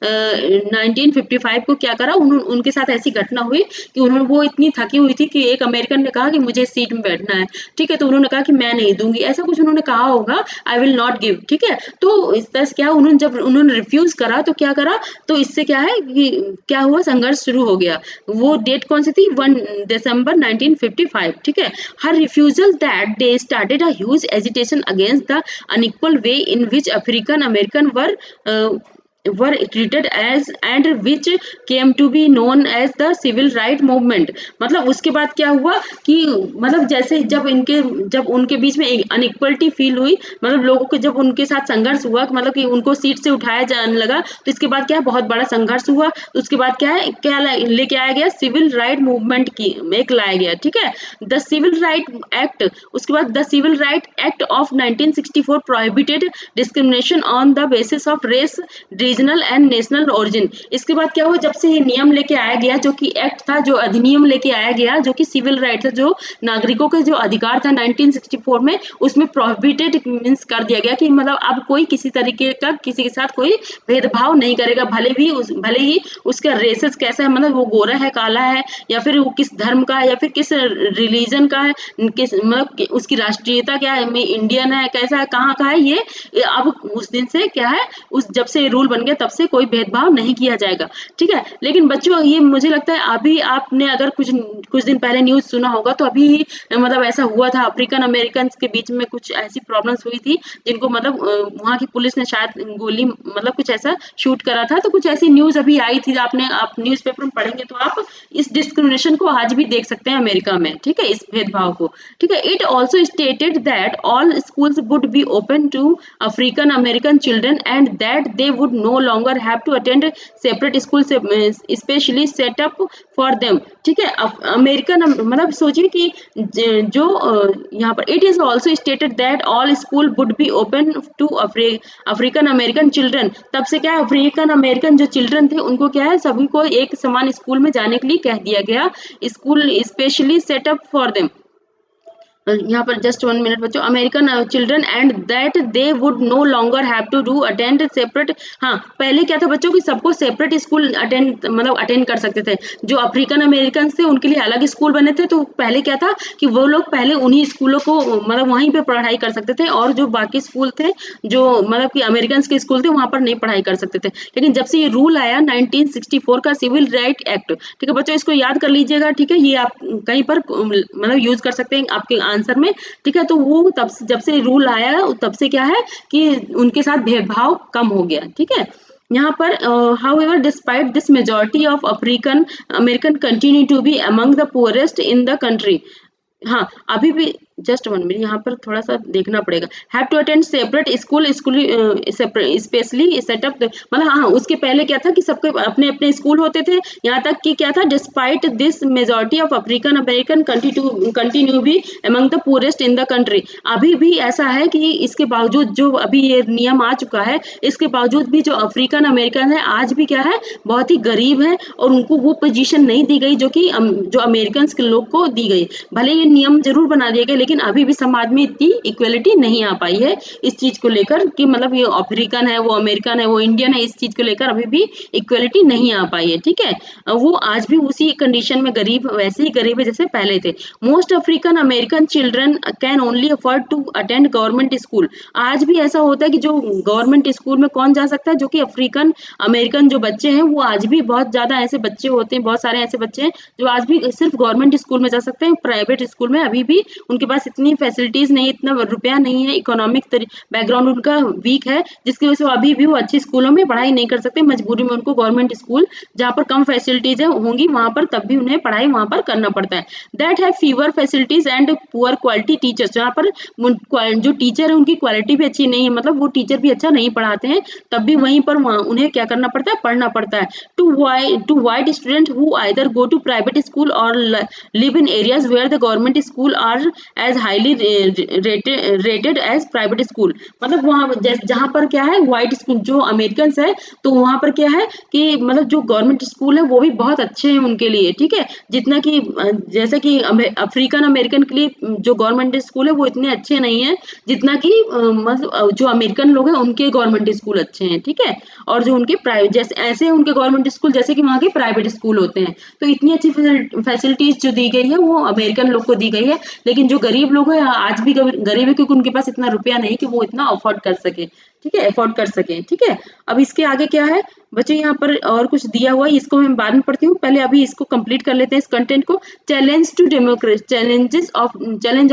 1955 को क्या करा, उनके साथ ऐसी घटना हुई कि उन्होंने, वो इतनी थकी हुई थी कि एक अमेरिकन ने कहा कि मुझे सीट में बैठना है, ठीक है। तो उन्होंने कहा कि मैं नहीं दूंगी, ऐसा कुछ उन्होंने कहा होगा, आई विल नॉट गिव, ठीक है। तो इस तरह से क्या, जब उन्होंने रिफ्यूज करा तो क्या करा, तो इससे क्या है कि क्या हुआ, संघर्ष शुरू हो गया। वो डेट कौन सी थी? 1 दिसंबर 1955, ठीक है। Her refusal that day started a huge agitation against the unequal way in which African American were treated as and which came to be known as the civil right movement। मतलब उसके बाद क्या हुआ कि मतलब जैसे जब उनके बीच में अनइक्वलिटी फील हुई, मतलब लोगों को जब उनके साथ संघर्ष हुआ, मतलब कि उनको सीट से उठाया जाने लगा, तो इसके बाद क्या है, बहुत बड़ा संघर्ष हुआ। तो उसके बाद क्या है, क्या लेके आया गया, सिविल राइट मूवमेंट की एक लाया गया, ठीक है। द सिविल राइट एक्ट, उसके बाद the civil right act of 1964 prohibited discrimination on the basis of race, regional and national origin. इसके बाद क्या हुआ, जब से ये नियम लेके आया गया, जो कि एक्ट था, जो अधिनियम लेके आया गया, जो कि सिविल राइट था, जो नागरिकों के जो अधिकार था 1964 में, उसमें प्रोहिबिटेड मीन्स कर दिया गया कि मतलब अब कोई किसी तरीके का किसी के साथ कोई भेदभाव नहीं करेगा, भले ही उसका रेसेस कैसा है, मतलब वो गोरा है, काला है, या फिर वो किस धर्म का है, या फिर किस रिलीजन का है, किस मतलब उसकी राष्ट्रीयता क्या है, इंडियन है, कैसा है, कहाँ का है, ये अब उस दिन से क्या है, उस जब से रूल बन गया तब से कोई भेदभाव नहीं किया जाएगा, ठीक है। लेकिन बच्चों, ये मुझे लगता है अभी आपने अगर कुछ दिन पहले न्यूज सुना होगा, तो अभी मतलब ऐसा हुआ था, अफ्रीकन अमेरिकन के बीच में कुछ ऐसी प्रॉब्लम्स हुई थी, जिनको मतलब वहाँ की पुलिस ने शायद गोली मतलब कुछ ऐसा शूट करा था। तो कुछ ऐसी न्यूज अभी आई थी, आप न्यूज़पेपर में पढ़ेंगे तो आप इस डिस्क्रिमिनेशन को आज भी देख सकते हैं अमेरिका में, ठीक है, इस भेदभाव को, ठीक है। It also stated that all schools would be open to African American children and that they would no no longer have to attend separate schools especially set up for them. ठीक है, अमेरिकन मतलब सोचिए कि जो यहाँ पर it is also stated that all school would be open to African American children. तब से क्या है, अफ्रीकन अमेरिकन जो चिल्ड्रन थे उनको क्या है, सभी को एक समान स्कूल में जाने के लिए कह दिया गया, school specially set up for them. यहाँ पर जस्ट 1 मिनट बच्चों, American children and that they would no longer have to do attend separate. हाँ, पहले क्या था बच्चों कि सबको सेपरेट स्कूल अटेंड मतलब अटेंड कर सकते थे। जो अफ्रीकन अमेरिकन थे उनके लिए अलग स्कूल बने थे, तो पहले क्या था कि वो लोग पहले उन्हीं स्कूलों को मतलब वहीं पे पढ़ाई कर सकते थे, और जो बाकी स्कूल थे जो मतलब कि अमेरिकन के स्कूल थे वहां पर नहीं पढ़ाई कर सकते थे। लेकिन जब से ये रूल आया 1964 का सिविल राइट एक्ट, ठीक है बच्चों, इसको याद कर लीजिएगा, ठीक है, ये आप कहीं पर मतलब यूज कर सकते हैं आपके आंसर में, ठीक है। तो वो तब से जब से रूल आया तब से क्या है कि उनके साथ भेदभाव कम हो गया, ठीक है। यहाँ पर however despite this majority of African American continue to be among the poorest in the country। हाँ, अभी भी जस्ट 1 मिनट, यहाँ पर थोड़ा सा देखना पड़ेगा। Have to attend separate school specially set up, मतलब हाँ उसके पहले क्या था कि सबके अपने अपने स्कूल होते थे। यहाँ तक कि क्या था, despite this majority of African American continue भी among the poorest in the country. अभी भी ऐसा है कि इसके बावजूद जो अभी ये नियम आ चुका है, इसके बावजूद भी जो अफ्रीकन अमेरिकन है आज भी क्या है, बहुत ही गरीब है, और उनको वो पोजीशन नहीं दी गई जो कि जो अमेरिकन के लोग को दी गई। भले ये नियम जरूर बना दिए गए, लेकिन अभी भी समाज में इतनी इक्वलिटी नहीं आ पाई है इस चीज को लेकर कि मतलब ये अफ्रीकन है, वो अमेरिकन है, वो इंडियन है, इस चीज को लेकर अभी भी इक्वलिटी नहीं आ पाई है, ठीक है। वो आज भी उसी कंडीशन में गरीब, वैसे ही गरीब है जैसे पहले थे। Most African American children can only afford to attend government school. आज भी ऐसा होता है कि जो गवर्नमेंट स्कूल में कौन जा सकता है, जो कि अफ्रीकन अमेरिकन जो बच्चे हैं, वो आज भी बहुत ज्यादा ऐसे बच्चे होते हैं, बहुत सारे ऐसे बच्चे हैं जो आज भी सिर्फ गवर्नमेंट स्कूल में जा सकते हैं। प्राइवेट स्कूल में अभी भी उनके पास इतनी फैसिलिटीज नहीं, इतना रुपया नहीं है, इकोनॉमिक बैकग्राउंड उनका वीक है, जिसकी वजह से अभी भी वो अच्छे स्कूलों में पढ़ाई नहीं कर सकते। मजबूरी में उनको गवर्नमेंट स्कूल जहाँ पर कम फैसिलिटीज होंगी वहां पर तब भी उन्हें पढ़ाई वहां पर करना पड़ता है। That have fever facilities and poor quality teachers, जहाँ पर जो टीचर है उनकी क्वालिटी भी अच्छी नहीं है, मतलब वो टीचर भी अच्छा नहीं पढ़ाते हैं, तब भी वहीं पर उन्हें क्या करना पड़ता है, पढ़ना पड़ता है। To white student who either go to private school और live in areas where the government school are as highly rated as private school. मतलब वहाँ जहाँ पर क्या है व्हाइट स्कूल जो अमेरिकन है, तो वहाँ पर क्या है कि मतलब जो गवर्नमेंट स्कूल है वो भी बहुत अच्छे हैं उनके लिए, ठीक है। जितना कि जैसे कि अफ्रीकन अमेरिकन के लिए जो गवर्नमेंट स्कूल है वो इतने अच्छे नहीं है जितना कि मतलब जो अमेरिकन लोग हैं उनके गवर्नमेंट स्कूल अच्छे हैं, ठीक है। और जो उनके प्राइवेट जैसे ऐसे उनके गवर्नमेंट स्कूल जैसे कि वहाँ के प्राइवेट स्कूल होते हैं। तो इतनी अच्छी फैसिलिटीज जो दी गई है वो अमेरिकन लोग को दी गई है, लेकिन जो गरीब लोग हैं आज भी गरीब है क्योंकि उनके पास इतना रुपया नहीं कि वो इतना अफोर्ड कर सके, ठीक है, अफोर्ड कर सके, ठीक है। अब इसके आगे क्या है बच्चों, यहाँ पर और कुछ दिया हुआ है, इसको मैं बाद में पढ़ती हूँ, पहले अभी इसको कंप्लीट कर लेते हैं इस कंटेंट को। Challenge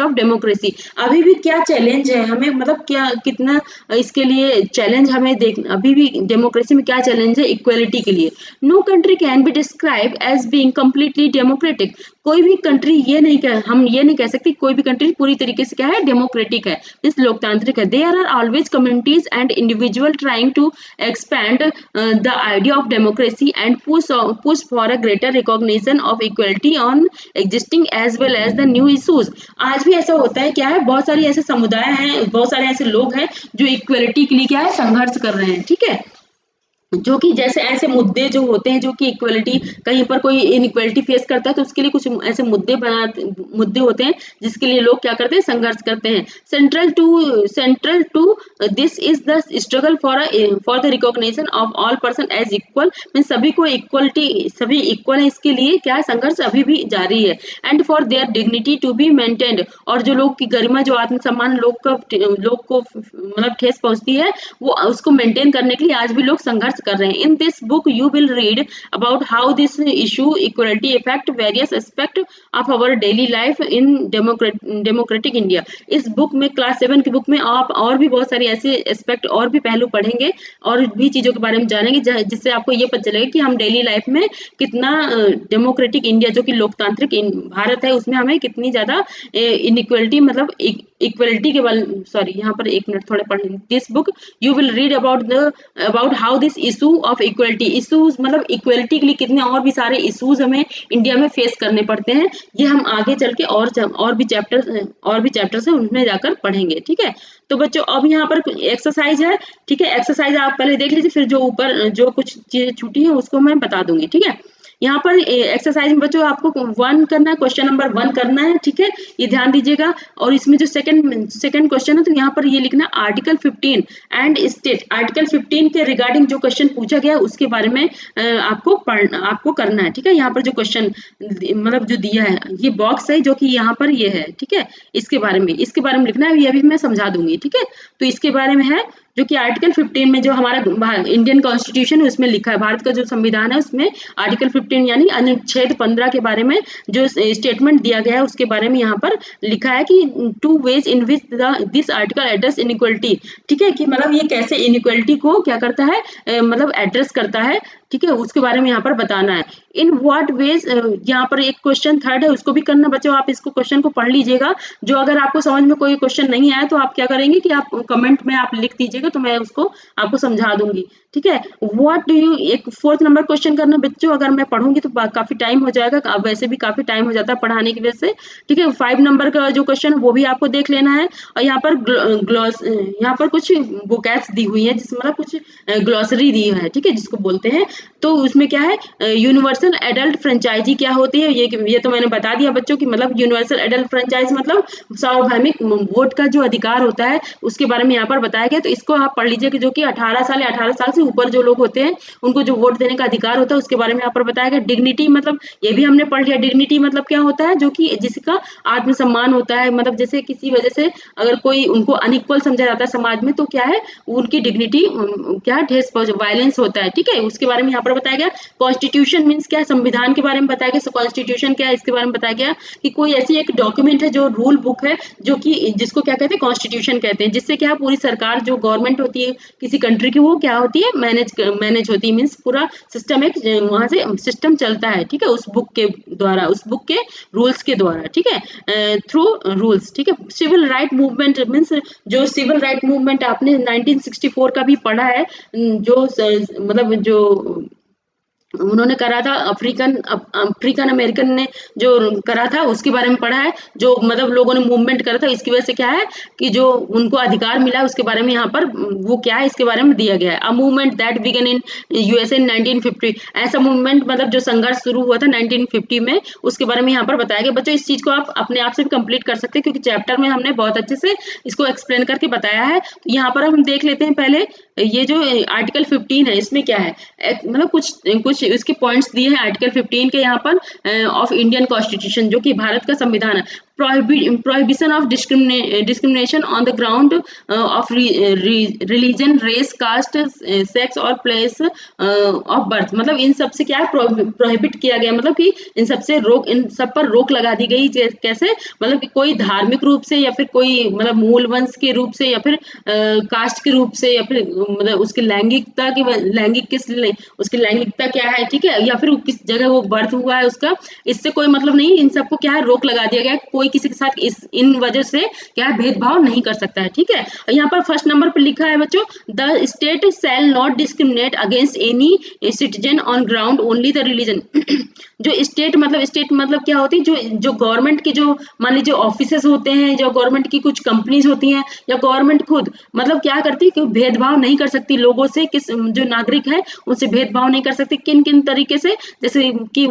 of democracy. अभी भी क्या चैलेंज है हमें, मतलब क्या कितना इसके लिए चैलेंज हमें देख, अभी भी डेमोक्रेसी में क्या चैलेंज है इक्वलिटी के लिए। No country can be describe as being completely democratic. कोई भी कंट्री हम ये नहीं कह सकते कोई भी कंट्री पूरी तरीके से क्या है, डेमोक्रेटिक है, इस लोकतांत्रिक है। There are always communities and individual trying to expand the idea of democracy and push for a greater recognition of equality on existing as well as the new issues. आज भी ऐसा होता है, क्या है, बहुत सारे ऐसे समुदाय हैं, बहुत सारे ऐसे लोग हैं जो इक्वलिटी के लिए क्या है, संघर्ष कर रहे हैं, ठीक है। जो कि जैसे ऐसे मुद्दे जो होते हैं जो कि इक्वलिटी, कहीं पर कोई इनइक्वलिटी फेस करता है तो उसके लिए कुछ ऐसे मुद्दे होते हैं जिसके लिए लोग क्या करते हैं, संघर्ष करते हैं। Central to this is the struggle for the recognition of all person as equal. Mean सभी को इक्वलिटी, सभी इक्वल है, इसके लिए क्या संघर्ष अभी भी जारी है। And for their dignity to be maintained, और जो लोग की गरिमा, जो आत्मसम्मान लोग को मतलब ठेस पहुंचती है, वो उसको मेंटेन करने के लिए आज भी लोग संघर्ष कर रहे हैं। In this book you will read about how this issue equality effect various aspect of our daily life in democratic India. इस बुक में, क्लास 7 की बुक में आप और भी बहुत सारे ऐसे एस्पेक्ट और भी पहलू पढ़ेंगे और भी चीजों के बारे में जानेंगे, जिससे आपको ये पता चलेगा कि हम डेली लाइफ में कितना डेमोक्रेटिक इंडिया जो कि लोकतांत्रिक भारत है उसमें हमें कितनी ज्यादा इनइक्वलिटी, मतलब इक्वलिटी के सॉरी यहाँ पर 1 मिनट थोड़ा पढ़, this book you will read about how this issue of equality, issues मतलब इक्वलिटी के लिए कितने और भी सारे इशूज हमें इंडिया में फेस करने पड़ते हैं, ये हम आगे चल के और भी चैप्टर्स है उनमें जाकर पढ़ेंगे, ठीक है। तो बच्चों अब यहाँ पर एक्सरसाइज है, ठीक है, एक्सरसाइज आप पहले देख लीजिए, फिर जो ऊपर जो कुछ चीजें छूटी है उसको मैं बता दूंगी, ठीक है। यहाँ पर एक्सरसाइज में बच्चों आपको 1 करना है, क्वेश्चन नंबर 1 करना है, ठीक है, ये ध्यान दीजिएगा। और इसमें जो सेकंड क्वेश्चन है, तो यहाँ पर ये लिखना आर्टिकल 15 एंड स्टेट, आर्टिकल 15 के रिगार्डिंग जो क्वेश्चन पूछा गया है उसके बारे में आपको करना है, ठीक है। यहाँ पर जो क्वेश्चन मतलब जो दिया है, ये बॉक्स है जो कि यहाँ पर ये है, ठीक है, इसके बारे में लिखना है, ये भी मैं समझा दूंगी, ठीक है। तो इसके बारे में है जो कि आर्टिकल 15 में जो हमारा इंडियन कॉन्स्टिट्यूशन है उसमें लिखा है, भारत का जो संविधान है उसमें आर्टिकल 15 यानी अनुच्छेद 15 के बारे में जो स्टेटमेंट दिया गया है उसके बारे में यहाँ पर लिखा है कि 2 ways in which this article address inequality, ठीक है, कि मतलब ये कैसे इनइक्वलिटी को क्या करता है, मतलब एड्रेस करता है, ठीक है, उसके बारे में यहाँ पर बताना है। इन व्हाट वेज, यहाँ पर एक क्वेश्चन थर्ड है उसको भी करना बच्चों, आप इसको क्वेश्चन को पढ़ लीजिएगा। जो अगर आपको समझ में कोई क्वेश्चन नहीं आया तो आप क्या करेंगे कि आप कमेंट में आप लिख दीजिएगा, तो मैं उसको आपको समझा दूंगी, ठीक है। व्हाट डू यू, एक 4th नंबर क्वेश्चन करना बच्चों, अगर मैं पढ़ूंगी तो काफी टाइम हो जाएगा, अब वैसे भी काफी टाइम हो जाता है पढ़ाने की वजह से, ठीक है। 5 नंबर का जो क्वेश्चन है वो भी आपको देख लेना है। और यहाँ पर यहाँ पर कुछ वोकैब्स दी हुई है, जिसमें मतलब कुछ ग्लॉसरी दी है, ठीक है, जिसको बोलते हैं। तो उसमें क्या है, यूनिवर्सल एडल्ट फ्रेंचाइजी क्या होती है, ये तो मैंने बता दिया बच्चों की, मतलब यूनिवर्सल एडल्ट फ्रेंचाइज मतलब सार्वभौमिक वोट का जो अधिकार होता है उसके बारे में यहाँ पर बताया गया। तो इसको आप पढ़ लीजिए कि जो कि 18 साल या 18 साल से ऊपर जो लोग होते हैं उनको जो वोट देने का अधिकार होता है उसके बारे में यहाँ पर बताया गया। डिग्निटी मतलब ये भी हमने पढ़ लिया, डिग्निटी मतलब क्या होता है, जो कि जिसका आत्मसम्मान होता है, मतलब जैसे किसी वजह से अगर कोई उनको अनइक्वल समझा जाता है समाज में, तो क्या है उनकी डिग्निटी क्या ठेस वायलेंस होता है, ठीक है, उसके बारे में यहाँ पर बताया गया। कॉन्स्टिट्यूशन मीन्स क्या है, संविधान के बारे में बताया गया। कॉन्स्टिट्यूशन क्या है इसके बारे में बताया गया कि कोई ऐसी एक डॉक्यूमेंट है जो रूल बुक है, जो कि जिसको क्या कहते हैं, कॉन्स्टिट्यूशन कहते हैं, जिससे क्या पूरी सरकार जो गवर्नमेंट होती है किसी कंट्री की वो क्या होती है, मैनेज होती है, मीन्स पूरा सिस्टम एक वहां से सिस्टम चलता है, ठीक है, उस बुक के द्वारा, उस बुक के रूल्स के द्वारा, ठीक है, थ्रू रूल्स, ठीक है। सिविल राइट मूवमेंट मीन्स जो सिविल राइट मूवमेंट आपने 1964 का भी पढ़ा है, जो मतलब जो उन्होंने करा था, अफ्रीकन अमेरिकन ने जो करा था उसके बारे में पढ़ा है, जो मतलब लोगों ने मूवमेंट करा था, इसकी वजह से क्या है कि जो उनको अधिकार मिला उसके बारे में यहाँ पर वो क्या है इसके बारे में दिया गया है। A movement that began in USA in 1950, ऐसा मूवमेंट मतलब जो संघर्ष शुरू हुआ था 1950 में, उसके बारे में यहाँ पर बताया गया। बच्चों इस चीज को आप अपने आप से भी कंप्लीट कर सकते हैं, क्योंकि चैप्टर में हमने बहुत अच्छे से इसको एक्सप्लेन करके बताया है। तो यहाँ पर हम देख लेते हैं पहले ये जो आर्टिकल 15 है इसमें क्या है, मतलब कुछ इसके पॉइंट्स दिए हैं आर्टिकल 15 के यहाँ पर ऑफ इंडियन कॉन्स्टिट्यूशन, जो कि भारत का संविधान है। Prohibition of discrimination on the ground of religion, race, caste, sex और प्लेस ऑफ बर्थ, मतलब इन सब से क्या है प्रोहिबिट किया गया, मतलब कि इन सब पर रोक लगा दी गई। कैसे, मतलब कि कोई धार्मिक रूप से या फिर कोई मतलब मूल वंश के रूप से या फिर कास्ट के रूप से या फिर मतलब उसकी उसकी लैंगिकता क्या है, ठीक है, या फिर किस जगह वो बर्थ हुआ है उसका, इससे कोई मतलब नहीं, इन सबको क्या है रोक लगा दिया गया, कोई किसी के साथ इन वजह से क्या है भेदभाव नहीं कर सकता है, ठीक है। और यहाँ पर फर्स्ट नंबर पर लिखा है बच्चों, the state shall not discriminate against any citizen on ground only the religion. जो स्टेट मतलब क्या होती है, जो गवर्नमेंट की जो मान लीजिए ऑफिसेस होते हैं, जो गवर्नमेंट की कुछ कंपनीज होती हैं, या गवर्नमेंट खुद मतलब क्या करती है कि भेदभाव नहीं कर सकती लोगों से, किस जो नागरिक है उनसे भेदभाव नहीं कर सकती, किन किन तरीके से, जैसे कि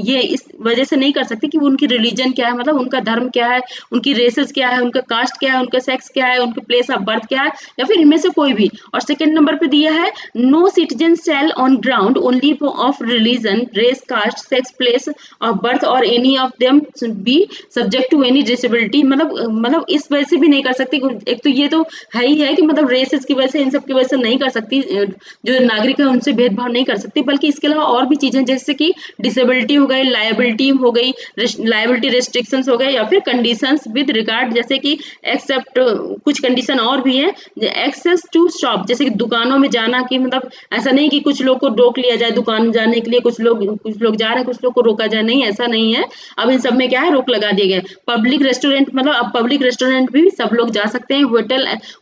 ये इस वजह से नहीं कर सकती कि उनकी रिलीजन क्या है, मतलब उनका धर्म क्या है, उनकी रेसेस क्या है, उनका कास्ट क्या है, उनका सेक्स क्या है, उनके प्लेस ऑफ बर्थ क्या है, या फिर इनमें से कोई भी। और सेकंड नंबर पे दिया है, no citizen shall on ground only of religion, race, caste, sex, place of birth और any of them be subject to any disability, मतलब इस वजह से भी नहीं कर सकती। एक तो ये तो है ही है कि मतलब रेसेस की वजह से, इन सब की वजह से नहीं कर सकती, जो नागरिक है उनसे भेदभाव नहीं कर सकती, बल्कि इसके अलावा और भी चीजें जैसे कि डिसेबिलिटी हो गई, लायबिलिटी हो गई, लायबिलिटी रेस्ट्रिक्शंस हो गए, गए, या फिर कंडीशंस विद रिगार्ड, जैसे कि एक्सेप्ट कुछ कंडीशन और भी है, एक्सेस टू शॉप, जैसे कि दुकानों में जाना, कि मतलब ऐसा नहीं कि कुछ लोग को रोक लिया जाए दुकान जाने के लिए, कुछ लोग जा रहे हैं, कुछ लोग को रोका जाए, नहीं ऐसा नहीं है। अब इन सब में क्या है, रोक लगा दिया गया है। पब्लिक रेस्टोरेंट, मतलब अब पब्लिक रेस्टोरेंट भी सब लोग जा सकते हैं।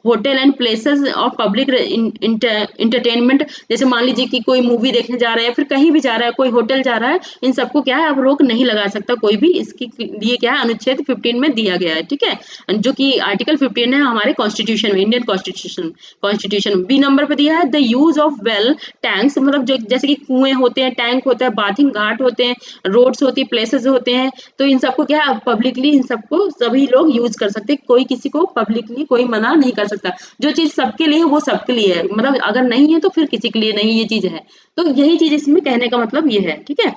Hotel and places of public entertainment, जैसे मान लीजिए कि कोई मूवी देखने जा रहा है या फिर कहीं भी जा रहा है, कोई होटल जा रहा है, इन सबको क्या है, अब रोक नहीं लगा सकता कोई भी। इसके लिए क्या है, अनुच्छेद 15 में दिया गया है, ठीक है, जो कि आर्टिकल 15 है हमारे कॉन्स्टिट्यूशन में, इंडियन कॉन्स्टिट्यूशन। बी नंबर पे दिया है the use of well tanks, मतलब जो जैसे कि कुएं होते हैं, टैंक होता है, बाथिंग घाट होते हैं, रोड्स होती है, प्लेसेस होते हैं, तो इन सबको क्या है, पब्लिकली इन सबको सभी लोग यूज कर सकते हैं, कोई किसी को पब्लिकली कोई मना नहीं कर सकता। जो चीज सबके लिए है वो सबके लिए है, मतलब अगर नहीं है तो फिर किसी के लिए नहीं, ये चीज है। तो यही चीज इसमें कहने का मतलब ये है, ठीक है।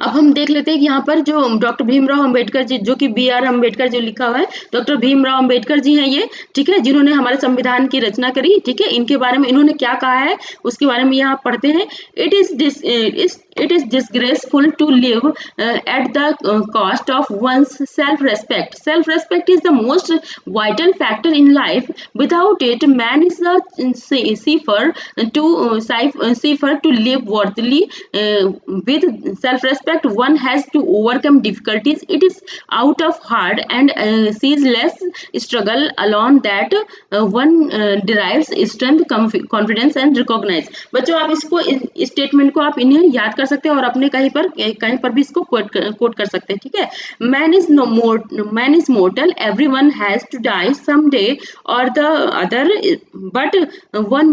अब हम देख लेते हैं कि यहाँ पर जो डॉक्टर भीमराव अंबेडकर जी, जो कि B.R. अंबेडकर जो लिखा हुआ है, डॉक्टर भीमराव अंबेडकर जी हैं ये, ठीक है, जिन्होंने हमारे संविधान की रचना करी, ठीक है। इनके बारे में इन्होंने क्या कहा है उसके बारे में यहाँ पढ़ते हैं। It is disgraceful to live at the cost of one's self respect. Self respect is the most vital factor in life. Without it man is safer to live worthily. With self respect one has to overcome difficulties. It is out of hard and ceaseless struggle alone that one derives strength, confidence and recognize। बच्चों आप इसको, statement को आप इन्हें याद कर सकते हैं और अपने कहीं पर भी इसको कोट कर सकते हैं, ठीक है। Man is mortal, everyone has to die someday or the other, but one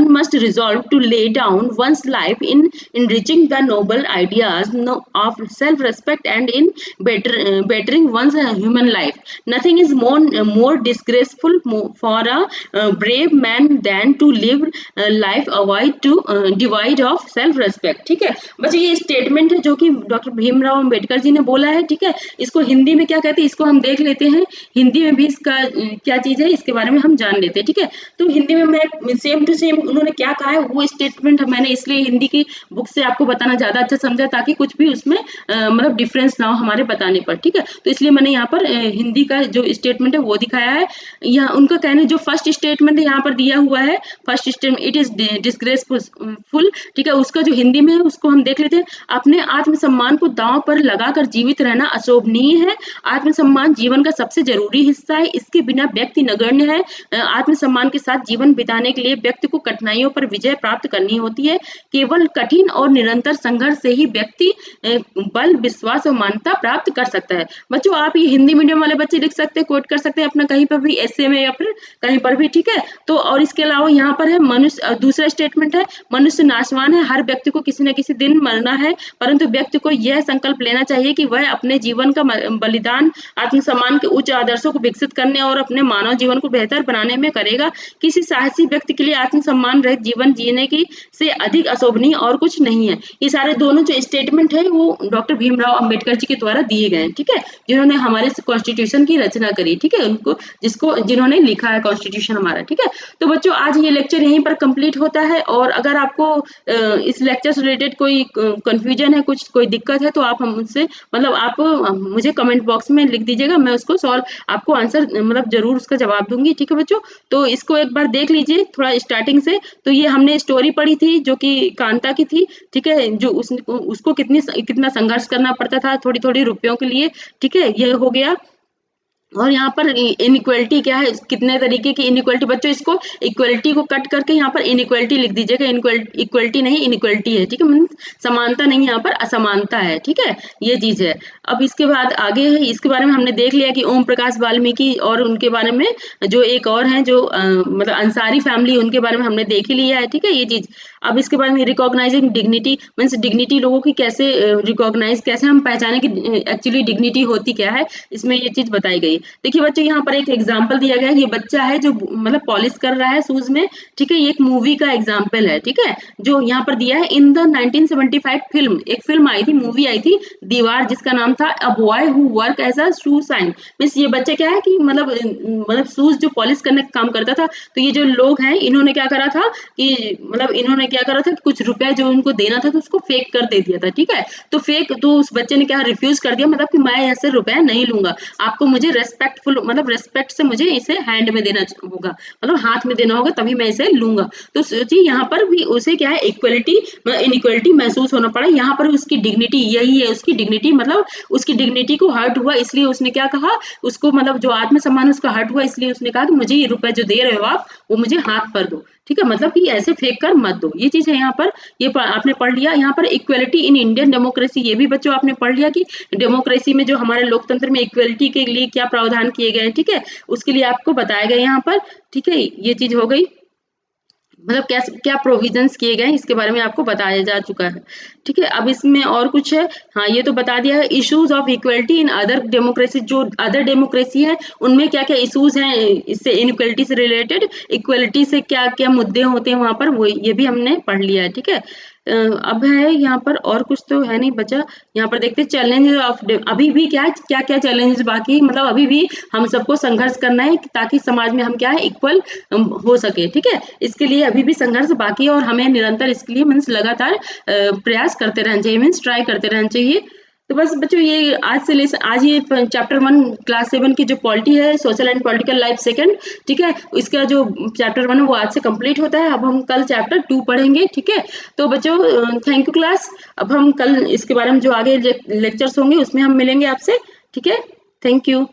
must resolve to lay down one's life in enriching the noble ideas of self-respect and in bettering one's human life. Nothing is more disgraceful for a brave man than to live life devoid of self-respect, ठीक है। बस ये statement है जो कि doctor Bhimrao Ambedkar ji ने बोला है, ठीक है। इसको हिंदी में क्या कहते हैं इसको हम देख लेते हैं, हिंदी में भी इसका क्या चीज है इसके बारे में हम जान लेते हैं, ठीक है। तो हिंदी में मैं सेम टू सेम उन्होंने क्या कहा है वो स्टेटमेंट मैंने इसलिए हिंदी की बुक से आपको बताना ज्यादा अच्छा समझा, ताकि कुछ भी उसमें मतलब डिफरेंस ना हो हमारे बताने पर, ठीक है। तो इसलिए मैंने यहाँ पर हिंदी का जो स्टेटमेंट है वो दिखाया है। यहाँ उनका कहना जो फर्स्ट स्टेटमेंट यहाँ पर दिया हुआ है, first statement it is disgraceful, ठीक है, उसका जो हिंदी में है उसको हम देख लेते हैं। अपने आत्मसम्मान को दांव पर लगाकर जीवित रहना अशोभनीय है। आत्मसम्मान जीवन का सबसे जरूरी हिस्सा है, इसके बिना व्यक्ति नगण्य है। आत्मसम्मान के साथ जीवन बिताने के लिए व्यक्ति को कठिनाइयों पर विजय प्राप्त करनी होती है। केवल कठिन और निरंतर संघर्ष से ही व्यक्ति बल, विश्वास और मान्यता प्राप्त कर सकता है। बच्चों आप ये हिंदी मीडियम वाले बच्चे लिख सकते हैं, कोट कर सकते हैं अपना कहीं पर भी ऐसे में या फिर कहीं पर भी, ठीक है। तो और इसके अलावा यहाँ पर है मनुष्य, दूसरा स्टेटमेंट है मनुष्य नाशवान है, हर व्यक्ति को किसी न किसी दिन मरना है, परंतु व्यक्ति को यह संकल्प लेना चाहिए कि वह अपने जीवन का बलिदान आत्मसम्मान के उच्च आदर्शों को विकसित करने और अपने मानव जीवन को बेहतर बनाने में करेगा। किसी साहसी व्यक्ति के लिए आत्मसम्मान रहित जीवन जीने की से अधिक अशोभनीय और कुछ नहीं है। ये सारे दोनों जो स्टेटमेंट है वो डॉक्टर भीमराव अंबेडकर जी के द्वारा दिए गए हैं, ठीक है, जिन्होंने हमारे कॉन्स्टिट्यूशन की रचना करी, ठीक है, जिन्होंने लिखा है कॉन्स्टिट्यूशन हमारा, ठीक है। तो बच्चों आज ये लेक्चर यहीं पर कंप्लीट होता है, और अगर आपको इस लेक्चर से रिलेटेड कोई कंफ्यूजन है, कोई दिक्कत है, तो आप मुझसे मतलब आप मुझे कमेंट बॉक्स में लिख दीजिएगा, मैं उसको सॉल्व आपको आंसर मतलब जरूर उसका जवाब दूंगी, ठीक है बच्चों। तो इसको एक बार देख लीजिए थोड़ा स्टार्टिंग से। तो ये हमने स्टोरी पढ़ी थी जो कि कांता की थी, ठीक है, जो उसको कितना संघर्ष करना पड़ता था थोड़ी थोड़ी रुपयों के लिए, ठीक है, ये हो गया। और यहाँ पर इनइक्वालिटी क्या है, कितने तरीके की इनइक्वालिटी, बच्चों इसको इक्वलिटी को कट करके यहाँ पर इनइक्वालिटी लिख दीजिएगा, इक्वलिटी नहीं इनइक्वालिटी है, ठीक है, मीन्स समानता नहीं, यहाँ पर असमानता है, ठीक है, ये चीज है। अब इसके बाद आगे है, इसके बारे में हमने देख लिया कि ओम प्रकाश वाल्मीकि और उनके बारे में जो एक और हैं जो मतलब अंसारी फैमिली, उनके बारे में हमने देख ही लिया है, ठीक है, ये चीज। अब इसके बारे में रिकॉग्नाइजिंग डिग्निटी, मीन्स डिग्निटी लोगों की कैसे रिकॉग्नाइज, कैसे हम पहचाने कि एक्चुअली डिग्निटी होती क्या है, इसमें ये चीज बताई गई। देखिए बच्चों यहाँ पर एक एग्जाम्पल दिया गया है, ये बच्चा है जो मतलब पॉलिश कर रहा है शूज में, ठीक है, ये एक मूवी का एग्जाम्पल है, ठीक है, जो यहाँ पर दिया है इन द 1975 फिल्म, एक फिल्म आई थी, मूवी आई थी दीवार, जिसका नाम था a boy who work as a shoe shine. Means ये बच्चा क्या है कि मतलब शूज जो पॉलिश करने का काम करता था, तो ये जो लोग हैं इन्होंने क्या करा था कि मतलब इन्होंने क्या करा था कि कुछ रुपए जो उनको देना था तो उसको फेक कर दे दिया था, ठीक है, तो उस बच्चे ने क्या रिफ्यूज कर दिया, मतलब कि मैं ऐसे रुपए नहीं लूंगा, आपको मुझे रेस्पेक्टफुल मतलब रेस्पेक्ट से मुझे इसे हैंड में देना होगा, मतलब हाथ में देना होगा, तभी मैं इसे लूंगा। तो सोचिए यहाँ पर भी उसे क्या है इक्वलिटी इनइक्वलिटी महसूस होना पड़ा, यहाँ पर उसकी डिग्निटी यही है, उसकी डिग्निटी मतलब उसकी डिग्निटी को हर्ट हुआ, इसलिए उसने क्या कहा, उसको मतलब जो आत्मसम्मान उसका हर्ट हुआ, इसलिए उसने कहा कि मुझे ये रुपए जो दे रहे हो आप वो मुझे हाथ पर दो, ठीक है, मतलब कि ऐसे फेंक कर मत दो, ये चीज है यहाँ पर, आपने पढ़ लिया। यहाँ पर इक्वलिटी इन इंडियन डेमोक्रेसी, ये भी बच्चों आपने पढ़ लिया कि डेमोक्रेसी में जो हमारे लोकतंत्र में इक्वलिटी के लिए क्या प्रावधान किए गए हैं, ठीक है, उसके लिए आपको बताया गया यहाँ पर, ठीक है, ये चीज हो गई, मतलब क्या क्या प्रोविजंस किए गए हैं इसके बारे में आपको बताया जा चुका है, ठीक है। अब इसमें और कुछ है, हाँ ये तो बता दिया है, issues of equality in other democracy, जो अदर डेमोक्रेसी है उनमें क्या क्या इश्यूज हैं इससे इनइक्वलिटी से रिलेटेड, इक्वलिटी से क्या क्या मुद्दे होते हैं वहां पर, वो ये भी हमने पढ़ लिया है, ठीक है। अब है यहाँ पर और कुछ तो है नहीं बचा, यहाँ पर देखते चैलेंजेस ऑफ, अभी भी क्या क्या क्या चैलेंजेस बाकी, मतलब अभी भी हम सबको संघर्ष करना है ताकि समाज में हम क्या है इक्वल हो सके, ठीक है, इसके लिए अभी भी संघर्ष बाकी है और हमें निरंतर इसके लिए मीन्स लगातार प्रयास करते रहना चाहिए, मीन्स ट्राई करते रहना चाहिए। तो बस बच्चों ये आज ये चैप्टर 1 क्लास 7 की जो पॉलिटी है, social and political life second, ठीक है, इसका जो चैप्टर 1 है वो आज से कंप्लीट होता है, अब हम कल चैप्टर 2 पढ़ेंगे, ठीक है। तो बच्चों थैंक यू क्लास, अब हम कल इसके बारे में जो आगे लेक्चर्स होंगे उसमें हम मिलेंगे आपसे, ठीक है, थैंक यू।